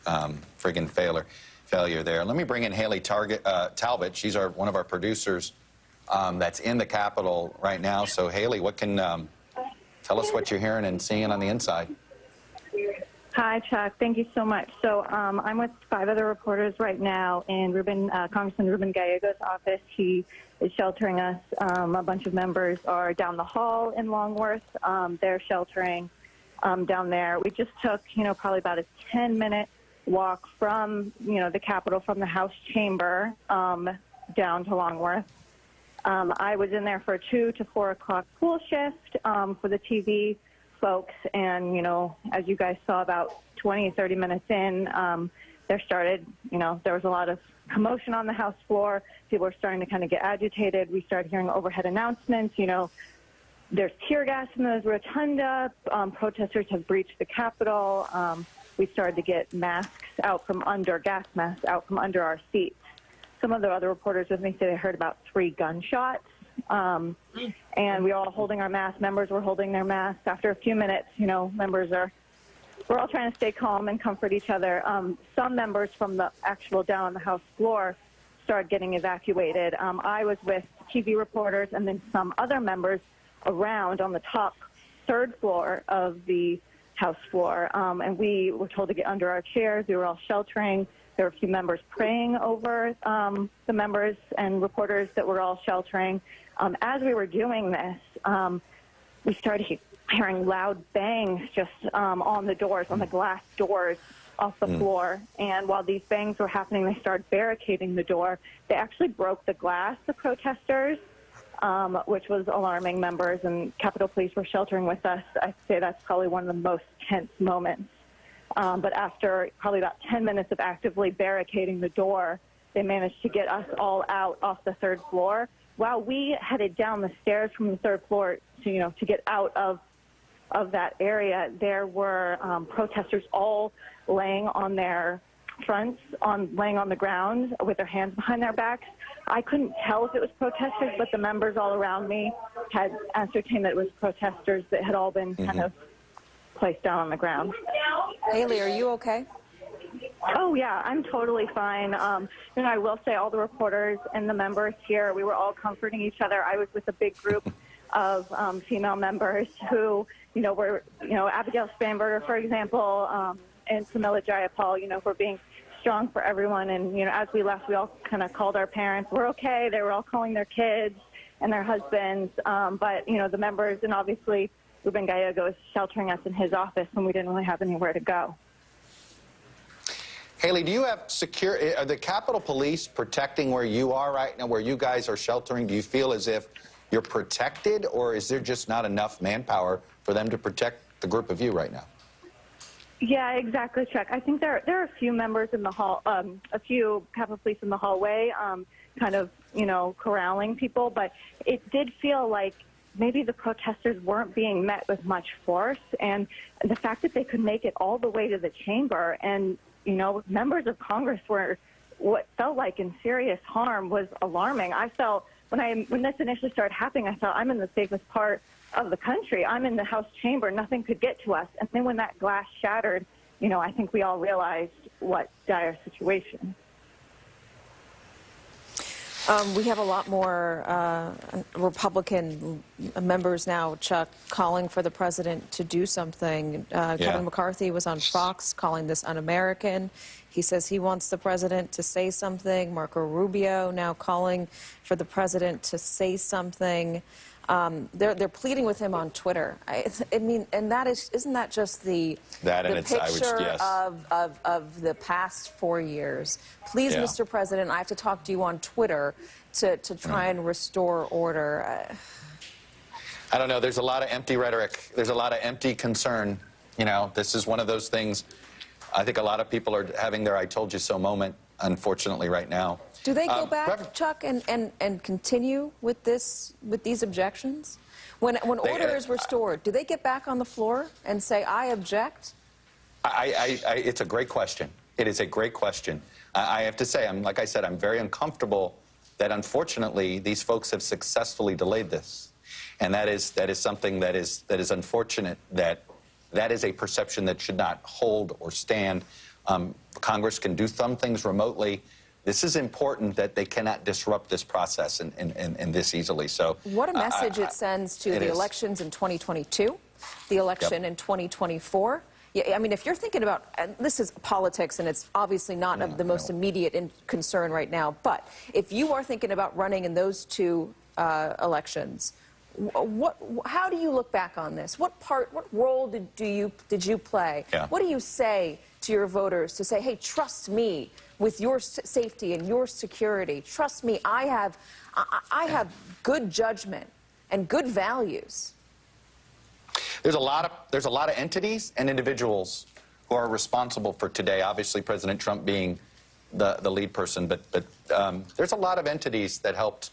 Friggin' failure there. Let me bring in Haley Talbot. She's one of our producers that's in the Capitol right now. So Haley, what can tell us what you're hearing and seeing on the inside? Hi, Chuck. Thank you so much. So I'm with 5 other reporters right now in Congressman Ruben Gallego's office. He is sheltering us. A bunch of members are down the hall in Longworth. They're sheltering down there. We just took, probably about a 10-minute walk from, the Capitol, from the House chamber down to Longworth. I was in there for a 2 to 4 o'clock pool shift for the TV folks, and as you guys saw, about 20, 30 minutes in, there was a lot of commotion on the House floor. People were starting to kind of get agitated. We started hearing overhead announcements, there's tear gas in the rotunda, protesters have breached the Capitol. We started to get gas masks out from under our seats. Some of the other reporters with me say they heard about 3 gunshots. And we were all holding our masks. Members were holding their masks. After a few minutes, we're all trying to stay calm and comfort each other. Some members from the actual down on the House floor started getting evacuated. I was with TV reporters and then some other members around on the top 3rd floor of the House floor. And we were told to get under our chairs. We were all sheltering. There were a few members praying over the members and reporters that were all sheltering. As we were doing this, we started hearing loud bangs just on the doors, on the glass doors off the floor. And while these bangs were happening, they started barricading the door. They actually broke the glass, the protesters, which was alarming. Members and Capitol Police were sheltering with us. I'd say that's probably one of the most tense moments. But after probably about 10 minutes of actively barricading the door, they managed to get us all out off the third floor. While we headed down the stairs from the third floor to get out of that area, there were protesters all laying on their fronts, laying on the ground with their hands behind their backs. I couldn't tell if it was protesters, but the members all around me had ascertained that it was protesters that had all been kind of placed down on the ground. Haley, are you okay? Oh, yeah, I'm totally fine. I will say all the reporters and the members here, we were all comforting each other. I was with a big group of female members who, were, Abigail Spanberger, for example, and Samila Jayapal, were being strong for everyone. And, as we left, we all kind of called our parents. We're okay. They were all calling their kids and their husbands. But, the members, and obviously Ruben Gallego is sheltering us in his office when we didn't really have anywhere to go. Haley, do you have are the Capitol Police protecting where you are right now, where you guys are sheltering? Do you feel as if you're protected, or is there just not enough manpower for them to protect the group of you right now? Yeah, exactly, Chuck. I think there are a few members in the hall, a few Capitol Police in the hallway, kind of, corralling people, but it did feel like maybe the protesters weren't being met with much force, and the fact that they could make it all the way to the chamber and members of Congress were what felt like in serious harm was alarming. I felt when this initially started happening, I thought I'm in the safest part of the country. I'm in the House chamber. Nothing could get to us. And then when that glass shattered, I think we all realized what dire situation. We have a lot more Republican members now, Chuck, calling for the president to do something. Kevin McCarthy was on Fox calling this un-American. He says he wants the president to say something. Marco Rubio now calling for the president to say something. They're pleading with him on Twitter. I mean, and isn't that just the picture of the past 4 years? Please, Mr. President, I have to talk to you on Twitter to try and restore order. I don't know. There's a lot of empty rhetoric. There's a lot of empty concern. This is one of those things. I think a lot of people are having their "I told you so" moment, unfortunately, right now. Do they go back, Chuck, and continue with these objections? When order is restored, do they get back on the floor and say, "I object"? It's a great question. It is a great question. I have to say, like I said, I'm very uncomfortable that unfortunately these folks have successfully delayed this, and that is something that is unfortunate. That is a perception that should not hold or stand. Congress can do some things remotely. This is important that they cannot disrupt this process and this easily. So, what a message it sends to the elections in 2022, the election in 2024. Yeah, I mean, if you're thinking about, this is politics, and it's obviously not of the most immediate concern right now, but if you are thinking about running in those two elections, how do you look back on this? What role did you play? What do you say to your voters to say, hey, trust me with your safety and your security? Trust me, I have good judgment and good values. There's a lot of entities and individuals who are responsible for today. Obviously, President Trump being the lead person, but there's a lot of entities that helped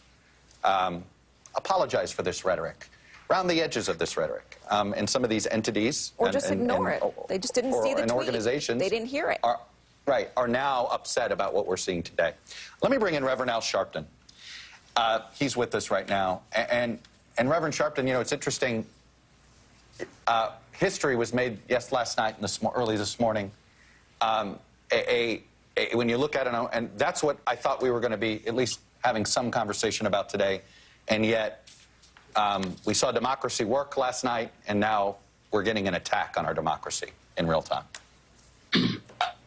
apologize for this rhetoric, around the edges of this rhetoric. And some of these entities... Or just ignore it. They just didn't see the tweet. Organizations... They didn't hear it. Are now upset about what we're seeing today. Let me bring in Reverend Al Sharpton. He's with us right now. And Reverend Sharpton, it's interesting. History was made, last night and early this morning. When you look at it, and that's what I thought we were going to be at least having some conversation about today. And yet, we saw democracy work last night, and now we're getting an attack on our democracy in real time.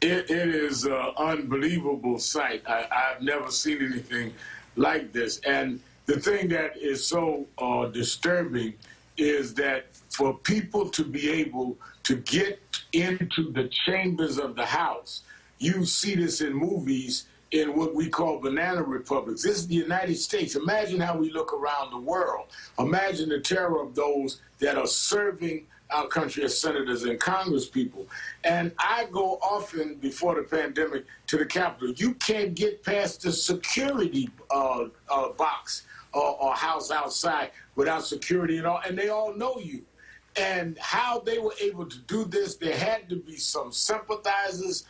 It is an unbelievable sight. I've never seen anything like this. And the thing that is so disturbing is that for people to be able to get into the chambers of the House, you see this in movies in what we call banana republics. This is the United States. Imagine how we look around the world. Imagine the terror of those that are serving our country as senators and congresspeople. And I go often before the pandemic to the Capitol. You can't get past the security box or house outside without security and all, and they all know you. And how they were able to do this, there had to be some sympathizers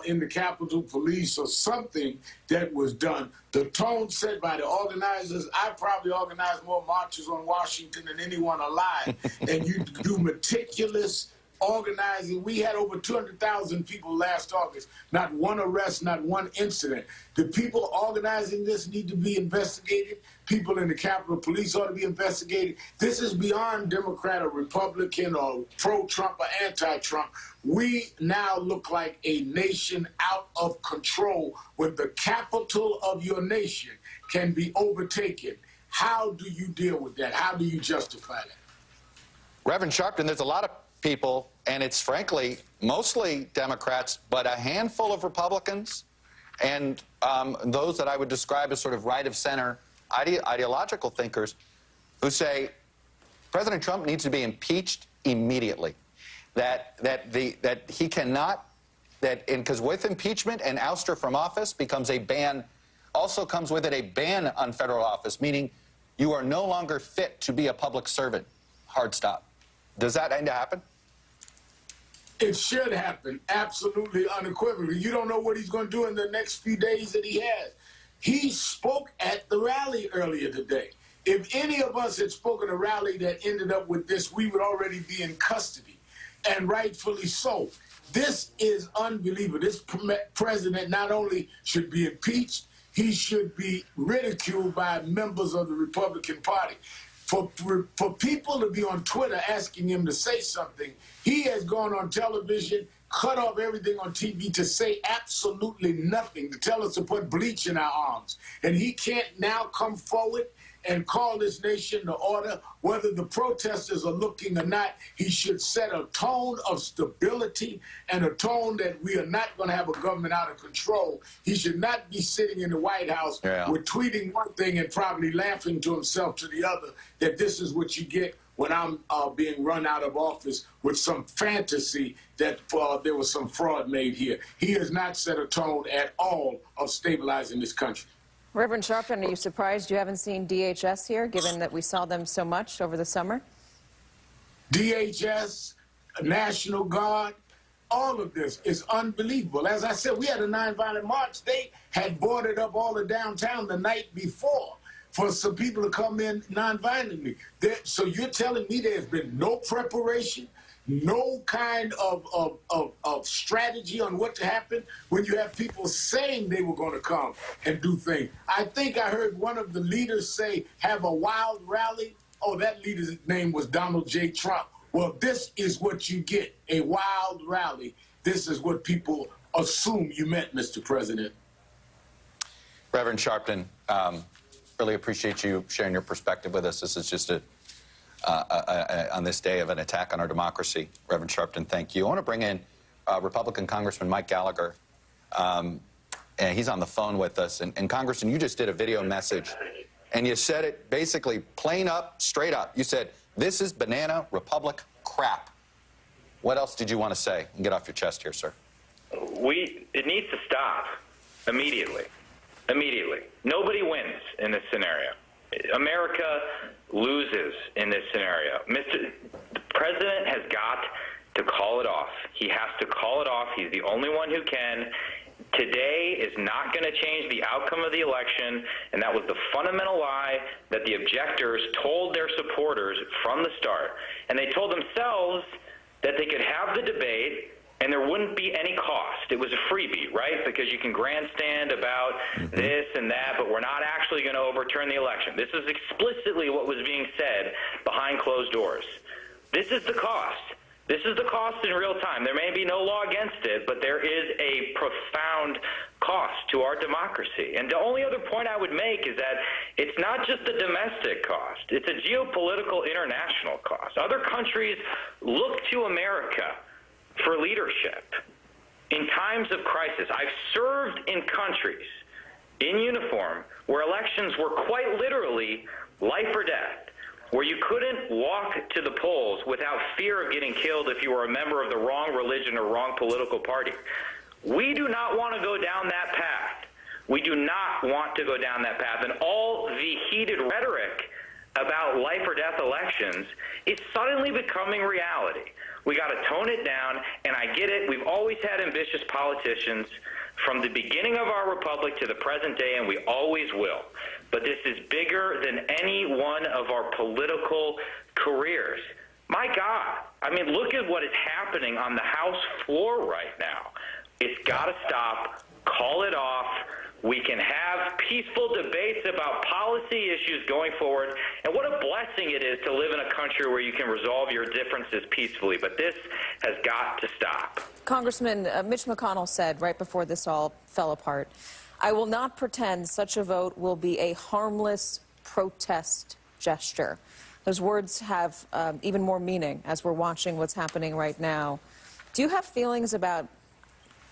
in the Capitol Police or something that was done. The tone set by the organizers, I probably organized more marches on Washington than anyone alive. And you do meticulous organizing. We had over 200,000 people last August. Not one arrest, not one incident. The people organizing this need to be investigated. People in the Capitol Police ought to be investigated. This is beyond Democrat or Republican or pro-Trump or anti-Trump. We now look like a nation out of control when the capital of your nation can be overtaken. How do you deal with that? How do you justify that? Reverend Sharpton, there's a lot of people, and it's frankly mostly Democrats, but a handful of Republicans and those that I would describe as sort of right-of-center ideological thinkers who say President Trump needs to be impeached immediately. That he cannot, because with impeachment and ouster from office becomes a ban, also comes with it a ban on federal office, meaning you are no longer fit to be a public servant. Hard stop. Does that end to happen? It should happen, absolutely, unequivocally. You don't know what he's going to do in the next few days that he has. He spoke at the rally earlier today. If any of us had spoken a rally that ended up with this, we would already be in custody, and rightfully so. This is unbelievable. This president not only should be impeached, he should be ridiculed by members of the Republican Party. For people to be on Twitter asking him to say something, he has gone on television, cut off everything on TV to say absolutely nothing, to tell us to put bleach in our arms. And he can't now come forward and call this nation to order. Whether the protesters are looking or not, he should set a tone of stability and a tone that we are not going to have a government out of control. He should not be sitting in the White House with tweeting one thing and probably laughing to himself to the other, that this is what you get when I'm being run out of office with some fantasy that there was some fraud made here. He has not set a tone at all of stabilizing this country. Reverend Sharpton, are you surprised you haven't seen DHS here, given that we saw them so much over the summer? DHS, National Guard, all of this is unbelievable. As I said, we had a nonviolent march. They had boarded up all the downtown the night before for some people to come in nonviolently. So you're telling me there's been no preparation, no kind of strategy on what to happen when you have people saying they were going to come and do things. I think I heard one of the leaders say, have a wild rally. Oh, that leader's name was Donald J. Trump. Well, this is what you get, a wild rally. This is what people assume you meant, Mr. President. Reverend Sharpton, really appreciate you sharing your perspective with us. This is just on this day of an attack on our democracy. Reverend Sharpton, thank you. I want to bring in Republican Congressman Mike Gallagher. And he's on the phone with us. And Congressman, you just did a video message, and you said it basically plain up, straight up. You said, this is banana republic crap. What else did you want to say? And get off your chest here, sir. It needs to stop immediately. Immediately. Nobody wins in this scenario. America loses in this scenario. The President has got to call it off. He has to call it off. He's the only one who can. Today is not going to change the outcome of the election, and that was the fundamental lie that the objectors told their supporters from the start. And they told themselves that they could have the debate and there wouldn't be any cost. It was a freebie, right? Because you can grandstand about this and that, but we're not actually going to overturn the election. This is explicitly what was being said behind closed doors. This is the cost. This is the cost in real time. There may be no law against it, but there is a profound cost to our democracy. And the only other point I would make is that it's not just a domestic cost. It's a geopolitical international cost. Other countries look to America for leadership in times of crisis. I've served in countries in uniform where elections were quite literally life or death, where you couldn't walk to the polls without fear of getting killed if you were a member of the wrong religion or wrong political party. We do not want to go down that path. We do not want to go down that path. And all the heated rhetoric about life or death elections is suddenly becoming reality. We got to tone it down, and I get it. We've always had ambitious politicians from the beginning of our republic to the present day, and we always will. But this is bigger than any one of our political careers. My God, I mean, look at what is happening on the House floor right now. It's got to stop. Call it off. We can have peaceful debates about policy issues going forward. And what a blessing it is to live in a country where you can resolve your differences peacefully. But this has got to stop. Congressman, Mitch McConnell said right before this all fell apart, "I will not pretend such a vote will be a harmless protest gesture." Those words have even more meaning as we're watching what's happening right now. Do you have feelings about,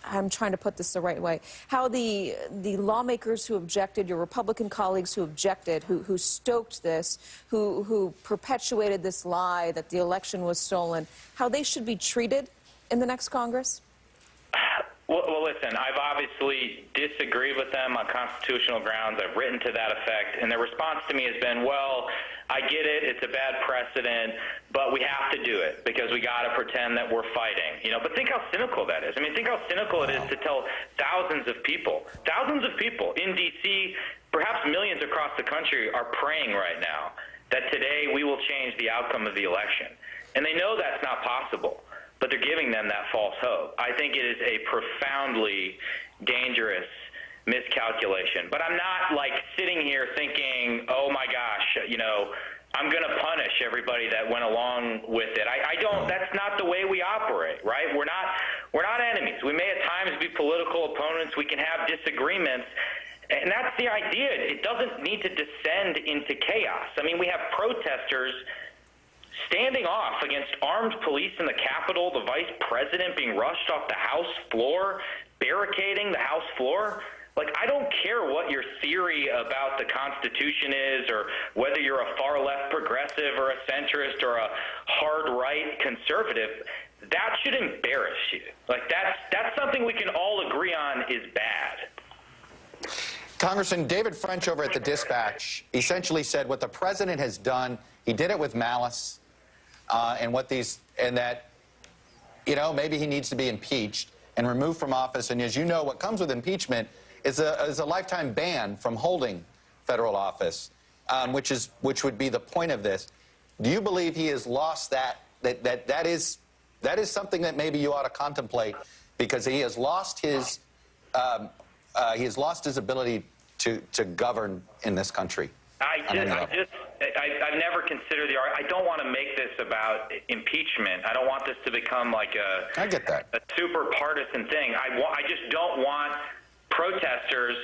I'm trying to put this the right way, how the lawmakers who objected, your Republican colleagues who objected, who stoked this, who perpetuated this lie that the election was stolen, how they should be treated in the next Congress? Well, listen, I've obviously disagreed with them on constitutional grounds. I've written to that effect, and their response to me has been, well, I get it, it's a bad precedent, but we have to do it because we got to pretend that we're fighting. You know, but think how cynical that is. I mean, think how cynical it is to tell thousands of people in D.C., perhaps millions across the country are praying right now that today we will change the outcome of the election. And they know that's not possible, but they're giving them that false hope. I think it is a profoundly dangerous miscalculation. But I'm not like sitting here thinking, oh my gosh, you know, I'm going to punish everybody that went along with it. I don't, that's not the way we operate, right? We're not enemies. We may at times be political opponents. We can have disagreements. And that's the idea. It doesn't need to descend into chaos. I mean, we have protesters standing off against armed police in the Capitol, the vice president being rushed off the House floor, barricading the House floor. Like, I don't care what your theory about the Constitution is or whether you're a far-left progressive or a centrist or a hard-right conservative. That should embarrass you. Like, that's something we can all agree on is bad. Congressman David French over at the Dispatch essentially said what the president has done, he did it with malice, and that, you know, maybe he needs to be impeached and removed from office. And as you know, what comes with impeachment is a lifetime ban from holding federal office, which would be the point of this. Do you believe he has lost that is something that maybe you ought to contemplate, because he has lost his ability to govern in this country? I've never considered I don't want to make this about impeachment. I don't want this to become like I get that. a super partisan thing. I just don't want protesters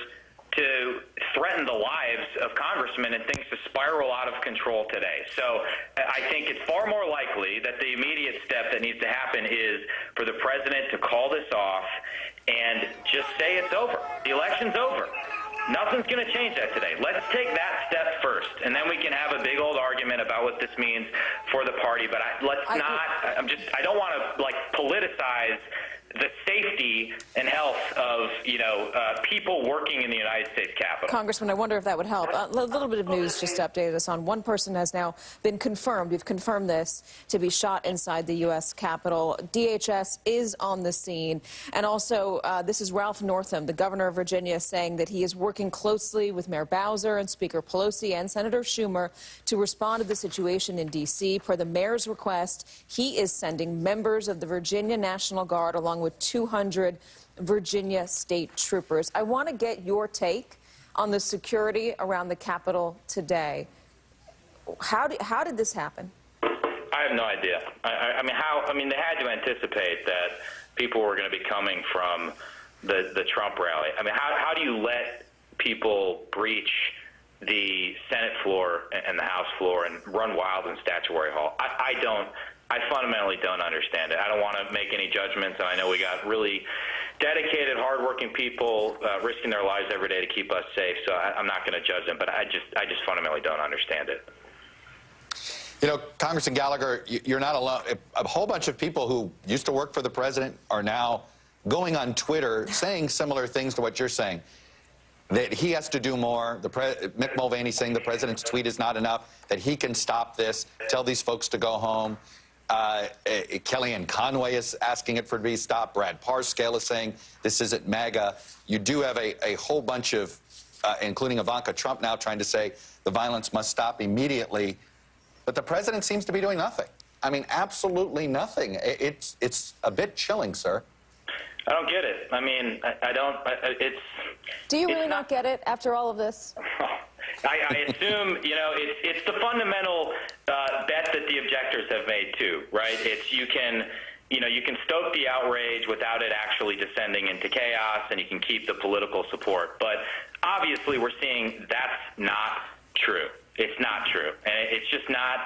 to threaten the lives of congressmen and things to spiral out of control today. So I think it's far more likely that the immediate step that needs to happen is for the president to call this off and just say it's over. The election's over. Nothing's going to change that today. Let's take that step first, and then we can have a big old argument about what this means for the party. But I don't want to like politicize the safety and health of, people working in the United States Capitol. Congressman, I wonder if that would help. A little bit of news just to update us on. One person has now been confirmed, we've confirmed this, to be shot inside the U.S. Capitol. DHS is on the scene. And also, this is Ralph Northam, the governor of Virginia, saying that he is working closely with Mayor Bowser and Speaker Pelosi and Senator Schumer to respond to the situation in D.C. Per the mayor's request, he is sending members of the Virginia National Guard along with 200 Virginia state troopers. I want to get your take on the security around the Capitol today. How did this happen? I I have no idea. I mean, how? I mean, they had to anticipate that people were going to be coming from the Trump rally. I mean, how do you let people breach the Senate floor and the House floor and run wild in Statuary Hall? I fundamentally don't understand it. I don't want to make any judgments, and I know we got really dedicated, hardworking people risking their lives every day to keep us safe, so I'm not going to judge them, but I just fundamentally don't understand it. You know, Congressman Gallagher, you're not alone. A whole bunch of people who used to work for the president are now going on Twitter saying similar things to what you're saying, that he has to do more. Mick Mulvaney saying the president's tweet is not enough, that he can stop this, tell these folks to go home. Kellyanne Conway is asking it for it to be stopped. Brad Parscale is saying this isn't MAGA. You do have a whole bunch of, including Ivanka Trump now, trying to say the violence must stop immediately. But the president seems to be doing nothing. I mean, absolutely nothing. It's a bit chilling, sir. I don't get it. I mean, I don't. Do you really not get it after all of this? I assume, you know, it's the fundamental bet that the objectors have made too, right? It's you can stoke the outrage without it actually descending into chaos, and you can keep the political support. But obviously, we're seeing that's not true. It's not true, and it's just not.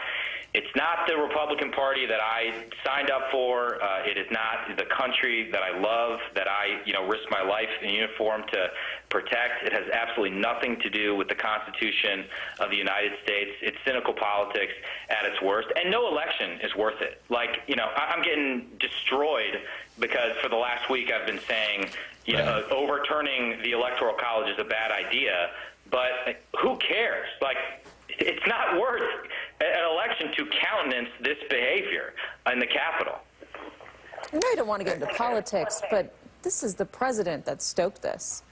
It's not the Republican Party that I signed up for. It is not the country that I love, that I, risk my life in uniform to protect. It has absolutely nothing to do with the Constitution of the United States. It's cynical politics at its worst, and no election is worth it. Like, I'm getting destroyed because for the last week I've been saying, overturning the Electoral College is a bad idea, but who cares? Like, it's not worth an election to countenance this behavior in the Capitol. I know you don't want to get into politics, but this is the president that stoked this.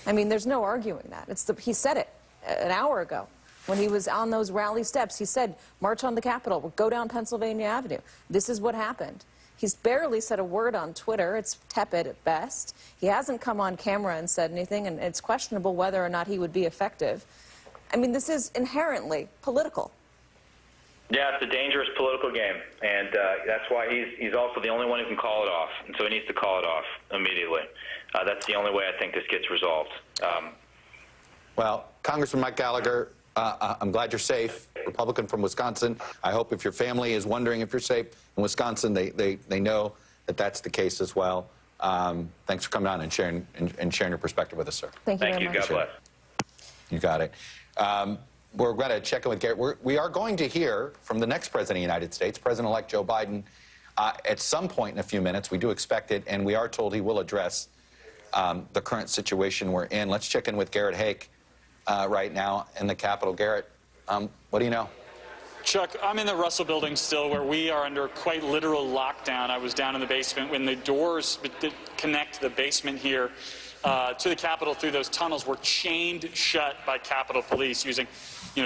I mean, there's no arguing that. He said it an hour ago when he was on those rally steps. He said, march on the Capitol, go down Pennsylvania Avenue. This is what happened. He's barely said a word on Twitter. It's tepid at best. He hasn't come on camera and said anything, and it's questionable whether or not he would be effective. I mean, this is inherently political. Yeah, it's a dangerous political game, and that's why he's also the only one who can call it off, and so he needs to call it off immediately. That's the only way I think this gets resolved. Well, Congressman Mike Gallagher, I'm glad you're safe, Republican from Wisconsin. I hope if your family is wondering if you're safe in Wisconsin, they know that that's the case as well. Thanks for coming on and sharing your perspective with us, sir. Thank you very much. God bless. You got it. We're going to check in with Garrett. We are going to hear from the next president of the United States, President-elect Joe Biden, at some point in a few minutes. We do expect it, and we are told he will address the current situation we're in. Let's check in with Garrett Hake right now in the Capitol. Garrett, what do you know? Chuck, I'm in the Russell Building still, where we are under quite literal lockdown. I was down in the basement when the doors that connect the basement here to the Capitol through those tunnels were chained shut by Capitol Police using,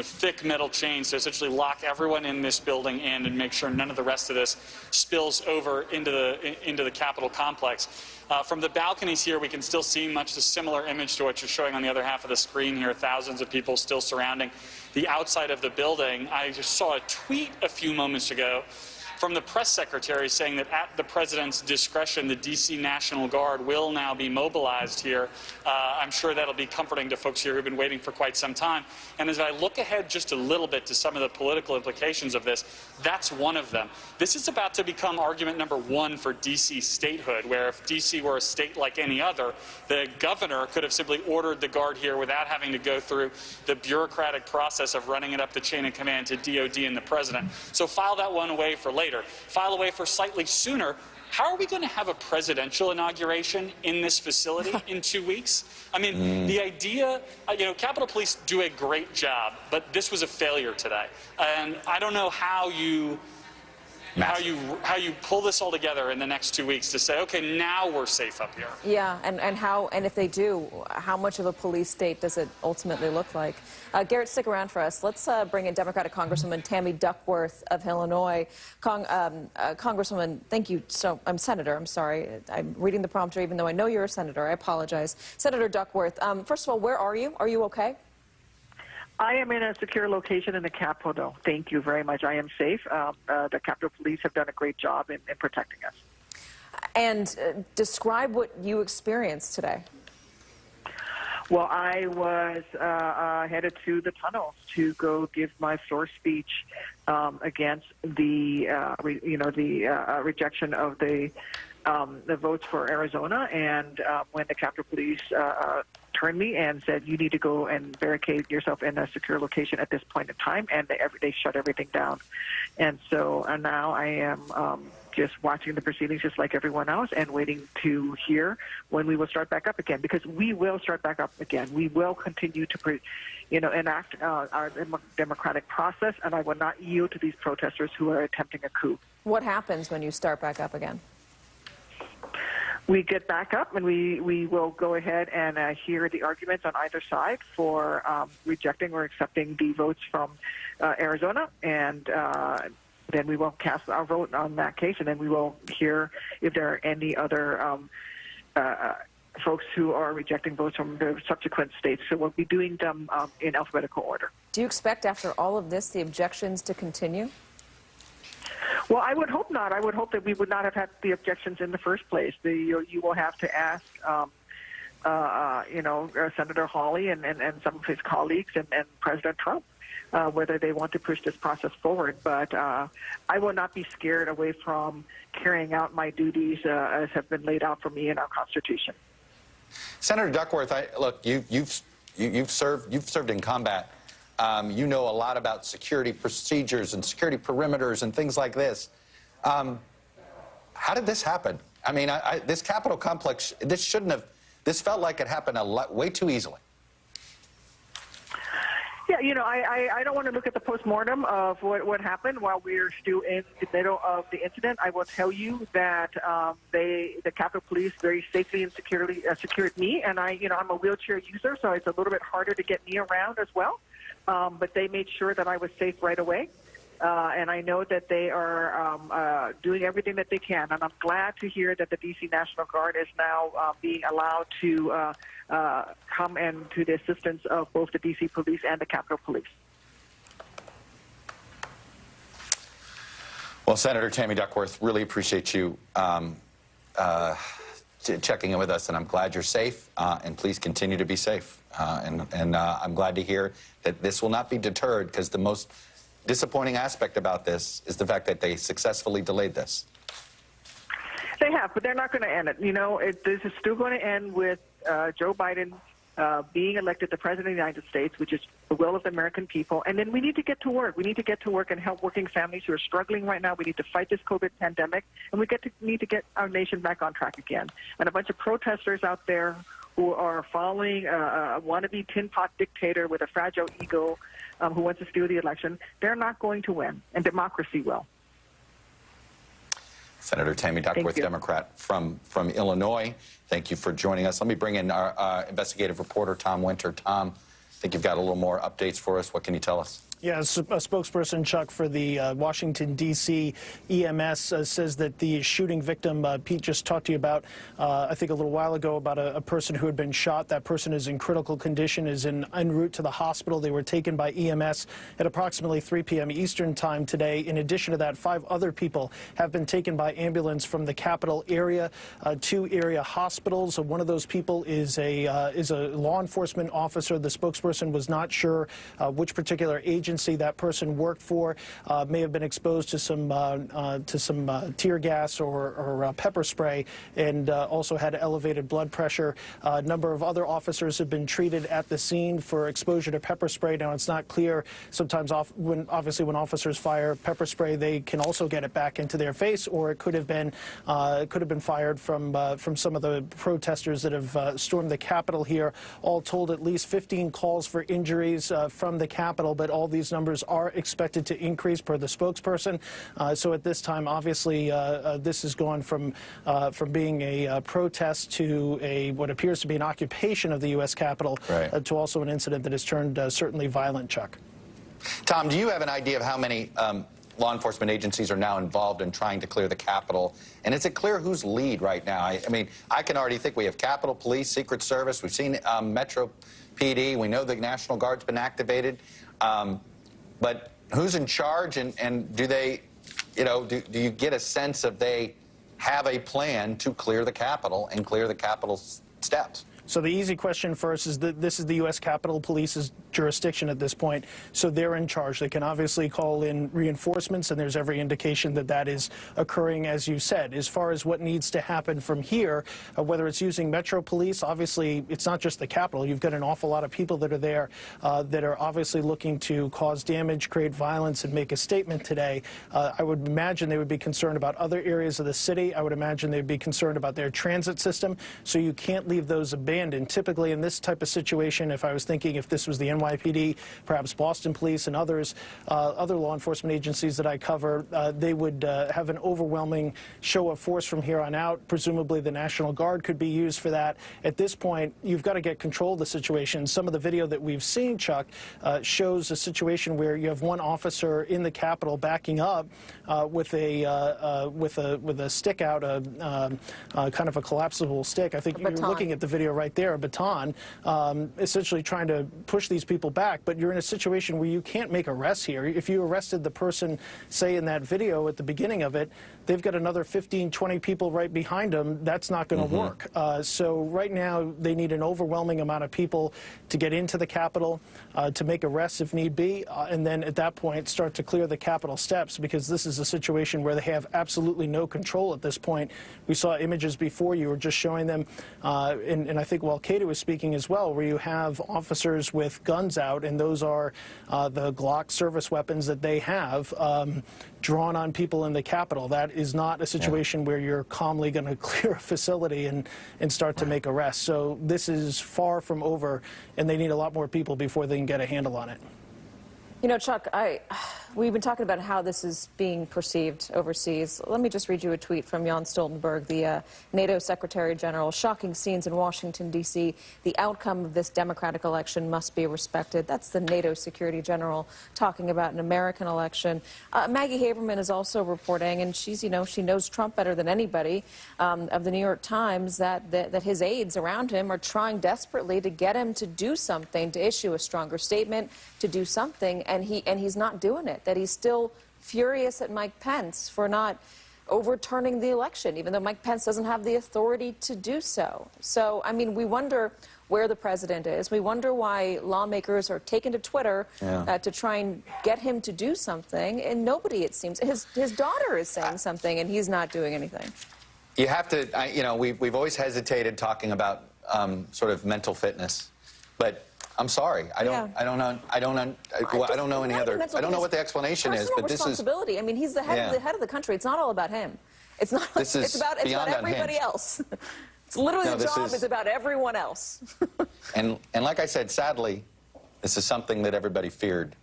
thick metal chains to essentially lock everyone in this building in and make sure none of the rest of this spills over into the Capitol complex. From the balconies here, we can still see much the similar image to what you're showing on the other half of the screen here. Thousands of people still surrounding the outside of the building. I just saw a tweet a few moments ago from the press secretary saying that at the president's discretion, the D.C. National Guard will now be mobilized here. I'm sure that'll be comforting to folks here who've been waiting for quite some time. And as I look ahead just a little bit to some of the political implications of this, that's one of them. This is about to become argument number one for D.C. statehood, where if D.C. were a state like any other, the governor could have simply ordered the Guard here without having to go through the bureaucratic process of running it up the chain of command to DOD and the president. So file that one away for later. File away for slightly sooner. How are we going to have a presidential inauguration in this facility in 2 weeks? I mean, the idea, Capitol Police do a great job, but this was a failure today. And I don't know how you pull this all together in the next 2 weeks to say, okay, now we're safe up here. Yeah, and if they do, how much of a police state does it ultimately look like? Garrett, stick around for us. Let's bring in Democratic Congresswoman Tammy Duckworth of Illinois. Congresswoman, thank you. Senator, I'm sorry. I'm reading the prompter even though I know you're a senator. I apologize. Senator Duckworth, first of all, where are you? Are you okay? I am in a secure location in the Capitol. Thank you very much. I am safe. The Capitol Police have done a great job in protecting us. And describe what you experienced today. Well, I was headed to the tunnels to go give my floor speech against the, rejection of the votes for Arizona. And when the Capitol Police turned me and said, you need to go and barricade yourself in a secure location at this point in time, and they shut everything down. And so now I am just watching the proceedings just like everyone else and waiting to hear when we will start back up again, because we will start back up again. We will continue to enact our democratic process, and I will not yield to these protesters who are attempting a coup. What happens when you start back up again? We get back up and we will go ahead and hear the arguments on either side for rejecting or accepting the votes from Arizona, and then we will cast our vote on that case, and then we will hear if there are any other folks who are rejecting votes from the subsequent states. So we'll be doing them in alphabetical order. Do you expect after all of this the objections to continue? Well, I would hope not. I would hope that we would not have had the objections in the first place. You will have to ask, Senator Hawley and some of his colleagues and President Trump whether they want to push this process forward. But I will not be scared away from carrying out my duties as have been laid out for me in our Constitution. Senator Duckworth, look, you've served in combat. You know a lot about security procedures and security perimeters and things like this. How did this happen? I mean, this Capitol complex, this felt like it happened way too easily. Yeah, I don't want to look at the postmortem of what happened while we're still in the middle of the incident. I will tell you that the Capitol Police very safely and securely secured me, and I'm a wheelchair user, so it's a little bit harder to get me around as well. But they made sure that I was safe right away. And I know that they are doing everything that they can. And I'm glad to hear that the D.C. National Guard is now being allowed to come and to the assistance of both the D.C. Police and the Capitol Police. Well, Senator Tammy Duckworth, really appreciate you checking in with us, and I'm glad you're safe, and please continue to be safe. And I'm glad to hear that this will not be deterred, because the most disappointing aspect about this is the fact that they successfully delayed this. They have, but they're not going to end it. This is still going to end with Joe Biden being elected the President of the United States, which is the will of the American people. And then we need to get to work. We need to get to work and help working families who are struggling right now. We need to fight this COVID pandemic, and we need to get our nation back on track again. And a bunch of protesters out there who are following a wannabe tin pot dictator with a fragile ego who wants to steal the election, they're not going to win, and democracy will. Senator Tammy Duckworth, Democrat from Illinois, thank you for joining us. Let me bring in our investigative reporter, Tom Winter. Tom, I think you've got a little more updates for us. What can you tell us? Yeah, a spokesperson, Chuck, for the Washington, D.C. EMS says that the shooting victim, Pete just talked to you about, I think a little while ago, about a person who had been shot. That person is in critical condition, is en route to the hospital. They were taken by EMS at approximately 3 p.m. Eastern time today. In addition to that, 5 other people have been taken by ambulance from the Capitol area, 2 area hospitals. One of those people is a law enforcement officer. The spokesperson was not sure which particular agency that person worked for. May have been exposed to some tear gas or pepper spray, and also had elevated blood pressure. A number of other officers have been treated at the scene for exposure to pepper spray. Now, it's not clear. Sometimes, when officers fire pepper spray, they can also get it back into their face, or it could have been fired from some of the protesters that have stormed the Capitol here. All told, at least 15 calls for injuries from the Capitol, but all these numbers are expected to increase per the spokesperson. So at this time, obviously, this has gone from being a protest to what appears to be an occupation of the U.S. Capitol, to also an incident that has turned certainly violent, Chuck. Tom, do you have an idea of how many law enforcement agencies are now involved in trying to clear the Capitol. And is it clear who's lead right now? I mean, I can already think we have Capitol Police, Secret Service. We've seen Metro PD. We know the National Guard's been activated. But who's in charge, and do they, do you get a sense of they have a plan to clear the Capitol and clear the Capitol steps? So the easy question first is that this is the U.S. Capitol Police's jurisdiction at this point, so they're in charge. They can obviously call in reinforcements, and there's every indication that that is occurring, as you said. As far as what needs to happen from here, whether it's using Metro Police, obviously it's not just the Capitol. You've got an awful lot of people that are there that are obviously looking to cause damage, create violence, and make a statement today. I would imagine they would be concerned about other areas of the city. I would imagine they'd be concerned about their transit system, so you can't leave those abandoned. Typically in this type of situation, if I was thinking if this was the NYPD, perhaps Boston Police and others, other law enforcement agencies that I cover, they would have an overwhelming show of force from here on out. Presumably the National Guard could be used for that. At this point, you've got to get control of the situation. Some of the video that we've seen, Chuck, shows a situation where you have one officer in the Capitol backing up with a stick out, kind of a collapsible stick. I think you're looking at the video right there, a baton, essentially trying to push these people back. But you're in a situation where you can't make arrests here. If you arrested the person, say, in that video at the beginning of it, they've got another 15, 20 people right behind them. That's not going to work. So right now, they need an overwhelming amount of people to get into the Capitol, to make arrests if need be, and then at that point start to clear the Capitol steps, because this is a situation where they have absolutely no control at this point. We saw images before, you were just showing them, and I think while Katie was speaking as well, where you have officers with guns out, and those are the Glock service weapons that they have, drawn on people in the Capitol. That is not a situation where you're calmly going to clear a facility and start to make arrests. So this is far from over, and they need a lot more people before they can get a handle on it. You know, Chuck, we've been talking about how this is being perceived overseas. Let me just read you a tweet from Jens Stoltenberg, the NATO Secretary General. Shocking scenes in Washington, D.C. The outcome of this democratic election must be respected. That's the NATO Security General talking about an American election. Maggie Haberman is also reporting, and she's, she knows Trump better than anybody, of the New York Times, that his aides around him are trying desperately to get him to do something, to issue a stronger statement, to do something, and he's not doing it. That he's still furious at Mike Pence for not overturning the election, even though Mike Pence doesn't have the authority to do so. So, I mean, we wonder where the president is. We wonder why lawmakers are taking to Twitter to try and get him to do something, and nobody, it seems. His daughter is saying something, and he's not doing anything. You have to, we've always hesitated talking about sort of mental fitness, but I'm sorry. I don't know any other. I don't know what the explanation is, but this is responsibility. I mean, he's the head of the country. It's not all about him. It's not. It's about everybody else. It's literally the job is about everyone else. and like I said, sadly, this is something that everybody feared.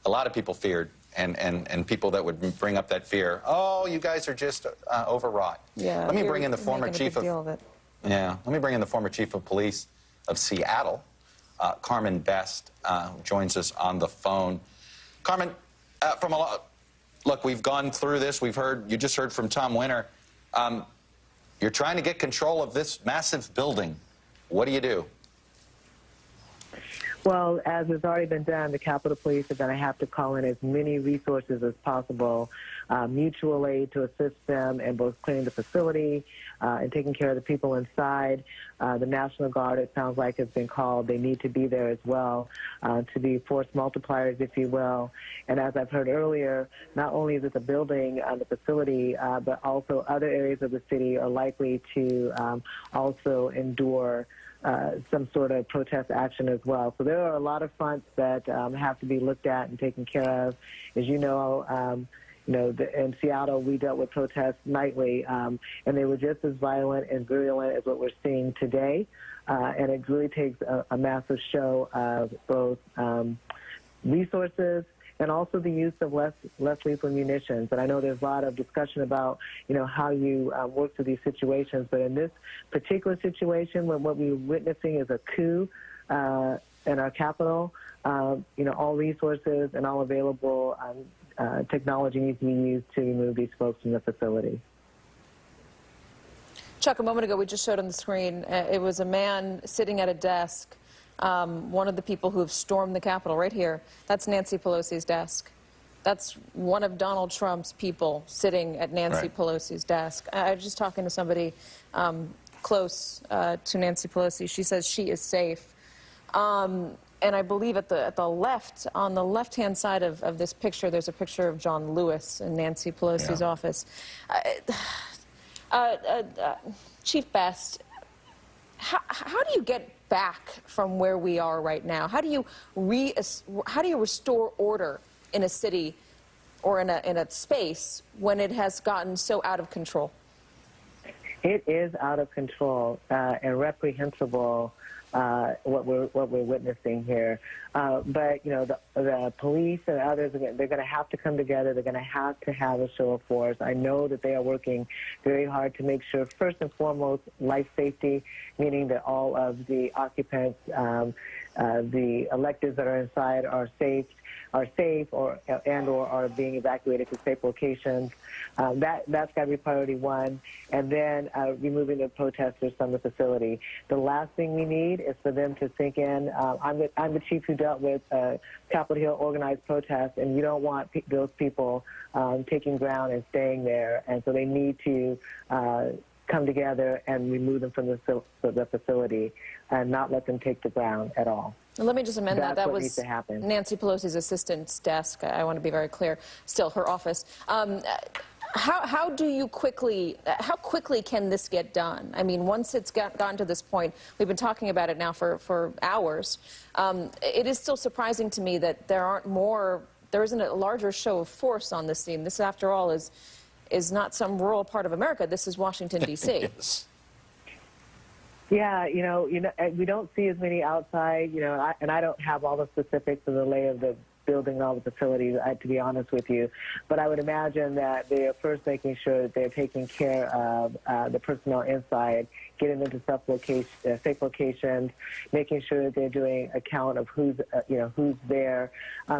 A lot of people feared, and people that would bring up that fear. Oh, you guys are just overwrought. Yeah. Let me bring in the former chief of Let me bring in the former chief of police of Seattle. Carmen Best joins us on the phone. Carmen, look, we've gone through this. You just heard from Tom Winter. You're trying to get control of this massive building. What do you do? Well, as has already been done, the Capitol Police are going to have to call in as many resources as possible, mutual aid to assist them in both cleaning the facility and taking care of the people inside. The National Guard, it sounds like, has been called. They need to be there as well to be force multipliers, if you will. And as I've heard earlier, not only is it the building, the facility, but also other areas of the city are likely to also endure some sort of protest action as well. So there are a lot of fronts that have to be looked at and taken care of. As you know, in Seattle, we dealt with protests nightly, and they were just as violent and virulent as what we're seeing today. And it really takes a massive show of both resources and also the use of less lethal munitions. And I know there's a lot of discussion about, how you work through these situations. But in this particular situation, when what we're witnessing is a coup in our capital, all resources and all available technology needs to be used to remove these folks from the facility. Chuck, a moment ago we just showed on the screen, it was a man sitting at a desk, one of the people who have stormed the Capitol right here. That's Nancy Pelosi's desk. That's one of Donald Trump's people sitting at Nancy Pelosi's desk. I was just talking to somebody close to Nancy Pelosi. She says she is safe. And I believe at the left, on the left-hand side of this picture, there's a picture of John Lewis in Nancy Pelosi's office. Chief Best, how do you get back from where we are right now? How do you restore order in a city or in a space when it has gotten so out of control? It is out of control and reprehensible. What we're witnessing here, but you know the police and others, they're going to have to come together. They're going to have a show of force. I know that they are working very hard to make sure, first and foremost, life safety, meaning that all of the occupants, the electeds that are inside are safe or are being evacuated to safe locations. That's got to be priority one. And then removing the protesters from the facility. The last thing we need is for them to sink in. I'm the chief who dealt with Capitol Hill organized protests, and you don't want those people taking ground and staying there. And so they need to come together and remove them from the facility and not let them take the ground at all. Let me just amend that. That was needs to happen. Nancy Pelosi's assistant's desk. I want to be very clear. Still, her office. How quickly can this get done? I mean, once it's gotten to this point, we've been talking about it now for hours. It is still surprising to me that there isn't a larger show of force on the scene. This, after all, is not some rural part of America. This is Washington, D.C. Yes. Yeah, you know, we don't see as many outside, and I don't have all the specifics of the lay of the building and all the facilities, to be honest with you. But I would imagine that they are first making sure that they're taking care of the personnel inside, getting them to safe locations, making sure that they're doing a count of who's there,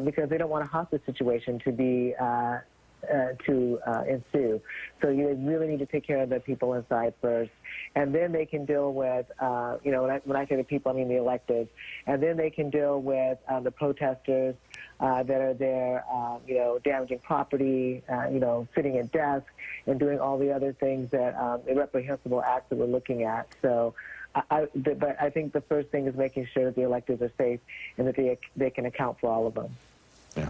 because they don't want a hostage situation to be ensue. So you really need to take care of the people inside first, and then they can deal with, when I say the people, I mean the electeds, and then they can deal with the protesters that are there, damaging property, sitting at desks and doing all the other things that the reprehensible acts that we're looking at. So. But I think the first thing is making sure that the electeds are safe and that they can account for all of them. Yeah.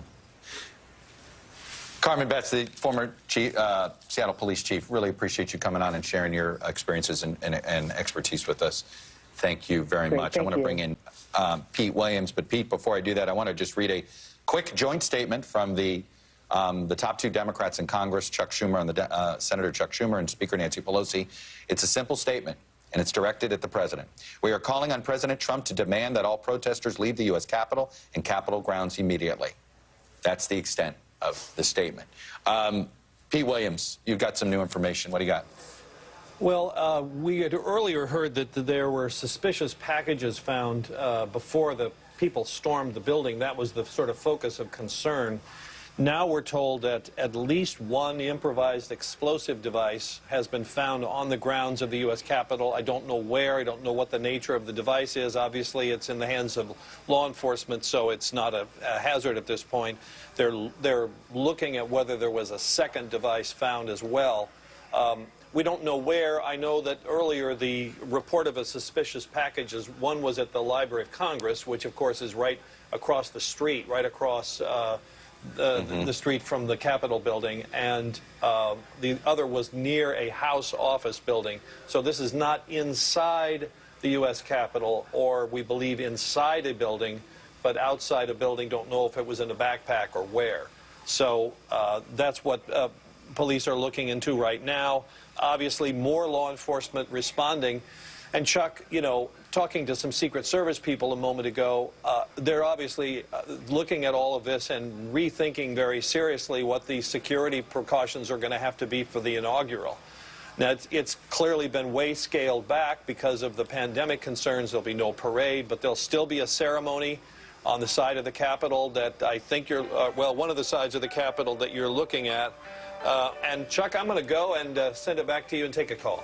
Carmen Betts, the former Seattle police chief, really appreciate you coming on and sharing your experiences and expertise with us. Thank you very much. I want to bring in Pete Williams, but Pete, before I do that, I want to just read a quick joint statement from the top two Democrats in Congress, Chuck Schumer and Senator Chuck Schumer and Speaker Nancy Pelosi. It's a simple statement, and it's directed at the president. We are calling on President Trump to demand that all protesters leave the U.S. Capitol and Capitol grounds immediately. That's the extent of the statement. Pete Williams, you've got some new information. What do you got? Well, we had earlier heard that there were suspicious packages found before the people stormed the building. That was the sort of focus of concern. Now we're told that at least one improvised explosive device has been found on the grounds of the U.S. Capitol. I don't know where. I don't know what the nature of the device is. Obviously, it's in the hands of law enforcement, so it's not a hazard at this point. They're looking at whether there was a second device found as well. We don't know where. I know that earlier the report of a suspicious package one was at the Library of Congress, which of course is right across the street, right across the street from the Capitol building, and the other was near a House office building. So this is not inside the U.S. Capitol, or we believe inside a building, but outside a building. Don't know if it was in a backpack or where. So that's what police are looking into right now. Obviously, more law enforcement responding. And Chuck, talking to some Secret Service people a moment ago, they're obviously looking at all of this and rethinking very seriously what the security precautions are going to have to be for the inaugural. Now, it's clearly been way scaled back because of the pandemic concerns. There'll be no parade, but there'll still be a ceremony on the side of the Capitol that I think you're, well, one of the sides of the Capitol that you're looking at. And Chuck, I'm going to go and send it back to you and take a call.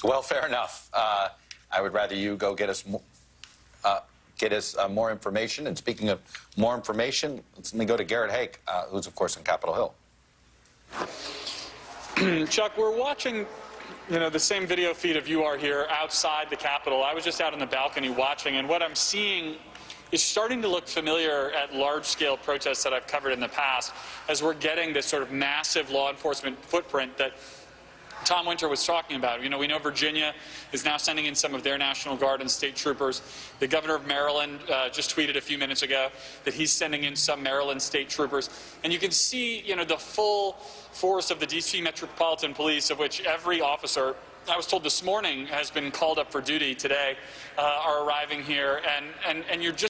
Well, fair enough. I would rather you go get us more information. And speaking of more information, let me go to Garrett Hake, who's, of course, on Capitol Hill. Chuck, we're watching, the same video feed of you are here outside the Capitol. I was just out on the balcony watching, and what I'm seeing is starting to look familiar at large-scale protests that I've covered in the past, as we're getting this sort of massive law enforcement footprint that Tom Winter was talking about. We know Virginia is now sending in some of their National Guard and state troopers. The governor of Maryland just tweeted a few minutes ago that he's sending in some Maryland state troopers. And you can see, the full force of the D.C. Metropolitan Police, of which every officer, I was told this morning, has been called up for duty today, are arriving here. And you're just